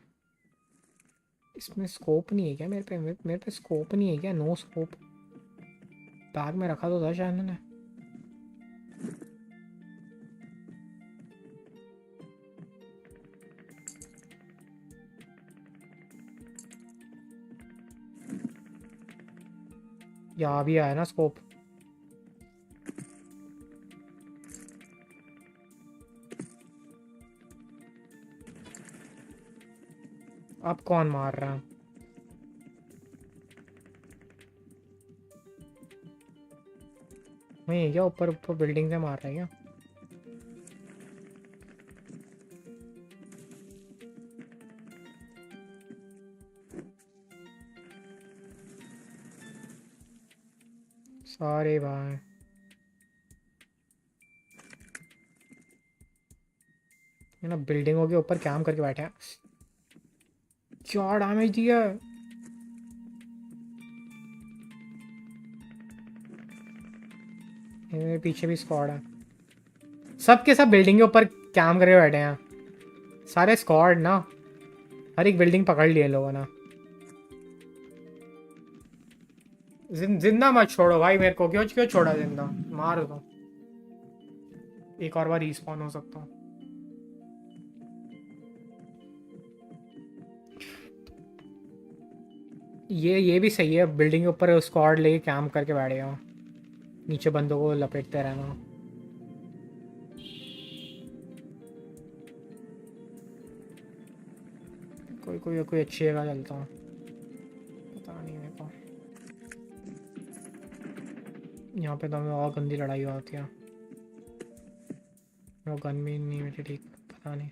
इसमें स्कोप नहीं है क्या मेरे पे? मेरे पे स्कोप नहीं है क्या? No scope. बैग में रखा तो था शायद मैंने। यहाँ भी आया ना स्कोप। अब कौन मार रहा है? वही है क्या? ऊपर ऊपर बिल्डिंग से मार रहा है क्या? सारे भाई ये ना बिल्डिंगों के ऊपर कैम करके बैठे हैं। क्या डैमेज दिया। मेरे पीछे भी स्क्वाड है, सब के सब बिल्डिंग के ऊपर कैम करके बैठे हैं सारे स्क्वाड ना। हर एक बिल्डिंग पकड़ लिए लोगों ने। जिंदा मत छोड़ो भाई मेरे को, क्यों क्यों छोड़ा जिंदा? मार दो, एक और बार रिस्पॉन हो सकता हूँ। ये भी सही है, बिल्डिंग के ऊपर स्क्वाड लेके कैंप करके बैठे हो, नीचे बंदों को लपेटते रहना। कोई कोई कोई अच्छी जगह चलता हूँ, पता नहीं मेरे को। यहाँ पे तो हमें और गंदी लड़ाई होती है। वो गन भी नहीं मेरी ठीक, पता नहीं।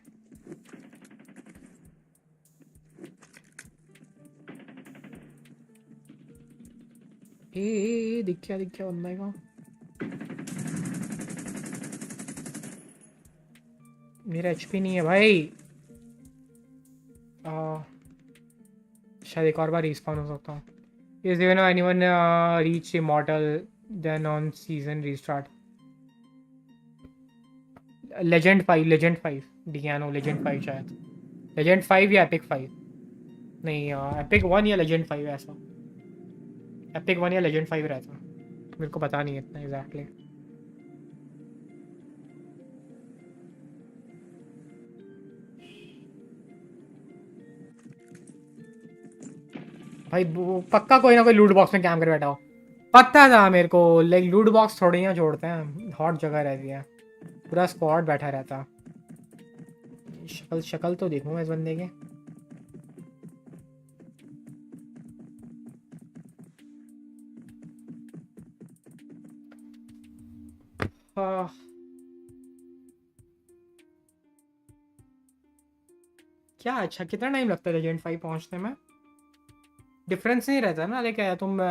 दिख गया बंदा का। मेरा HP नहीं है भाई। शायद एक और बार रिस्पॉन हो सकता हूँ। Is even anyone reach immortal then on season restart? Legend 5 Diano Legend 5 शायद, Legend 5 या Epic 5। नहीं Epic 1 या Legend 5 ऐसा, Epic 1 या Legend 5 रहता, मेरे को पता नहीं है इतना एग्जैक्टली। भाई पक्का कोई ना कोई लूट बॉक्स में कैम कर बैठा हो, पता था मेरे को। लाइक लूट बॉक्स थोड़ी यहाँ छोड़ते हैं, हॉट जगह रहती है, पूरा स्क्वाड बैठा रहता। शक्ल शक्ल तो देखूंगा इस बंदे के। आह, क्या अच्छा कितना टाइम लगता है लेजेंड 5 पहुंचने में? डिफरेंस नहीं रहता ना, लेकिन तुम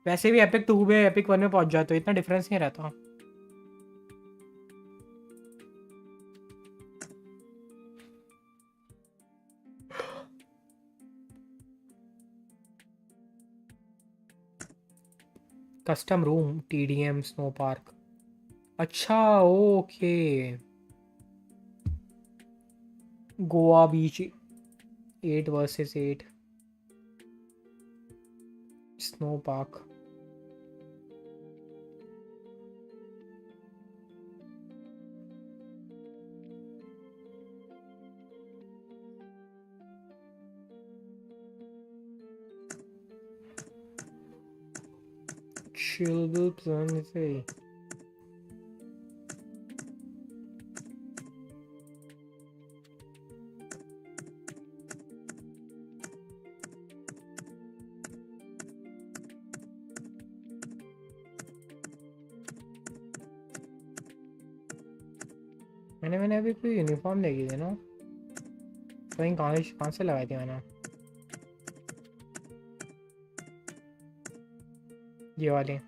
वैसे भी एपिक 2 में एपिक 1 में पहुंच जाते हो, इतना डिफरेंस नहीं रहता। Custom room TDM snow park, अच्छा okay. Goa beach 8 versus 8 snow park. Chill boops on the sea. मैंने अभी कोई यूनिफॉर्म देखी थी ना, तो कहाँ से लगाई थी मैंने? ये वाली।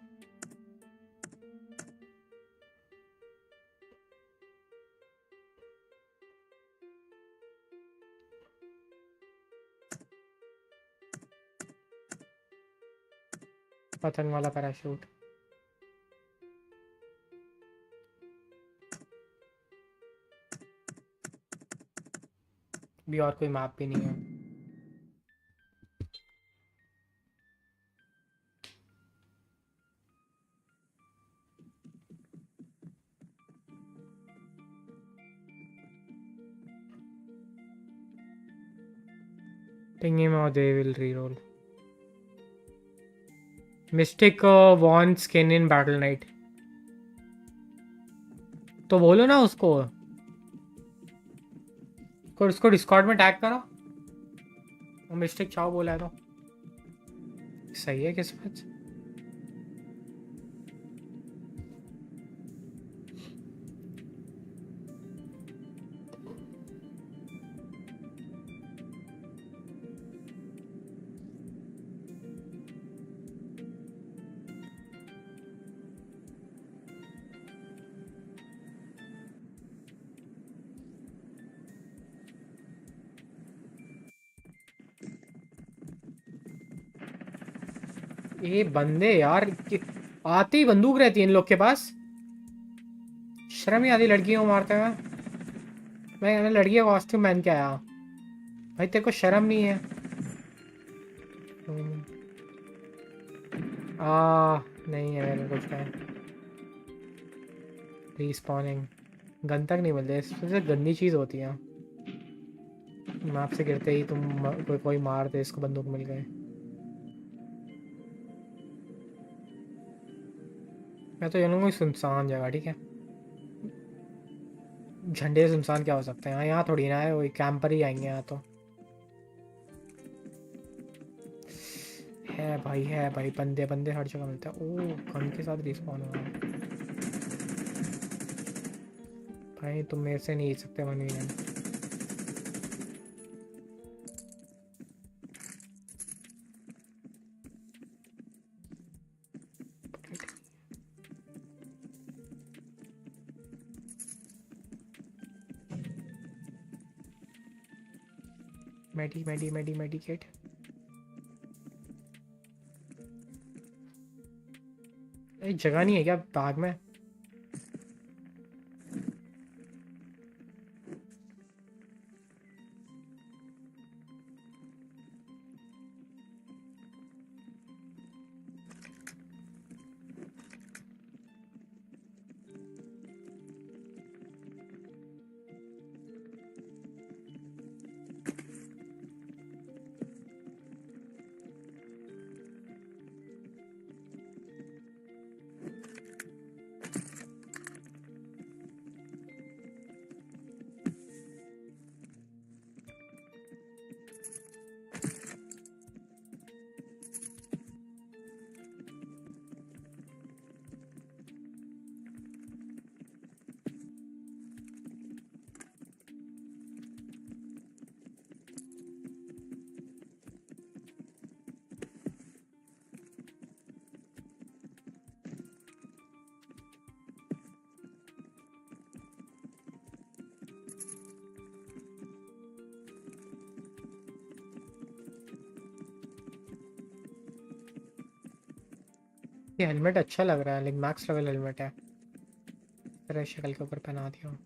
पतंग वाला पैराशूट। भी और कोई मैप भी नहीं है। Ping him or they will reroll. Mystic won skin in Battle Knight. तो बोलो ना उसको उसको डिस्कॉर्ड में टैग करो। वो मिस्टेक चाओ बोला है तो सही है किस्मत। ये बंदे यार आती ही बंदूक रहती है इन लोग के पास। शर्म ही आती लड़कियों को मारते हुए। मैं लड़की का कॉस्ट्यूम पहन के आया। भाई तेरे को शर्म नहीं है? नहीं है मेरे कुछ है। रीस्पॉनिंग गन तक नहीं मिलते, इससे गंदी चीज़ होती है। मैप से गिरते ही तुम कोई मार दे, इसको बंदूक मिल गए। मैं तो ये लूँगा सुनसान जगह, ठीक है। झंडे सुनसान क्या हो सकते हैं? यहाँ थोड़ी ना है, वही कैंपर ही आएंगे यहाँ तो। है भाई बंदे बंदे हर जगह मिलते हैं। ओह गन के साथ रिस्पॉन हुआ भाई। तुम मेरे से नहीं जीत सकते 1v1। मेडिकेट। जगह नहीं है क्या बैग में? ये हेलमेट अच्छा लग रहा है, लेकिन मैक्स लेवल हेलमेट है। तेरे शक्ल के ऊपर पहना दिया।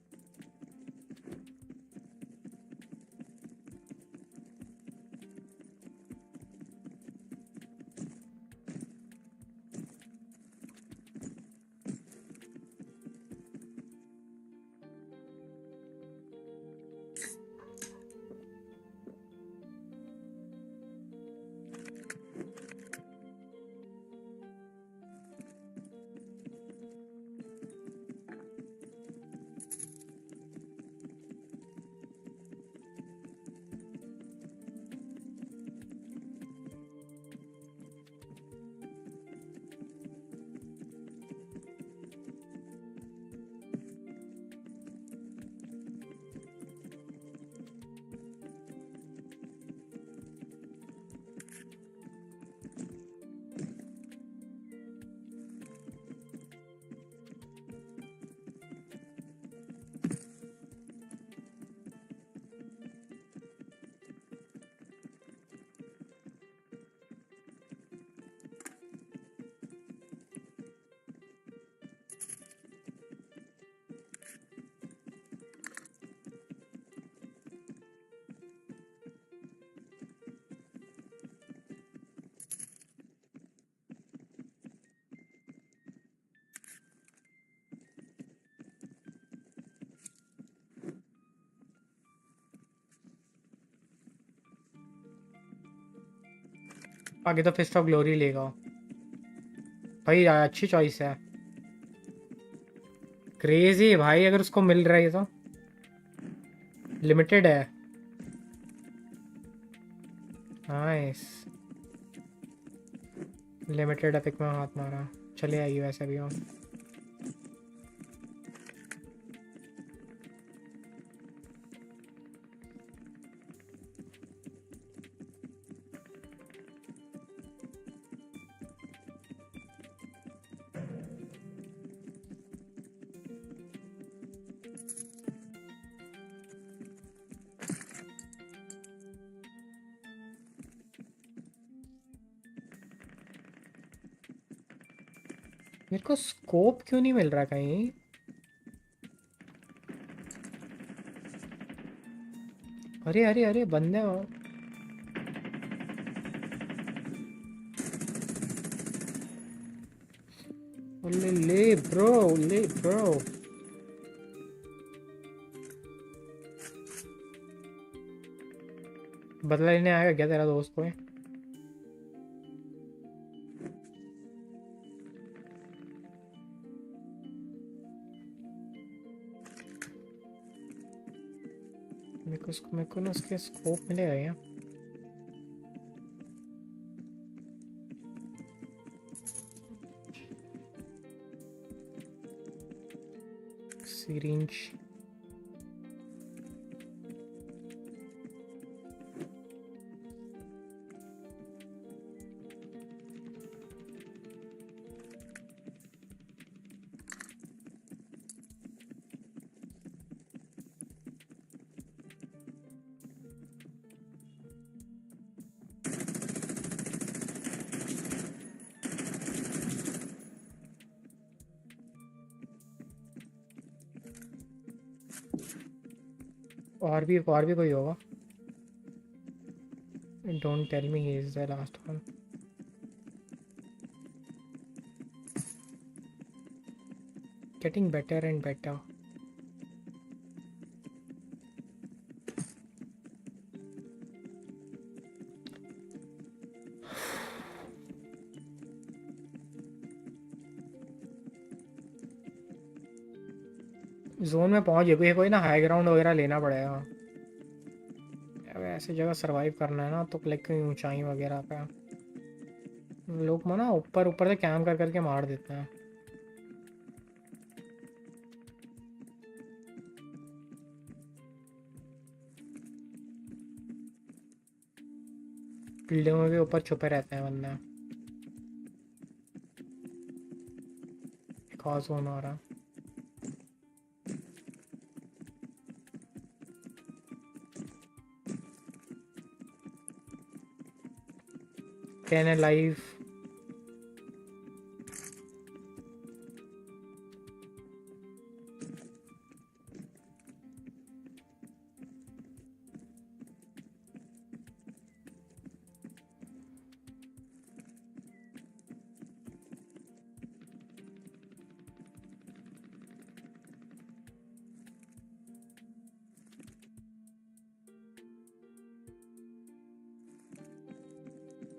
आगे तो फिस्ट ऑफ ग्लोरी लेगा भाई, अच्छी चॉइस है। क्रेजी है भाई, अगर उसको मिल रहा है तो लिमिटेड है। नाइस, लिमिटेड एपिक में हाथ मारा, चले आइए वैसे भी हम। मेरे को स्कोप क्यों नहीं मिल रहा कहीं? अरे अरे अरे, बंदे हो। ले ले ब्रो, ले ब्रो। बदला लेने आएगा क्या तेरा दोस्त कोई? मेरे को ना उसके स्कोप मिलेगा क्या? सिरिंज। और भी कोई होगा। Don't tell me he is the last one. Getting better and better. Zone में पहुंच गए, कोई ना हाई ग्राउंड वगैरह लेना पड़ेगा। अब ऐसी जगह सरवाइव करना है ना, तो लाइक कहीं ऊंचाई वगैरह पे लोग ना ऊपर ऊपर से कैम कर करके मार देते हैं। बिल्डिंगों के ऊपर छुपे रहते हैं बंदे। एक और जोन आ रहा। Can a live.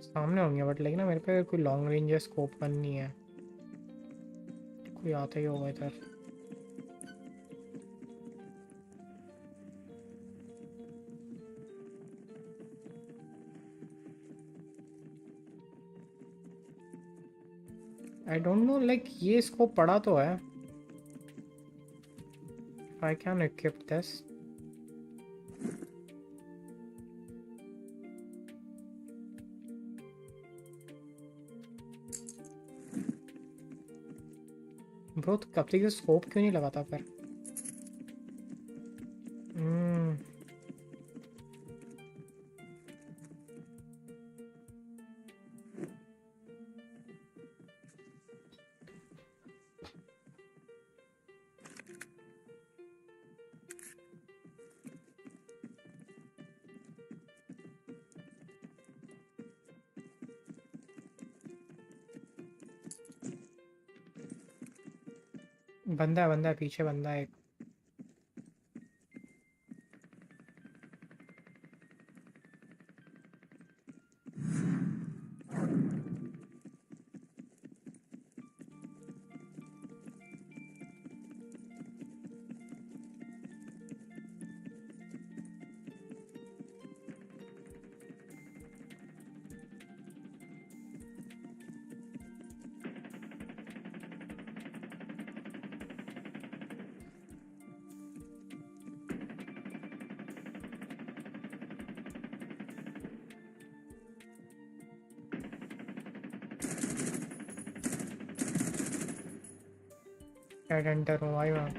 सामने होंगे बट लेकिन ना मेरे पे कोई लॉन्ग रेंज या स्कोप गन नहीं है। कोई आता ही होगा इधर। आई डोंट नो, लाइक ये स्कोप पड़ा तो है। I can equip this. Bro तो कब तक ये स्कोप क्यों नहीं लगाता फिर? बंदा है पीछे, बंदा है एक। Dead enter हूँ भाई मैं.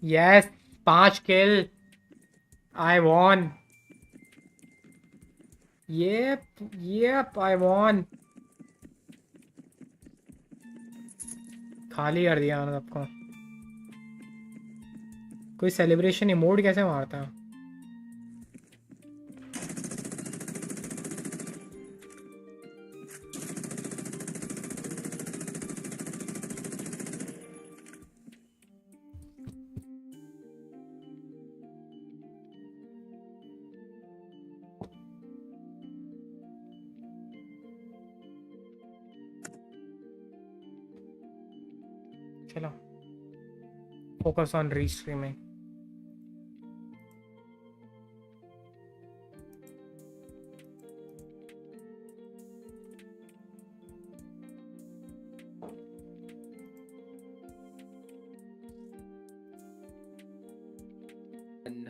Yes, 5 kill. I won. Yep, I won. खाली कर दिया मैंने सबको. कोई सेलिब्रेशन इमोट कैसे मारता है? चलो. Focus on restreaming. And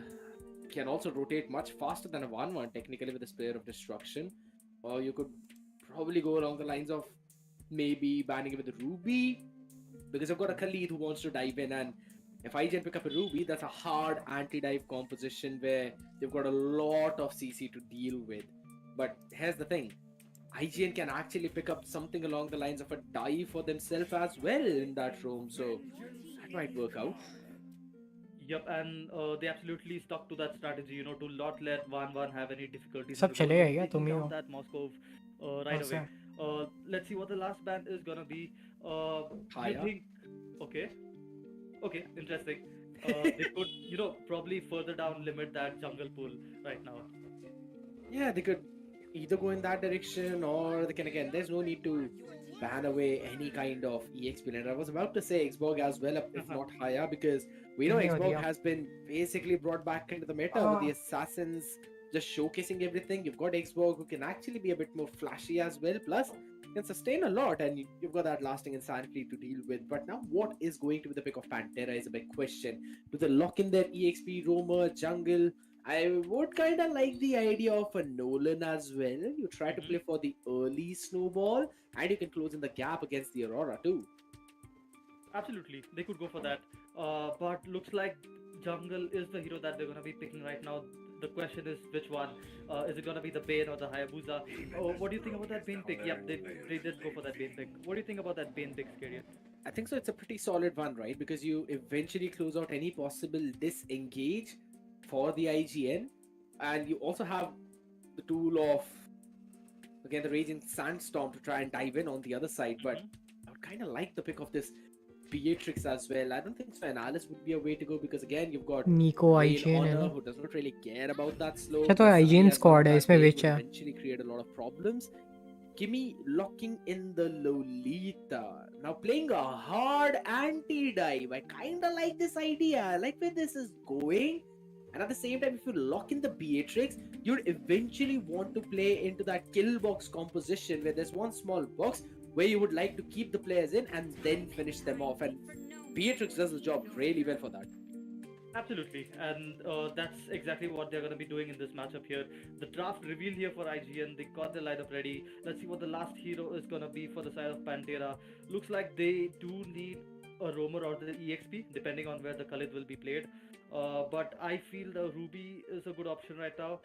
can also rotate much faster than a 1-1 technically with the Spear of Destruction. Or you could probably go along the lines of maybe banning it with a Ruby, because I've got a Khalid who wants to dive in, and if IGN pick up a Ruby, that's a hard anti-dive composition where you've got a lot of CC to deal with. But here's the thing, IGN can actually pick up something along the lines of a dive for themselves as well in that room, so that might work out. Yep, and they absolutely stuck to that strategy, you know, to not let 1-1 have any difficulties सब in the goal, चलेगा you know, क्या? taking तुम ही down हो. that Moscow right ऐसे. away. Let's see what the last ban is gonna be. You Haya. think? Okay, interesting. They could, you know, probably further down limit that jungle pool right now. Yeah, they could either go in that direction, or they can, again, there's no need to ban away any kind of EXP laner. I was about to say Xborg as well, if not higher, because we know नहीं हो Xborg दिया. has been basically brought back into the meta with the assassins just showcasing everything. You've got Xborg who can actually be a bit more flashy as well, plus can sustain a lot, and you've got that lasting insanity to deal with. But now, what is going to be the pick of Pantera is a big question. Do they lock in their EXP roamer jungle? I would kind of like the idea of a Nolan as well. You try to play for the early snowball, and you can close in the gap against the Aurora too. Absolutely, they could go for that. But looks like jungle is the hero that they're gonna be picking right now. The question is which one? Is it gonna be the Bane or the Hayabusa? Oh, what do you think about that Bane pick? Yep, they did go for that Bane pick. What do you think about that Bane pick, Scary? I think so. It's a pretty solid one, right? Because you eventually close out any possible disengage for the IGN, and you also have the tool of, again, the Raging Sandstorm to try and dive in on the other side. But I would kind of like the pick of this Beatrix as well. I don't think so. Analysis would be a way to go, because again, you've got Nico Rain IGN है Honor ना. who does not really care about that slow. अच्छा तो plus Sunny IGN as well on squad है that इसमें lane which would है. eventually create a lot of problems. Gimme locking in the Lolita. Now playing a hard anti-dive. I kinda like this idea. I like where this is going. And at the same time, if you lock in the Beatrix, you'd eventually want to play into that kill box composition where there's one small box where you would like to keep the players in and then finish them off. And Beatrix does the job really well for that. Absolutely, and that's exactly what they're going to be doing in this matchup here. The draft reveal here for IGN, they got their lineup ready. Let's see what the last hero is going to be for the side of Pantera. Looks like they do need a roamer or the EXP, depending on where the Khalid will be played. But I feel the Ruby is a good option right now.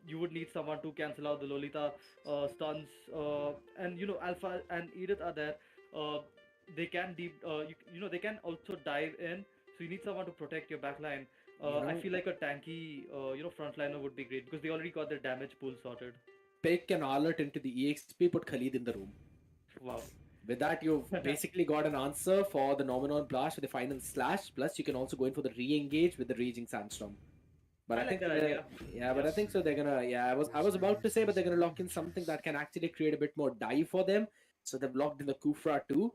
You would need someone to cancel out the Lolita stuns, and you know Alpha and Edith are there. Uh, they can they can also dive in, so you need someone to protect your backline. I feel like a tanky, frontliner would be great because they already got their damage pool sorted. Pick an alert into the EXP, put Khalid in the room. Wow. With that, you've basically got an answer for the Nomenon Blast with the final slash. Plus, you can also go in for the re-engage with the Raging Sandstorm. But I like think that idea. yeah, but I think so. They're gonna, yeah. I was about to say, but they're gonna lock in something that can actually create a bit more dive for them. So they've locked in the Kufra too.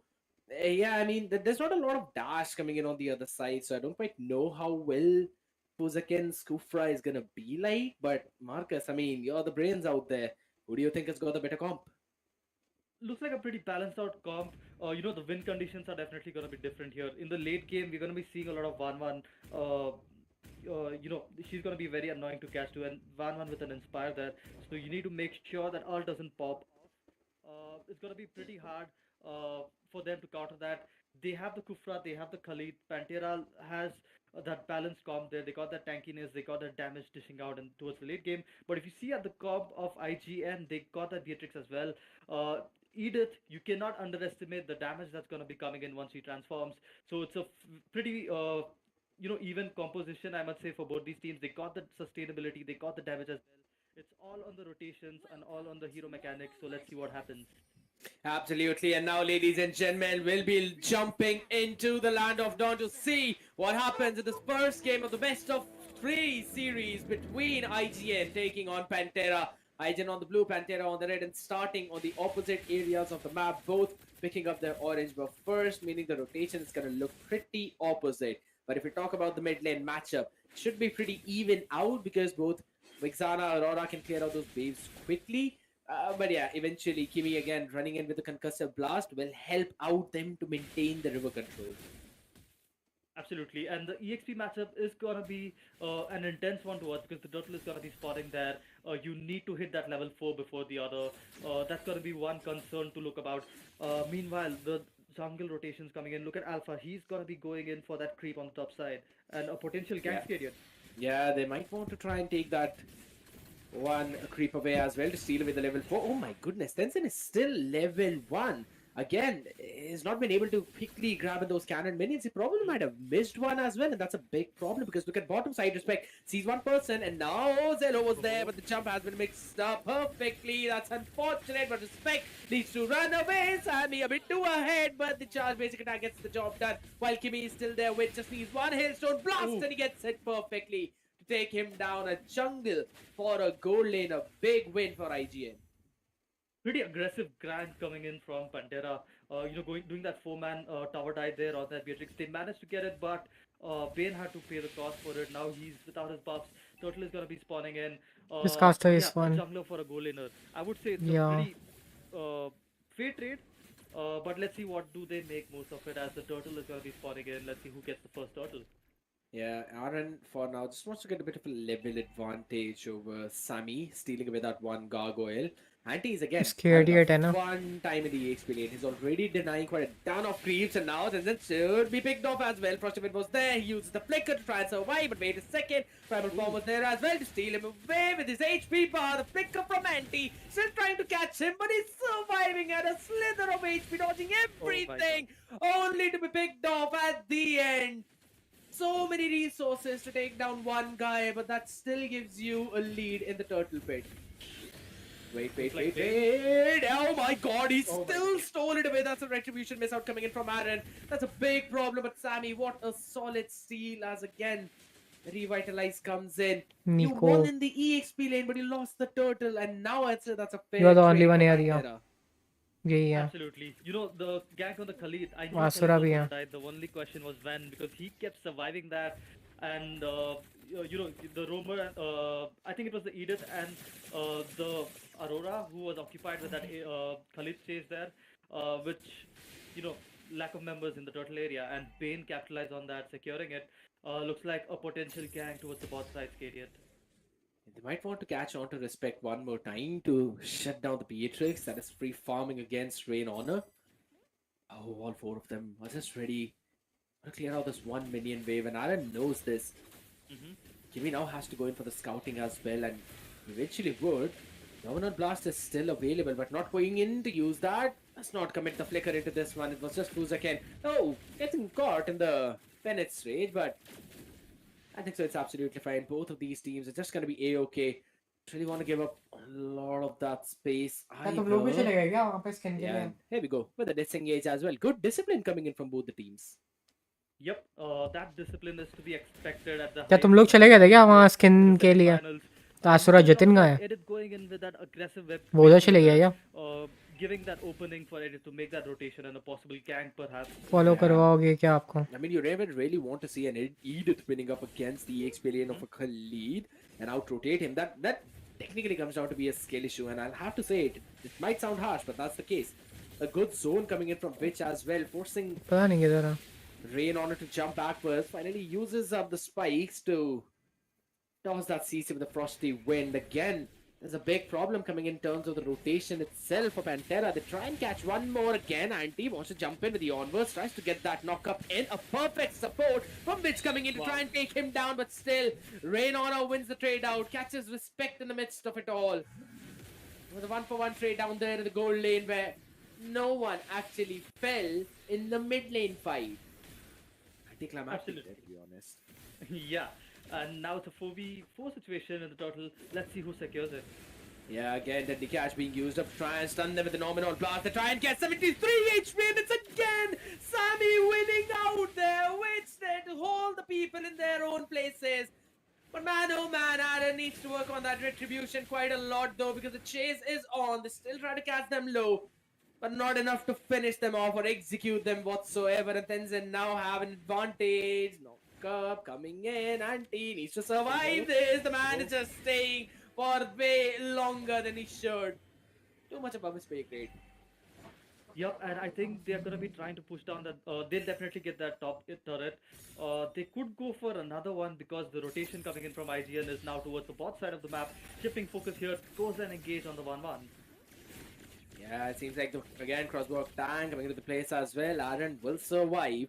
Yeah, I mean, there's not a lot of dash coming in on the other side, so I don't quite know how well Fuzaken's Kufra is gonna be like. But Marcus, I mean, you're the brains out there. Who do you think has got the better comp? looks like a pretty balanced out comp. The win conditions are definitely going to be different here. In the late game, we're going to be seeing a lot of 1-1. She's going to be very annoying to catch too, and 1-1 with an Inspire there. So you need to make sure that ult doesn't pop off. It's going to be pretty hard for them to counter that. They have the Kufra, they have the Khalid. Pantera has that balanced comp there. They got that tankiness, they got that damage dishing out in towards the late game. But if you see at the comp of IGN, they got that Beatrix as well. Edith, you cannot underestimate the damage that's going to be coming in once she transforms. So it's a pretty even composition, I must say, for both these teams. They got the sustainability, they got the damage as well. It's all on the rotations and all on the hero mechanics. So let's see what happens. Absolutely. And now, ladies and gentlemen, we'll be jumping into the land of Dawn to see what happens in this first game of the best of 3 series between IGN taking on Pantera. IGN on the blue, Pantera on the red, and starting on the opposite areas of the map, both picking up their orange buff first, meaning the rotation is going to look pretty opposite. But if we talk about the mid lane matchup, it should be pretty even out because both Vixana, Aurora can clear out those waves quickly. But yeah, eventually Kimi again running in with the concussive blast will help out them to maintain the river control. Absolutely, and the EXP matchup is gonna be an intense one to watch because the turtle is gonna be spotting there. You need to hit that level 4 before the other. That's gonna be one concern to look about. Meanwhile, the jungle rotations coming in. Look at Alpha; he's gonna be going in for that creep on the top side and a potential gank stadium. Yeah, they might want to try and take that one creep away as well to steal away the level 4. Oh my goodness, Tenzin is still level 1. Again, he's not been able to quickly grab at those cannon minions. He probably might have missed one as well, and that's a big problem because look at bottom side. Respect sees one person, and now Zelo was there, but the jump has been mixed up perfectly. That's unfortunate, but Respect needs to run away. Sammy a bit too ahead, but the charge basic attack gets the job done. While Kimi is still there with just needs one hailstone blast, and he gets hit perfectly to take him down. A jungle for a gold lane, a big win for IGN. Pretty aggressive grind coming in from Pantera. Doing that 4-man tower dive there on that Beatrix. They managed to get it, but Bane had to pay the cost for it. Now he's without his buffs. Turtle is gonna be spawning in. This caster yeah, is a one. jungler for a goal laner. I would say it's Yeah. a pretty fair trade. But let's see what do they make most of it as the turtle is gonna be spawning in. Let's see who gets the first turtle. Yeah, Aaron for now just wants to get a bit of a level advantage over Sammy, stealing away that one gargoyle. Anti is again Scared having yet, a है ना? fun time in the XP lane. He's already denying quite a ton of creeps, and now Tenzin should be picked off as well. Frostbite was there, he uses the flicker to try and survive, but wait a second. Primal Form was there as well to steal him away with his HP bar. The flicker from Anti, still trying to catch him, but he's surviving at a slither of HP, dodging everything, only to be picked off at the end. So many resources to take down one guy, but that still gives you a lead in the turtle pit. Wait. Oh my god, he still stole it away. That's a retribution miss out coming in from Aaron. That's a big problem, but Sammy, what a solid steal as again Revitalize comes in. You Nico. won in the EXP lane, but you lost the turtle, and now I'd say that's a fair You're the only trade one for here, Pantera. Yeah. Absolutely. The gank on the Khalid, I knew Asura Khalid was bhi gonna hai. die. The only question was when, because he kept surviving that. And, the Roamer, I think it was the Edith and the Aurora who was occupied with that Khalid chase there, which, lack of members in the turtle area. And Bane capitalized on that, securing it. Looks like a potential gank towards the bot side Scadiat. They might want to catch on to Respect one more time to shut down the Beatrix that is free farming against Rain Honor. Oh, all 4 of them are just ready to clear out this one minion wave, and Aaron knows this. Kimi now has to go in for the scouting as well, and eventually would. Governor Blast is still available, but not going in to use that. Let's not commit the flicker into this one. It was just Fuzaken. Oh, getting caught in the Bennett's rage, but I think so. It's absolutely fine. Both of these teams are just going to be a-okay. Really want to give up a lot of that space. Yeah, here we go with the disengage as well. Good discipline coming in from both the teams. Yep, that discipline is to be expected at the क्या तुम लोग चले गए थे क्या वहाँ skin के लिए? finals. तो आसुरा जतिन का है? Edith going in with that aggressive web वो उधर चले गया क्या? giving that opening for Edith to make that rotation and a possible gank perhaps. Follow करवाओगे क्या आपको? I mean, you never really want to see an Edith winning up against the EXP lane of a Khalid and out-rotate him. That technically comes down to be a skill issue, and I'll have to say it might sound harsh, but that's the case. A good zone coming in from Witch as well, forcing पता नहीं किधर है. Rain on it to jump backwards. Finally uses up the spikes to toss that CC with the frosty wind. Again, there's a big problem coming in terms of the rotation itself for Pantera. They try and catch one more again. Anti wants to jump in with the onwards, tries to get that knock up in. A perfect support from Bitch coming in to try and take him down, but still, Rain Honor wins the trade out, catches respect in the midst of it all. With a 1-for-1 trade down there in the gold lane where no one actually fell in the mid lane fight. Anticlimactic, Absolutely. to be honest. Yeah, and now it's a 4v4 situation in the total. Let's see who secures it. Yeah, again, Deadly Catch being used up to try and stun them with the Nominal Blast. They try and get 73 HP, and it's again Sammy winning out there, which there to hold the people in their own places. But man, oh man, Aaron needs to work on that retribution quite a lot though, because the chase is on. They still try to catch them low, but not enough to finish them off or execute them whatsoever. And Tenzin now have an advantage. Knock up coming in. Anti needs to survive this. The man is just staying for way longer than he should. Too much above his pay grade. Yep, and I think they're gonna be trying to push down that. They'll definitely get that top turret. They could go for another one because the rotation coming in from IGN is now towards the bot side of the map. Shifting focus here, goes and engage on the 1-1. Yeah, it seems like again crossbow tank coming into the place as well. Aaron will survive.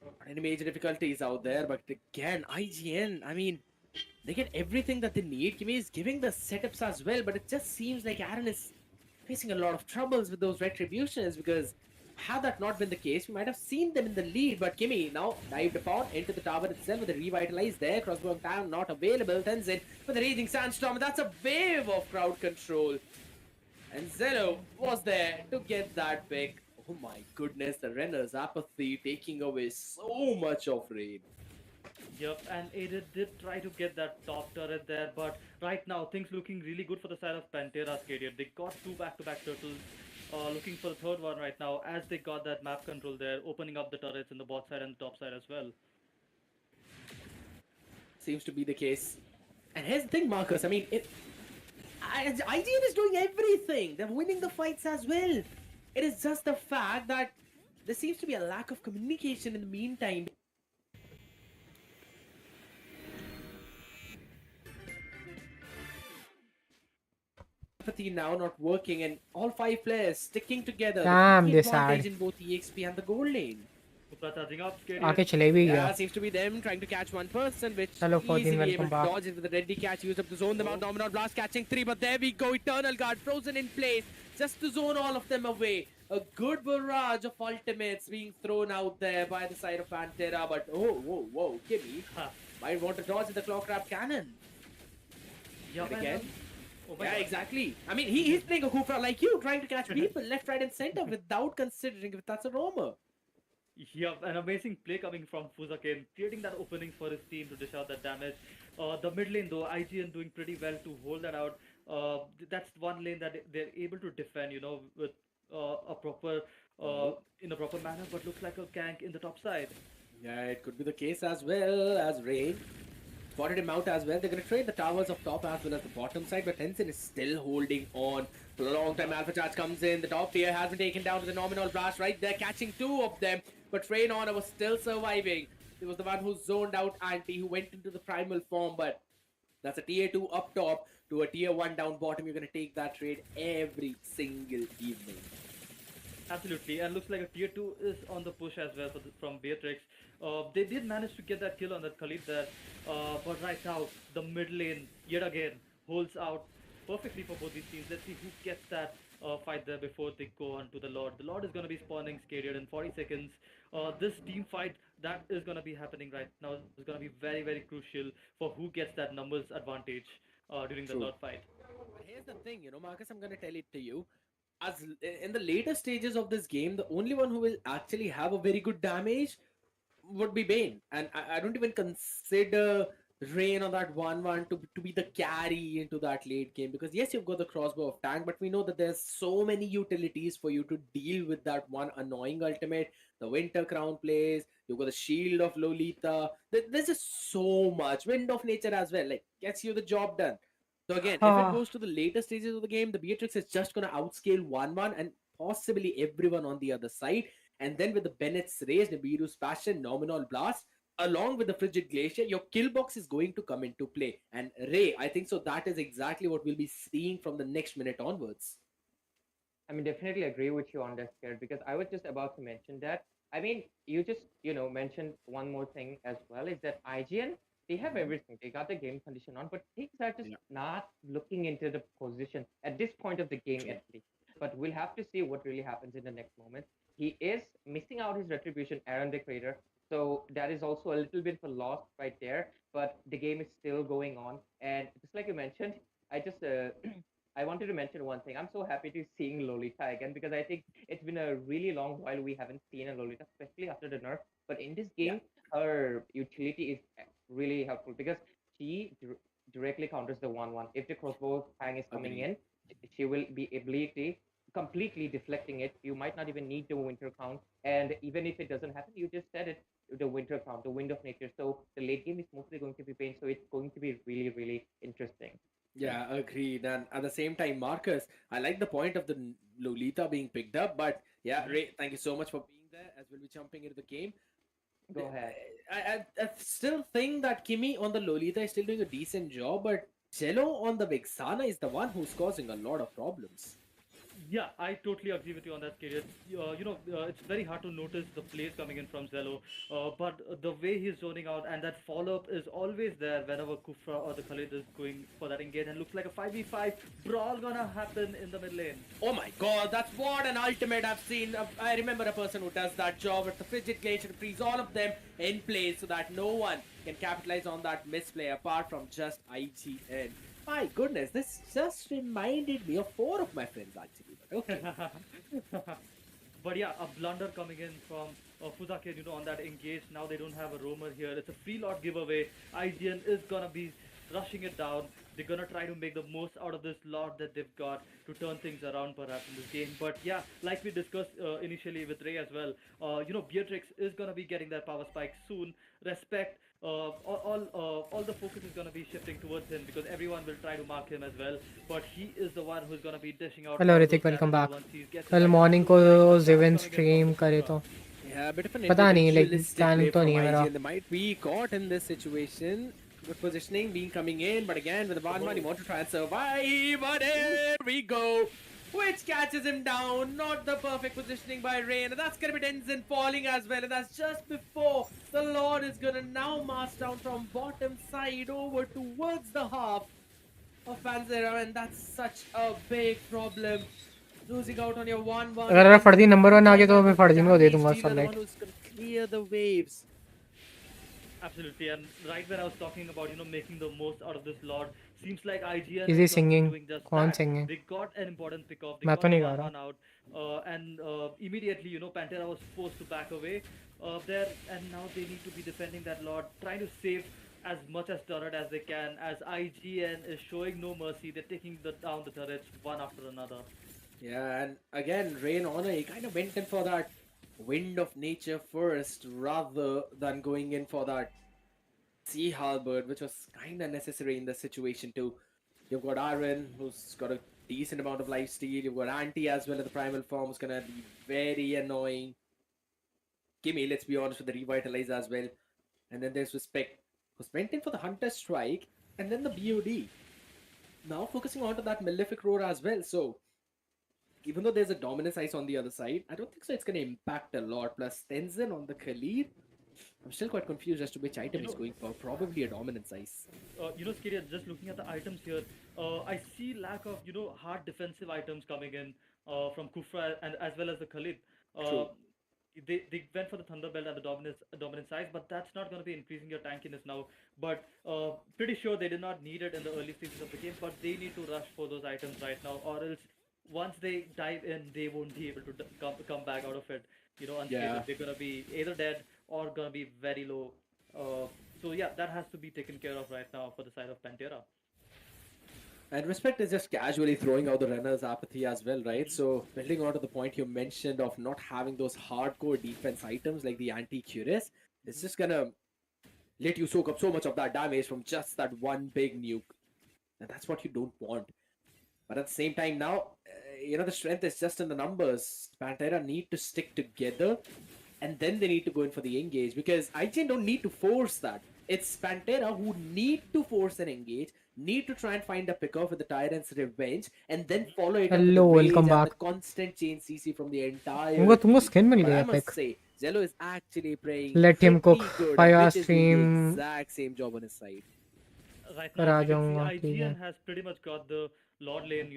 Not any major difficulties out there, but again, IGN, I mean, they get everything that they need. Kimmy is giving the setups as well, but it just seems like Aaron is facing a lot of troubles with those retributions because had that not been the case, we might have seen them in the lead. But Kimmy now dived upon into the tower itself with a revitalize there. Crossbow tank not available. Tenzin with the raging sandstorm. That's a wave of crowd control. And Zeno was there to get that pick. Oh my goodness, the Renner's apathy taking away so much of Rain. Yep, and Aided did try to get that top turret there, but right now things looking really good for the side of Pantera Stadium. They got 2 back-to-back turtles. Looking for the third one right now as they got that map control there, opening up the turrets in the bot side and the top side as well. Seems to be the case. And here's the thing, Marcus. I mean, IGN is doing everything. They're winning the fights as well. It is just the fact that there seems to be a lack of communication in the meantime. Empathy now not working, and all 5 players sticking together. Damn, The they advantage sad. in both EXP and the gold lane. Supra charging up, Skadier. आके चले भी Yeah, गया. seems to be them trying to catch one person, which Hello, 14, easily welcome able to back. dodge it with the ready catch, used up to zone them out. Dominant Blast catching 3, but there we go. Eternal Guard frozen in place just to zone all of them away. A good barrage of ultimates being thrown out there by the side of Pantera, but whoa, Kimmy Ha. might want to dodge with the claw trap cannon. Yep, And again, oh my yeah, God. exactly. I mean, he's playing a Kufra like you, trying to catch people left, right, and center without considering if that's a roamer. Yep, an amazing play coming from Fuzakin, creating that openings for his team to dish out that damage. The mid lane though, IGN doing pretty well to hold that out. That's one lane that they're able to defend, with a proper, in a proper manner, but looks like a gank in the top side. Yeah, it could be the case as well as Rain. Spotted him out as well. They're going to trade the towers of top as well as the bottom side, but Tenzin is still holding on for a long time. Alpha Charge comes in. The top tier has been taken down to the Nominal Blast right there, catching 2 of them. But Rain Honor was still surviving. He was the one who zoned out Anti, who went into the primal form, but that's a tier 2 up top to a tier 1 down bottom. You're going to take that trade every single evening. Absolutely, and looks like a tier 2 is on the push as well from Beatrix. They did manage to get that kill on that Khalid there, but right now the mid lane yet again holds out perfectly for both these teams. Let's see who gets that fight there before they go on to the Lord. The Lord is going to be spawning Skadier in 40 seconds. This team fight that is going to be happening right now is going to be very, very crucial for who gets that numbers advantage during the True. Lord fight. But here's the thing, Marcus, I'm going to tell it to you. As in the later stages of this game, the only one who will actually have a very good damage would be Bane. And I don't even consider Rain on that 1-1 to be the carry into that late game. Because yes, you've got the crossbow of tank, but we know that there's so many utilities for you to deal with that one annoying ultimate. The Winter Crown plays, you've got the Shield of Lolita. There's just so much. Wind of Nature as well. Like, gets you the job done. So again, if it goes to the later stages of the game, the Beatrix is just going to outscale 1-1 and possibly everyone on the other side. And then with the Bennett's Raise, Nibiru's Passion, Nominal Blast, along with the Frigid Glacier, your kill box is going to come into play. And Ray, I think so that is exactly what we'll be seeing from the next minute onwards. I mean, definitely agree with you on this here because I was just about to mention that. I mean, you just, mentioned one more thing as well is that IGN, they have everything. They got the game condition on, but things are just Yeah. not looking into the position at this point of the game, True. at least. But we'll have to see what really happens in the next moment. He is missing out his retribution, Aaron the Creator. So that is also a little bit of a loss right there. But the game is still going on. And just like you mentioned, I just I wanted to mention one thing. I'm so happy to seeing Lolita again because I think it's been a really long while we haven't seen a Lolita, especially after the nerf. But in this Yeah. game, her utility is really helpful because she directly counters the 1-1. If the crossbow hang is coming Agreed. in, she will be ability completely deflecting it. You might not even need the winter count. And even if it doesn't happen, you just said it, the winter count, the wind of nature. So the late game is mostly going to be pain. So it's going to be really, really interesting. Yeah, agreed. And at the same time, Marcus, I like the point of the Lolita being picked up, but yeah, Mhm. Ray, thank you so much for being there as we'll be jumping into the game. Go ahead. I still think that Kimi on the Lolita is still doing a decent job, but Cello on the Vexana is the one who's causing a lot of problems. Yeah, I totally agree with you on that, Kirit. It's very hard to notice the plays coming in from Zello, but the way he's zoning out and that follow-up is always there whenever Kufra or the Khalid is going for that engage, and looks like a 5v5 brawl gonna happen in the mid lane. Oh my god, that's what an ultimate I've seen. I remember a person who does that job with the Frigid Glacier to freeze all of them in place so that no one can capitalize on that misplay apart from just IGN. My goodness, this just reminded me of four of my friends actually. But okay. But yeah, a blunder coming in from Fuzakir, on that engage. Now they don't have a roamer here. It's a free lot giveaway. IGN is gonna be rushing it down. They're gonna try to make the most out of this lot that they've got to turn things around perhaps in this game. But yeah, like we discussed initially with Ray as well, Beatrix is gonna be getting that power spike soon. Respect. All the focus is gonna be shifting towards him because everyone will try to mark him as well. But he is the one who's gonna be dishing out hello all Hrithik, those welcome damages back. once he gets his कल items. Morning Looks को like a Ziven trap coming in from stream the करे Kufra. तो Yeah, a bit of an पता नहीं, like, individualistic plan play तो from नहीं है मेरा. IGN. They might be caught in this situation. Good positioning being coming in, but again with the Vanman, you want to try and survive. But here we go. Which catches him down. Not the perfect positioning by Rain. And that's gonna be Denzin falling as well. And that's just before the Lord is gonna now mask down from bottom side over towards the half of Panzera. And that's such a big problem. Losing out on your 1-1. अगर फर्जी number 1 आ गया तो Someone मैं with फर्जी में को दे damage दूंगा dealer, the sunlight. one who's gonna clear the waves. Absolutely, and right when I was talking about making the most out of this lot, seems like IGN Is is he gonna be singing? doing just कौन that. singing? They got an important pick off. They मैं got तो a नहीं गा 1-1 रहा. out, and immediately Pantera was forced to back away there, and now they need to be defending that lot, trying to save as much as turret as they can. As IGN is showing no mercy, they're taking down the turrets one after another. Yeah, and again, Rain Honor, he kind of went in for that wind of nature first rather than going in for that sea halberd, which was kind of necessary in the situation too. You've got Aaron, who's got a decent amount of life steal. You've got Anti as well in the primal form, who's gonna be very annoying. Gimme, let's be honest, with the revitalize as well. And then there's Respect, who's went in for the Hunter Strike, and then the BOD. Now focusing onto that Malefic Roar as well. So even though there's a dominance ice on the other side, I don't think so it's going to impact a lot. Plus Tenzin on the Khalid, I'm still quite confused as to which item he's going for. Probably a dominance ice. Skiri, just looking at the items here, I see lack of hard defensive items coming in from Kufra and as well as the Khalid. True. They went for the Thunderbelt and the dominant size, but that's not going to be increasing your tankiness now. But pretty sure they did not need it in the early stages of the game, but they need to rush for those items right now, or else once they dive in, they won't be able to come back out of it. Unscathed. Yeah. They're gonna be either dead or gonna be very low. So yeah, that has to be taken care of right now for the side of Pantera. And Respect is just casually throwing out the runner's apathy as well, right? So, building on to the point you mentioned of not having those hardcore defense items like the anti-Curious, it's just gonna let you soak up so much of that damage from just that one big nuke. And that's what you don't want. But at the same time now, the strength is just in the numbers. Pantera need to stick together, and then they need to go in for the engage, because IGN don't need to force that. It's Pantera who need to force an engage, need to try and find a pick off with the Tyrant's Revenge, and then follow it up with the Hello, Rage welcome and the back. constant chain CC from the entire तुमको team. Skin mill But गया I must epic. say, Zello is actually playing Let him pretty cook. good, 5 and hour Witch is doing the stream. exact same job on his side. Right पर now, आ as you can see, जाऊंगा, ठीक है. IGN has pretty much got the Lord lane,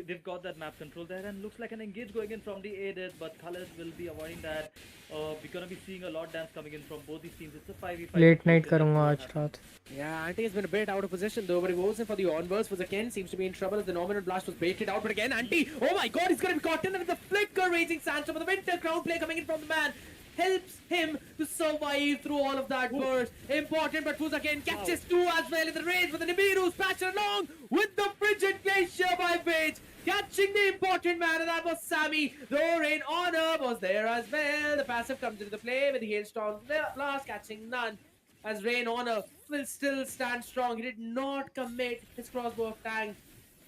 they've got that map control there, and looks like an engage going in from the ADIT, but Khaled will be avoiding that. We're gonna be seeing a Lord dance coming in from both these teams. It's a 5v5. Late night situation. Let's see करूंगा what आज happens. रात. Yeah, Anti has been a bit out of position though, but he goes in for the onwards. For Ken seems to be in trouble as the nominal blast was baited out. But again, Anti, oh my god, he's gonna be caught in with the flicker raging sandstorm. But the winter crown play coming in from the man helps him to survive through all of that burst. Important, but Fuzaken catches two as well in the range with the Nibiru patching along with the frigid glacier by Vage. Catching the important man, and that was Sammy. Though Rain Honor was there as well. The passive comes into the play with the Hailstorm blast, catching none. As Rain Honor will still stand strong. He did not commit his crossbow of Tang.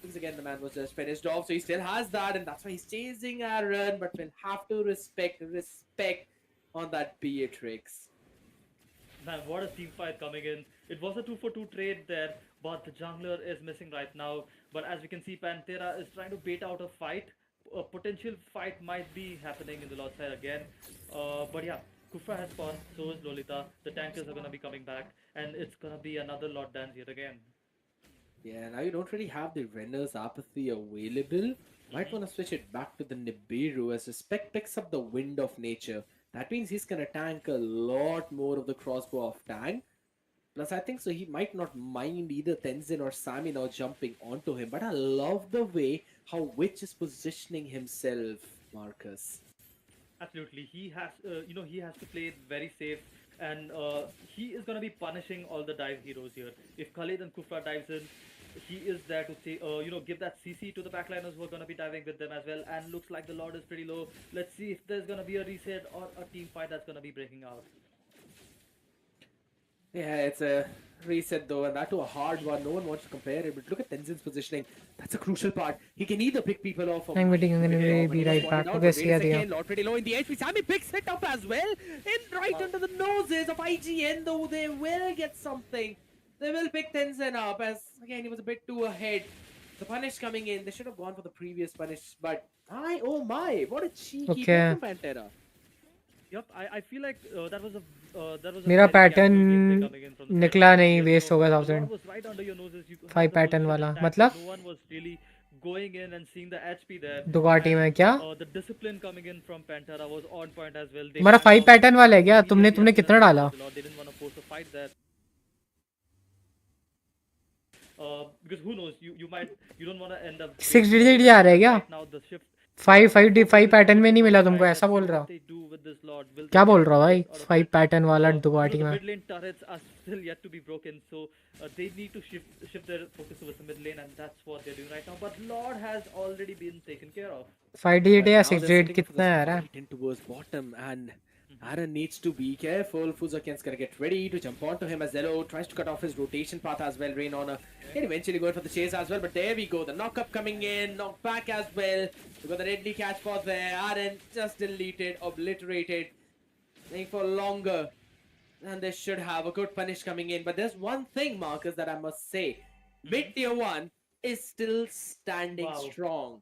Because again, the man was just finished off, so he still has that, and that's why he's chasing Aaron, but will have to respect on that Beatrix. Man, what a team fight coming in. It was a 2-for-2 trade there, but the jungler is missing right now. But as we can see, Pantera is trying to bait out a fight. A potential fight might be happening in the Lord side again. But yeah, Kufra has spawned, so is Lolita. The tankers are gonna be coming back, and it's gonna be another Lord dance yet again. Yeah, now you don't really have the Renner's Apathy available. Might want to switch it back to the Nibiru as the spec picks up the Wind of Nature. That means he's gonna tank a lot more of the crossbow of Tang. Plus, I think so he might not mind either Tenzin or Sami now jumping onto him. But I love the way how Witch is positioning himself, Marcus. Absolutely, he has, he has to play it very safe, and he is gonna be punishing all the dive heroes here. If Khalid and Kufra dives in, he is there to say, give that CC to the backliners who are gonna be diving with them as well. And looks like the Lord is pretty low. Let's see if there's gonna be a reset or a team fight that's gonna be breaking out. Yeah, it's a reset though, and that to a hard one. No one wants to compare it, but look at Tenzin's positioning. That's a crucial part. He can either pick people off. I'm waiting. I'm gonna be right back. Okay, see ya. Lord pretty low in the HP. Sammy picks it up as well, in right under the noses of IGN. Though they will get something. They will pick Tenzin up as again he was a bit too ahead. The punish coming in. They should have gone for the previous punish, but oh my, what a cheeky pick from Pantera. Yep, I feel like that was a मेरा very pattern casual gameplay coming in from the side निकला of नहीं, IGN. Waste हो गया The 1000. Lord was right under your noses. You had 5 the pattern position वाला attack, मतलब no one was really going in and seeing the HP there. Ducati में क्या? The discipline coming in from Pantera was on point as well. They हमारा backed 5 out pattern वाला है क्या? immediately तुमने as soon कितना as they डाला? saw the Lord. They didn't want to force a fight there. Because who knows, you don't want to end up 6 digit जा रहा है क्या? right now the shift 5 pattern में नहीं मिला तुमको, ऐसा बोल रहा? they do with this Lord. Will क्या they बोल get रहा भाई? out of 5 it? पैटर्न वाला The दुगाटी में. mid lane turrets are still yet to be broken, so they need to shift their focus towards the mid lane, and that's what they're doing right now. But Lord has already been taken care of. 5 digit या Now 6 they're digit sitting for कितना this है यार? fight in towards bottom, and Aaron needs to be careful. Fuzaken's gonna get ready to jump onto him as Zello tries to cut off his rotation path as well. Rain Honor and eventually going for the chase as well, but there we go. The knock up coming in, knock back as well. We got the deadly catch for there. Aaron just deleted, obliterated, playing for longer. And they should have a good punish coming in. But there's one thing, Marcus, that I must say. Mid tier 1 is still standing Wow. strong.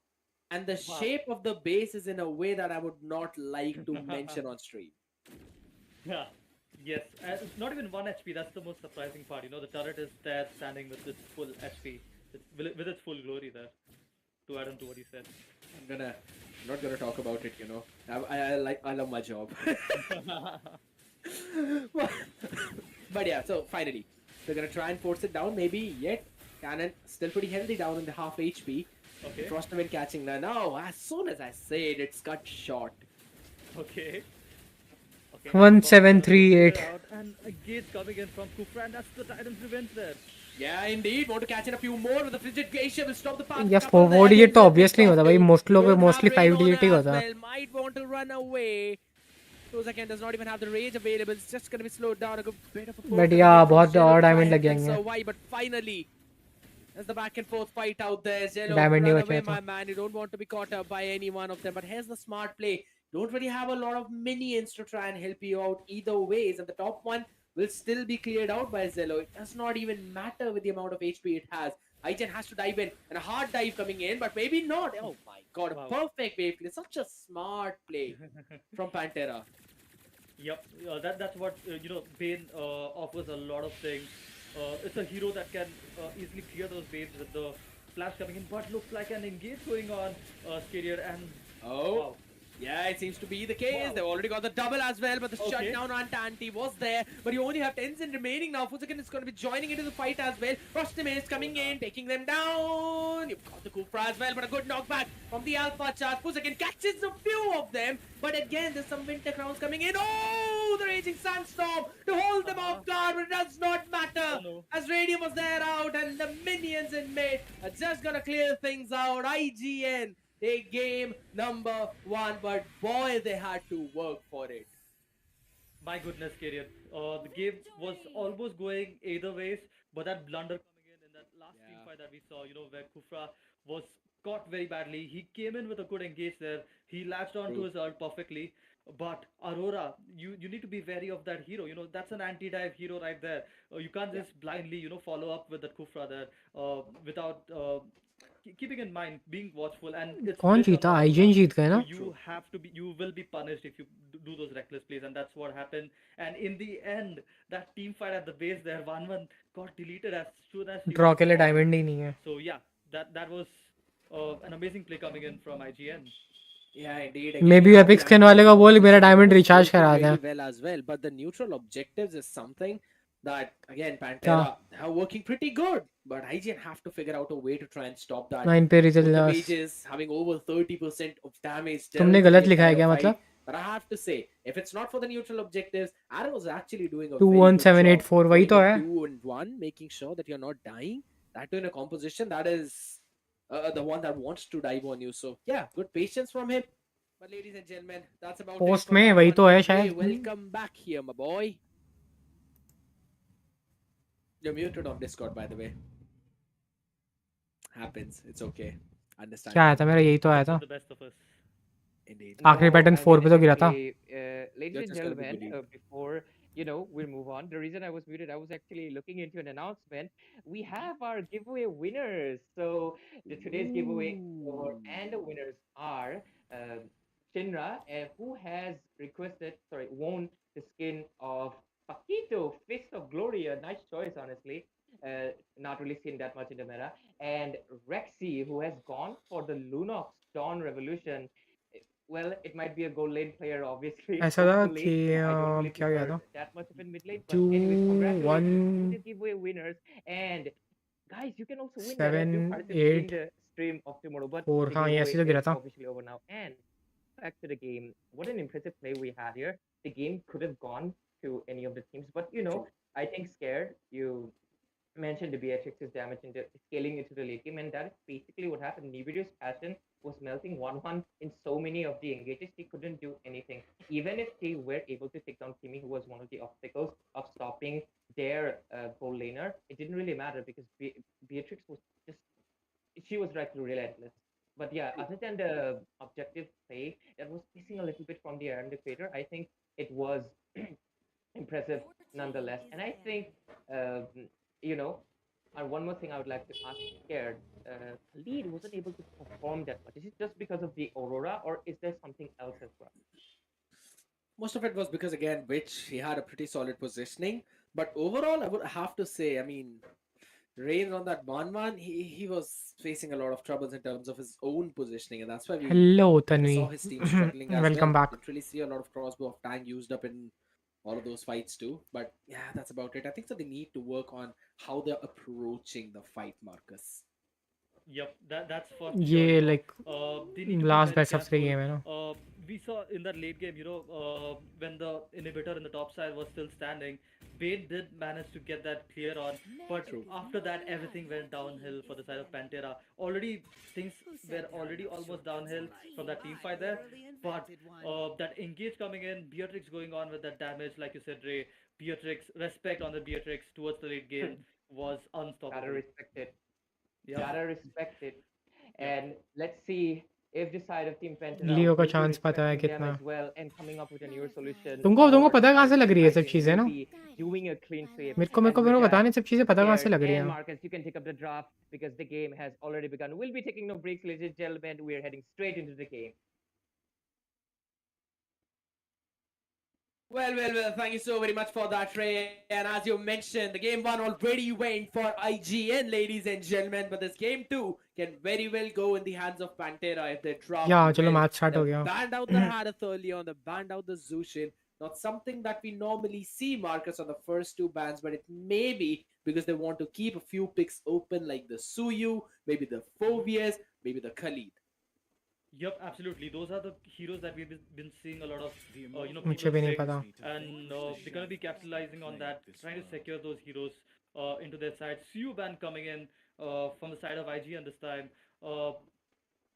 And the Wow. shape of the base is in a way that I would not like to mention on stream. Yeah. Yes, and it's not even 1 HP. That's the most surprising part. The turret is there standing with its full HP, with its full glory there. To add on to what he said. I'm not gonna talk about it. I love my job. But yeah, so finally they're gonna try and force it down. Maybe yet Cannon still pretty healthy down in the half HP. Okay. Frostwind catching there. Now, as soon as I say it, it's cut short. Okay. 1738. And a gate coming in from Kufra, and that's the Titan's revenge there. Yeah, indeed. Want to catch in a few more with the frigid glacier will stop the path. या 4 digit तो obviously होता भाई, most लोग mostly 5 digit ही होता. Might want to run away. Again does not even have the rage available. It's just going to be slowed down a good bit of a But yeah, बहुत और diamond लग जाएंगे. Why? But finally, There's the back and forth fight out there. Zelo, Diamond नहीं run बचा away, है तो my man. You don't want to be caught up by any one of them. But here's the smart play. Don't really have a lot of minions to try and help you out either ways. And the top one will still be cleared out by Zelo. It does not even matter with the amount of HP it has. Aijen has to dive in, and a hard dive coming in, but maybe not. Oh my god, a Wow. perfect wave play. Such a smart play from Pantera. Yep, that's what Bane offers a lot of things. It's a hero that can easily clear those waves with the flash coming in, but looks like an engage going on, Scarier, and Oh, wow, yeah, it seems to be the case. Wow. They've already got the double as well, but the Okay. shutdown on Tanti was there. But you only have Tenzin remaining now. Fuzakin is going to be joining into the fight as well. Rustam is coming in, taking them down. You've got the Kufra as well, but a good knockback from the Alpha charge. Fuzakin catches a few of them, but again, there's some Winter Crowns coming in. Oh, the Raging Sandstorm to hold them off guard, but it does not matter. Oh, no. As Radium was there out, and the minions in mid are just going to clear things out. IGN. They game number 1, but boy, they had to work for it. My goodness, Kyrian. The game was almost going either ways, but that blunder coming in that last team Yeah. fight that we saw, where Kufra was caught very badly. He came in with a good engage there. He latched onto True. his ult perfectly. But Aurora, you need to be wary of that hero. That's an anti-dive hero right there. You can't just blindly, follow up with that Kufra there without keeping in mind being watchful, and it's कौन built on जीता? Aurora. IGN जीत गए So ना? you will be punished if you do those reckless plays, and that's what happened. And in the end, that team fight at the base there, 1-1 got deleted as soon as he draw was के लिए gone. Diamond ही नहीं है. So yeah, that was an amazing play coming in from IGN. Yeah, indeed. Maybe you have Epic the Skin वाले को anti-dive बोल मेरा position diamond was recharge working करा really they. well as well, but the neutral objectives is something that again क्या? Pantera are working pretty good, but IGN have to figure out a way to try and stop that. 9 पे Both the result. mages having over 30% of damage. तुमने dealt in गलत the लिखा है entire क्या fight. मतलब? But I have to say, if it's not for the neutral objectives, Arrow was actually doing a very good job 21784 वही तो going है. in 2 and 1, making sure that you're not dying. That too in a composition that is the one that wants to dive on you. So yeah, good patience from him. But ladies and gentlemen, that's about it post for में that वही one. तो है Hey, शायद. welcome back here, my boy. You're muted on Discord, by the way. Happens. It's okay. Understand. क्या आया था मेरा? यही तो आया That's था. with the best of us. Indeed. आखिरी पैटर्न 4 पे तो गिरा था. Ladies You're and just gonna be gentlemen, bullied. before we move on, the reason I was muted, I was actually looking into an announcement. We have our giveaway winners. So today's giveaway and the winners are Shinra, who has won the skin of Paquito, Fist of Glory. A nice choice, honestly. Not really seen that much in the meta. And Rexy, who has gone for the Lunox Dawn Revolution. Well, it might be a gold lane player, obviously. ऐसा था Hopefully, कि I don't really क्या गया prefer था? that much of in mid lane. But 2 anyways, congratulations to the 1 giveaway winners. And guys, you can also win that as 7 you participate in 8 the stream of tomorrow. But 4 the हाँ ये giveaway ऐसे तो गिरा is था. officially over now. And back to the game. What an impressive play we had here. The game could have gone to any of the teams, but I think scared you mentioned the Beatrix's damage into scaling into the late game, and that is basically what happened. Nibiru's passion was melting 1-1 in so many of the engages, he couldn't do anything. Even if they were able to take down Kimi, who was one of the obstacles of stopping their goal laner, it didn't really matter because Beatrix was just, she was right relentless. But yeah, other than the objective play that was missing a little bit from the Iron Equator, I think it was impressive nonetheless. And I think, you know, and one more thing I would like to ask Scared, Khalid wasn't able to perform that much. Is it just because of the Aurora, or is there something else as well? Most of it was because again, which he had a pretty solid positioning. But overall, I would have to say, I mean, Reigns on that 1-1, he was facing a lot of troubles in terms of his own positioning, and that's why we Hello saw Tanvi. his team struggling as Welcome well. back. Didn't really see a lot of crossbow of Tang used up in all of those fights too. But yeah, that's about it. I think so they need to work on how they're approaching the fight, Marcus. Yep, that's for ये sure. like They need to be last very best of 3 careful. game है ना. We saw in that late game, when the inhibitor in the top side was still standing, Bane did manage to get that clear on, but after that, everything went downhill for the side of Pantera. Already, things were already almost downhill from that team fight there, but that engage coming in, Beatrix going on with that damage, like you said, Ray, Beatrix, respect on the Beatrix towards the late game was Gotta unstoppable. respect it. Yep. gotta respect it. And let's see if the side of Team Pantera लियो का will be chance पता है respecting them कितना. as well and coming up with a newer solution, तुमको or the पता कहाँ side से of लग Team रही है सब IGN चीजें will ना? be doing a clean sweep. मेरे को And with बताना ये that, सब चीजें पता कहाँ से Garrett लग रही and है. Marcus, you can take up the draft because the game has already begun. We'll be taking no breaks, ladies and gentlemen. We are heading straight into the game. Well, thank you so very much for that, Ray. And as you mentioned, the game one already went for IGN, ladies and gentlemen. But this game two can very well go in the hands of Pantera if they draft या चलो well. Match start हो They've गया. banned out the Harith early on, they've banned out the Zushin. Not something that we normally see, Marcus, on the first two bans, but it may be because they want to keep a few picks open, like the Suyu, maybe the Phobias, maybe the Khalid. Yep, absolutely. Those are the heroes that we've been seeing a lot of, मुझे people भी नहीं pick, पता. and they're gonna be capitalizing on that, trying to secure those heroes into their side. Siu ban coming in from the side of IGN this time. Uh,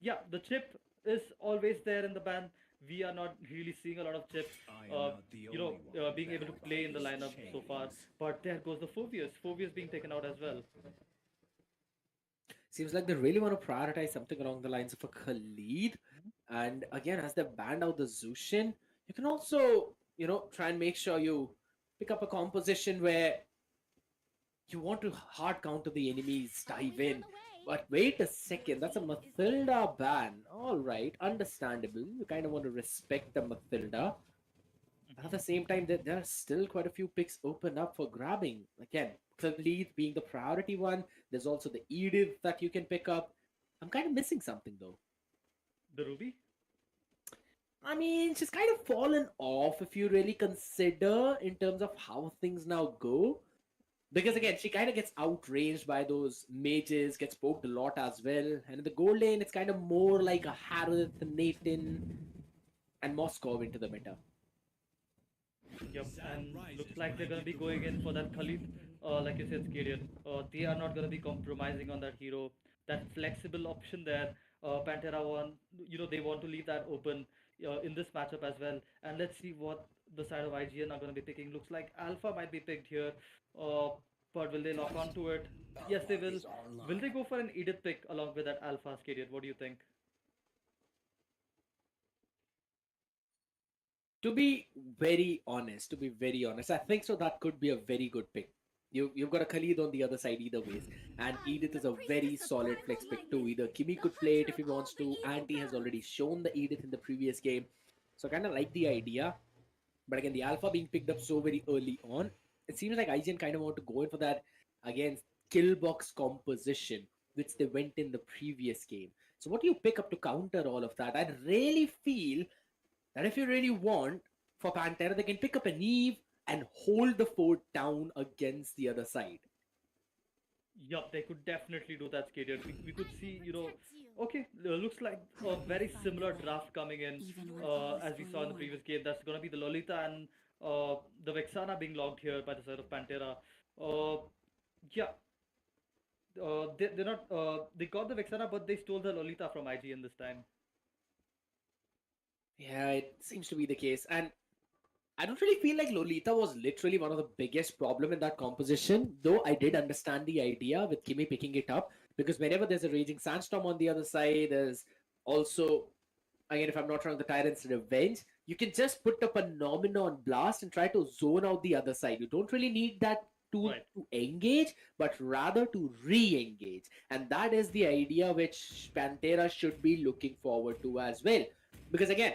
yeah, the chip is always there in the ban. We are not really seeing a lot of chip, being able to play in the lineup so far. But there goes the Phobius. Phobius being taken out as well. Seems like they really want to prioritize something along the lines of a Khalid. And again, as they banned out the Zushin, you can also, try and make sure you pick up a composition where you want to hard counter the enemies, dive in. But wait a second, that's a Mathilda ban. All right, understandable. You kind of want to respect the Mathilda. But at the same time, there are still quite a few picks open up for grabbing. Again, Khalid being the priority one. There's also the Edith that you can pick up. I'm kind of missing something though. The Ruby. I mean, she's kind of fallen off if you really consider in terms of how things now go. Because again, she kind of gets outranged by those mages, gets poked a lot as well. And in the gold lane, it's kind of more like a Harith, Nathan, and Moskov into the meta. Yep, and looks like they're gonna be going in for that Khalid, like you said, Skadian. They are not gonna be compromising on that hero, that flexible option there. Pantera one, they want to leave that open in this matchup as well. And let's see what the side of IGN are gonna be picking. Looks like Alpha might be picked here, uh, but will they lock onto it? Yes, they will. Will they go for an Edith pick along with that Alpha, Skadian? What do you think? To be very honest, I think so. That could be a very good pick. You've got a Khalid on the other side either ways, and Edith is a very solid flex pick too. Either Kimi could play it if he wants to. Anti has already shown the Edith in the previous game, so I kind of like the idea. But again, the Alpha being picked up so very early on, it seems like IGN kind of want to go in for that again kill box composition, which they went in the previous game. So what do you pick up to counter all of that? I really feel that if you really want for Pantera, they can pick up an Eve and hold the fort down against the other side. Yup, they could definitely do that, Skadian. We could see, okay, looks like a very similar draft coming in as we saw in the previous game. That's going to be the Lolita and the Vexana being logged here by the side of Pantera. Uh, yeah, they're not, they got the Vexana, but they stole the Lolita from IGN this time. Yeah, it seems to be the case. And I don't really feel like Lolita was literally one of the biggest problem in that composition, though I did understand the idea with Kimi picking it up, because whenever there's a Raging Sandstorm on the other side, there's also, again, if I'm not wrong, the Tyrant's Revenge, you can just put up a Phenomenon Blast and try to zone out the other side. You don't really need that tool Right. to engage, but rather to re-engage. And that is the idea which Pantera should be looking forward to as well. Because again,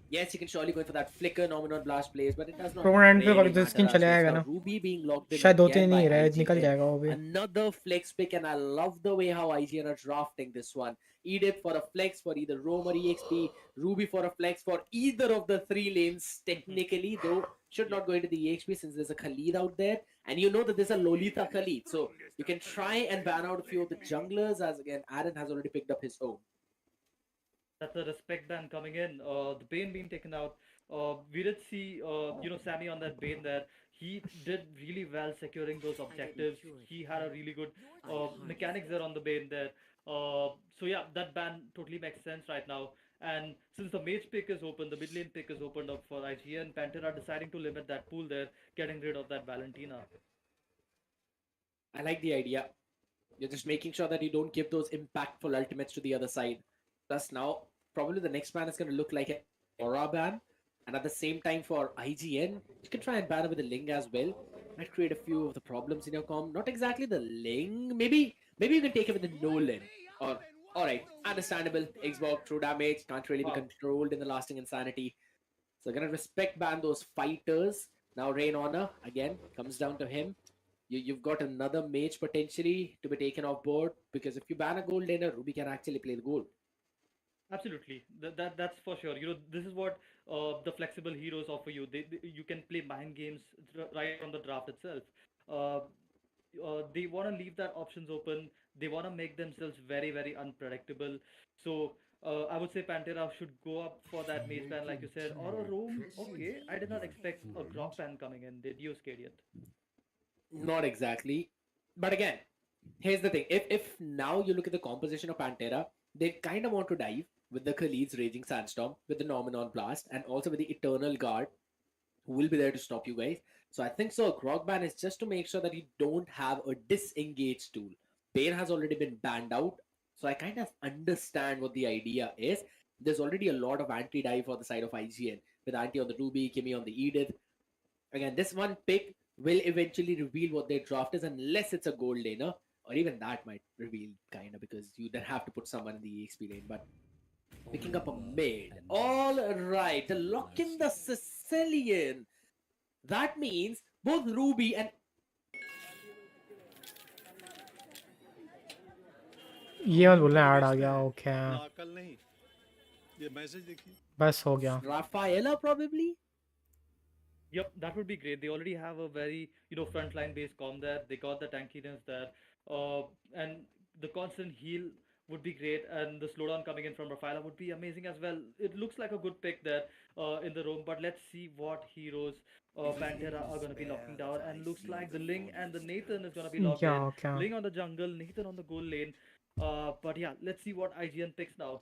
yes, you can surely go in for that flicker Phenomenon Blast plays, but it does not Program end पे really वक्त matter skin as चले much. आएगा Now, ना. Ruby being locked in शायद 2-3 again by नहीं रहे, निकल IGN. जाएगा वो भी. Another flex pick, and I love the way how IGN are drafting this one. Edith for a flex for either Rome or EXP, Ruby for a flex for either of the three lanes, technically, though should not go into the EXP since there's a Khalid out there. And you know that there's a Lolita Khalid, so you can try and ban out a few of the junglers, as again, Aaron has already picked up his own. That's a respect ban coming in. The Bane being taken out. We did see, Sammy on that Bane there. He did really well securing those objectives. He had a really good mechanics there on the Bane there. So yeah, that ban totally makes sense right now. And since the mage pick is open, the mid lane pick is opened up for IGN. Pantera deciding to limit that pool there, getting rid of that Valentina. I like the idea. You're just making sure that you don't give those impactful ultimates to the other side. Plus, now probably the next ban is going to look like an aura ban, and at the same time for IGN, you can try and ban it with the Ling as well. Might create a few of the problems in your comp. Not exactly the Ling. Maybe you can take it with the Nolan. Or alright, understandable. Xbox true damage can't really be Wow. controlled in the lasting insanity. So gonna respect ban those fighters. Now Rain Honor again comes down to him. You've got another mage potentially to be taken off board because if you ban a gold laner, Ruby can actually play the gold. Absolutely, that's for sure. This is what the flexible heroes offer you. You can play mind games right from the draft itself. Uh, they want to leave that options open. They want to make themselves very, very unpredictable. So I would say Pantera should go up for that mage ban, like you said, or a roam. Okay, I did not expect a grok ban coming in. Did you, Scadiot? Not exactly. But again, here's the thing. If now you look at the composition of Pantera, they kind of want to dive with the Khalid's Raging Sandstorm, with the Normanon Blast, and also with the Eternal Guard, who will be there to stop you guys. So I think so. A Grog ban is just to make sure that you don't have a disengage tool. Bane has already been banned out, so I kind of understand what the idea is. There's already a lot of anti-dive for the side of IGN, with anti on the Ruby, Kimmy on the Edith. Again, this one pick will eventually reveal what their draft is, unless it's a gold laner, or even that might reveal kind of because you then have to put someone in the EXP lane. But picking up a mid. All right, lock in the Sicilian. That means both Ruby and ये मत बोलना add आ गया okay अकल नहीं ये message देखिए बस हो गया Rafaela probably. Yep, that would be great. They already have a very, frontline based com there. They got the tankiness there. And the constant heal would be great. And the slowdown coming in from Rafaela would be amazing as well. It looks like a good pick there in the room. But let's see what heroes Pantera are going to be locking down. And looks like the Ling and the Nathan is going to be locked क्या in. क्या Ling on the jungle, Nathan on the goal lane. But yeah, let's see what IGN picks now.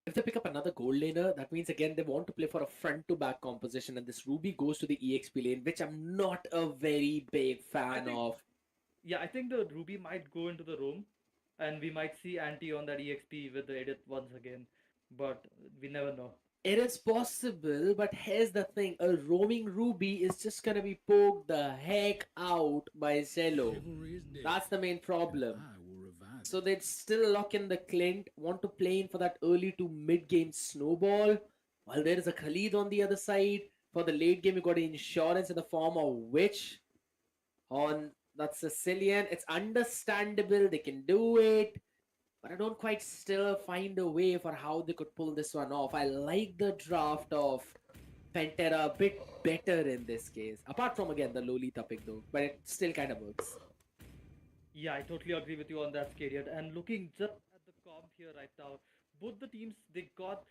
If they pick up another gold laner, that means again they want to play for a front to back composition, and this Ruby goes to the EXP lane, which I'm not a very big fan of. Yeah, I think the Ruby might go into the room, and we might see Anti on that EXP with the edit once again, but we never know. It is possible, but here's the thing: a roaming Ruby is just gonna be poked the heck out by Zello. That's the main problem. So they'd still lock in the Clint, want to play in for that early to mid game snowball. While there is a Khalid on the other side. For the late game, you got insurance in the form of Witch on that Sicilian. It's understandable, they can do it. But I don't quite still find a way for how they could pull this one off. I like the draft of Pantera a bit better in this case. Apart from, again, the Lolita pick though. But it still kind of works. Yeah, I totally agree with you on that, Scariot. And looking just at the comp here right now, both the teams they got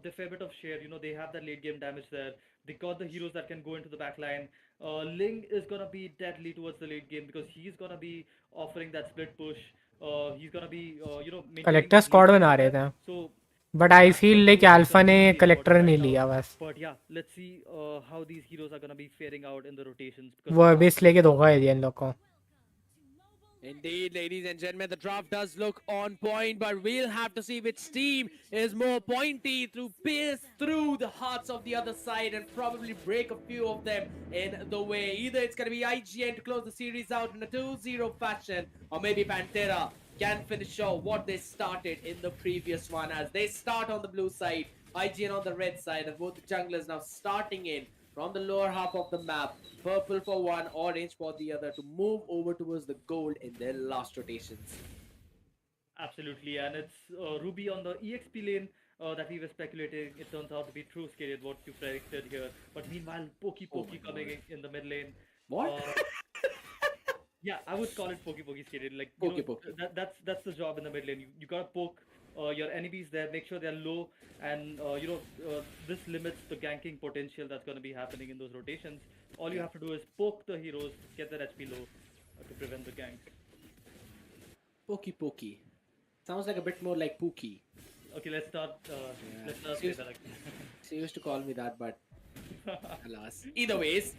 the fair bit of share. They have that late game damage there. They got the heroes that can go into the back line. Ling is gonna be deadly towards the late game because he's gonna be offering that split push. He's gonna be maintaining collector that squad late बना game रहे there. थे So but I that's feel the like push that alpha ने we see about collector right नहीं now. लिया बस But yeah, let's see how these heroes are gonna be faring out in the rotations because वो base लेके धोखा दे दिया इन लोग को Indeed, ladies and gentlemen, the draft does look on point, but we'll have to see which team is more pointy to pierce through the hearts of the other side and probably break a few of them in the way. Either it's going to be IGN to close the series out in a 2-0 fashion, or maybe Pantera can finish off what they started in the previous one as they start on the blue side, IGN on the red side, and both the junglers now starting in from the lower half of the map. Purple for one, orange for the other to move over towards the gold in their last rotations. Absolutely, and it's Ruby on the EXP lane that we were speculating. It turns out to be true, Scariot, what you predicted here. But meanwhile, Pokey coming in the mid lane. What? Yeah, I would call it Pokey Scariot. Like Pokey. that's the job in the mid lane. You gotta poke your enemies there, make sure they're low, and this limits the ganking potential that's gonna be happening in those rotations. All you have to do is poke the heroes, get their HP low to prevent the gank. Pokey. Sounds like a bit more like Pookie. Okay, let's not say Serious- that. She used to call me that, but alas. Either ways,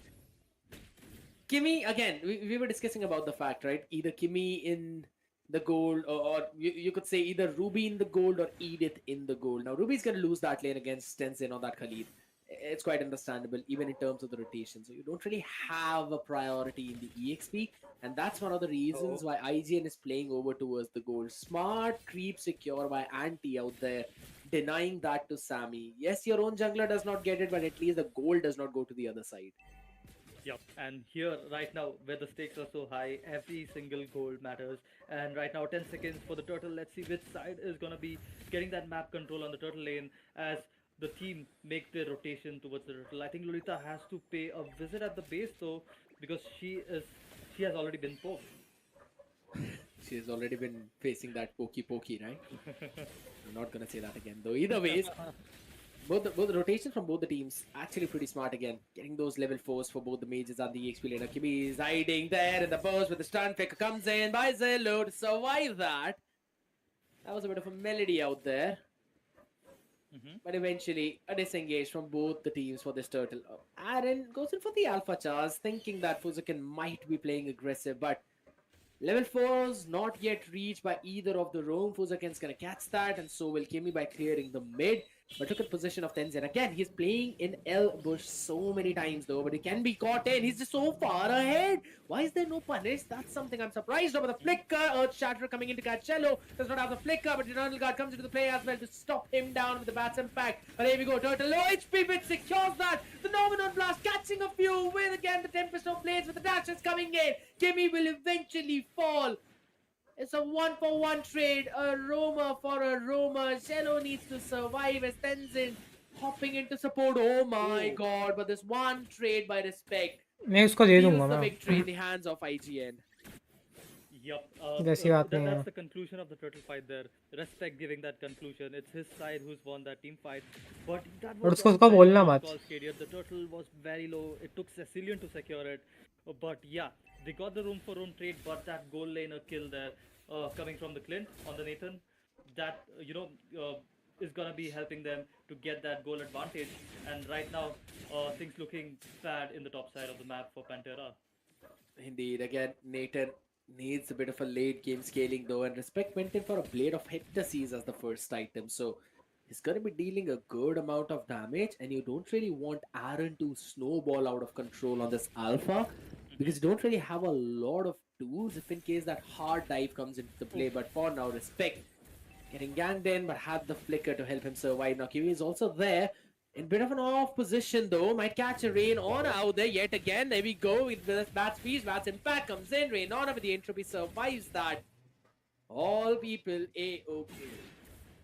Kimmy, again, we were discussing about the fact, right? Either Kimmy in the gold, or you could say either Ruby in the gold or Edith in the gold. Now, Ruby's going to lose that lane against Tenzin or that Khalid. It's quite understandable, even in terms of the rotation. So, you don't really have a priority in the EXP, and that's one of the reasons why IGN is playing over towards the gold. Smart creep secure by Anti out there, denying that to Sammy. Yes, your own jungler does not get it, but at least the gold does not go to the other side. Yep, and here right now, where the stakes are so high, every single goal matters. And right now, 10 seconds for the turtle. Let's see which side is gonna be getting that map control on the turtle lane as the team make their rotation towards the turtle. I think Lolita has to pay a visit at the base though, because she has already been poked. She has already been facing that pokey, right? I'm not gonna say that again though. Either ways, both the rotations from both the teams actually pretty smart again. Getting those level 4s for both the mages and the EXP laner. Kimi is hiding there in the burst with the stun. Faker comes in by Zelo to survive that. That was a bit of a melody out there. But eventually, a disengage from both the teams for this turtle. Aaron goes in for the Alpha Charge, thinking that Fuzukin might be playing aggressive, but level 4's not yet reached by either of the roam. Fuzukin's gonna catch that, and so will Kimi by clearing the mid. But look at position of Tenzin. Again, he's playing in L bush so many times though, but he can be caught in. He's just so far ahead. Why is there no punish? That's something I'm surprised about. The flicker, Earth Shatter coming in to catch Cello. Does not have the flicker, but Eternal Guard comes into the play as well to stop him down with the bat's impact. But here we go, Turtle low HP bit secures that. The Nomenon Blast catching a few with again the Tempest of Blades with the dashes coming in. Kimi will eventually fall. It's a 1-for-1 trade. A roamer for a roamer. Cello needs to survive as Tenzin hopping into support. Oh my god. But this one trade by Respect मैं उसको दे seals दूंगा the मैं victory in the hands of IGN. Yup, वैसी बात नहीं that's है the conclusion of the turtle fight there. Respect giving that conclusion. It's his side who's won that team fight. But that और was उसको a उसका very बोलना close मत call, Stadium. The turtle was very low. It took Cecilian to secure it. But yeah, they got the room for room trade, but that goal laner kill there coming from the Clint on the Nathan, that, is gonna be helping them to get that goal advantage. And right now, things looking bad in the top side of the map for Pantera. Indeed, again, Nathan needs a bit of a late game scaling though, and Respect went in for a Blade of Hectaseas as the first item, so he's gonna be dealing a good amount of damage, and you don't really want Aaron to snowball out of control on this alpha because you don't really have a lot of tools if in case that hard dive comes into the play. But for now, Respect getting ganged in, but had the flicker to help him survive. Now Kiwi is also there. In bit of an off position though, might catch a Rain on out there yet again. There we go with the bat speed, bat's impact comes in. Rain on with the entropy survives that. All people A-OK.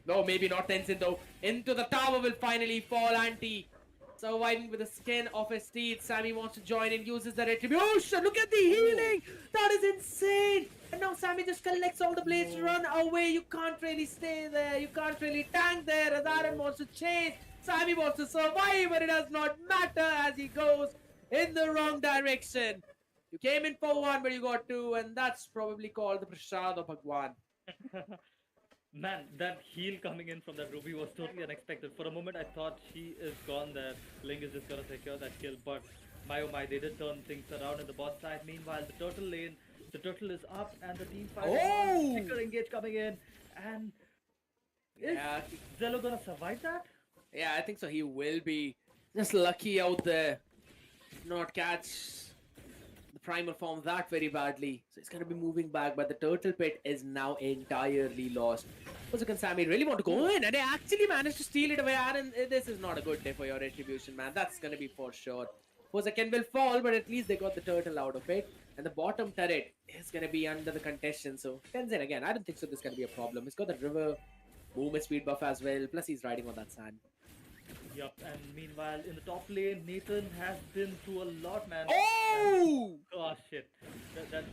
No, maybe not Tenzin though. Into the tower will finally fall Anti. Surviving with the skin of his teeth. Sammy wants to join in, uses the retribution. Look at the healing! That is insane! And now Sammy just collects all the blades to run away. You can't really stay there. You can't really tank there as Aaron wants to chase. Sammy wants to survive, but it does not matter as he goes in the wrong direction. You came in for one, but you got two, and that's probably called the Prashad of Bhagwan. Man, that heal coming in from that Ruby was totally unexpected. For a moment, I thought she is gone there. Ling is just gonna secure that kill, but my oh my, they did turn things around in the bot side. Meanwhile, the turtle lane, the turtle is up, and the team fight is on. Sticker engage coming in, and is Zello gonna survive that? Yeah, I think so. He will be just lucky out there. Not catch the primal form that very badly. So he's going to be moving back, but the turtle pit is now entirely lost. Fuzuki and Sammy really want to go in, and they actually managed to steal it away. Aaron, this is not a good day for your retribution, man. That's going to be for sure. Fuzuki will fall, but at least they got the turtle out of it. And the bottom turret is going to be under the contention. So Tenzin again, I don't think so this is going to be a problem. He's got the river movement speed buff as well. Plus he's riding on that sand. Yup, and meanwhile in the top lane, Nathan has been through a lot, man. Oh! And, oh shit. That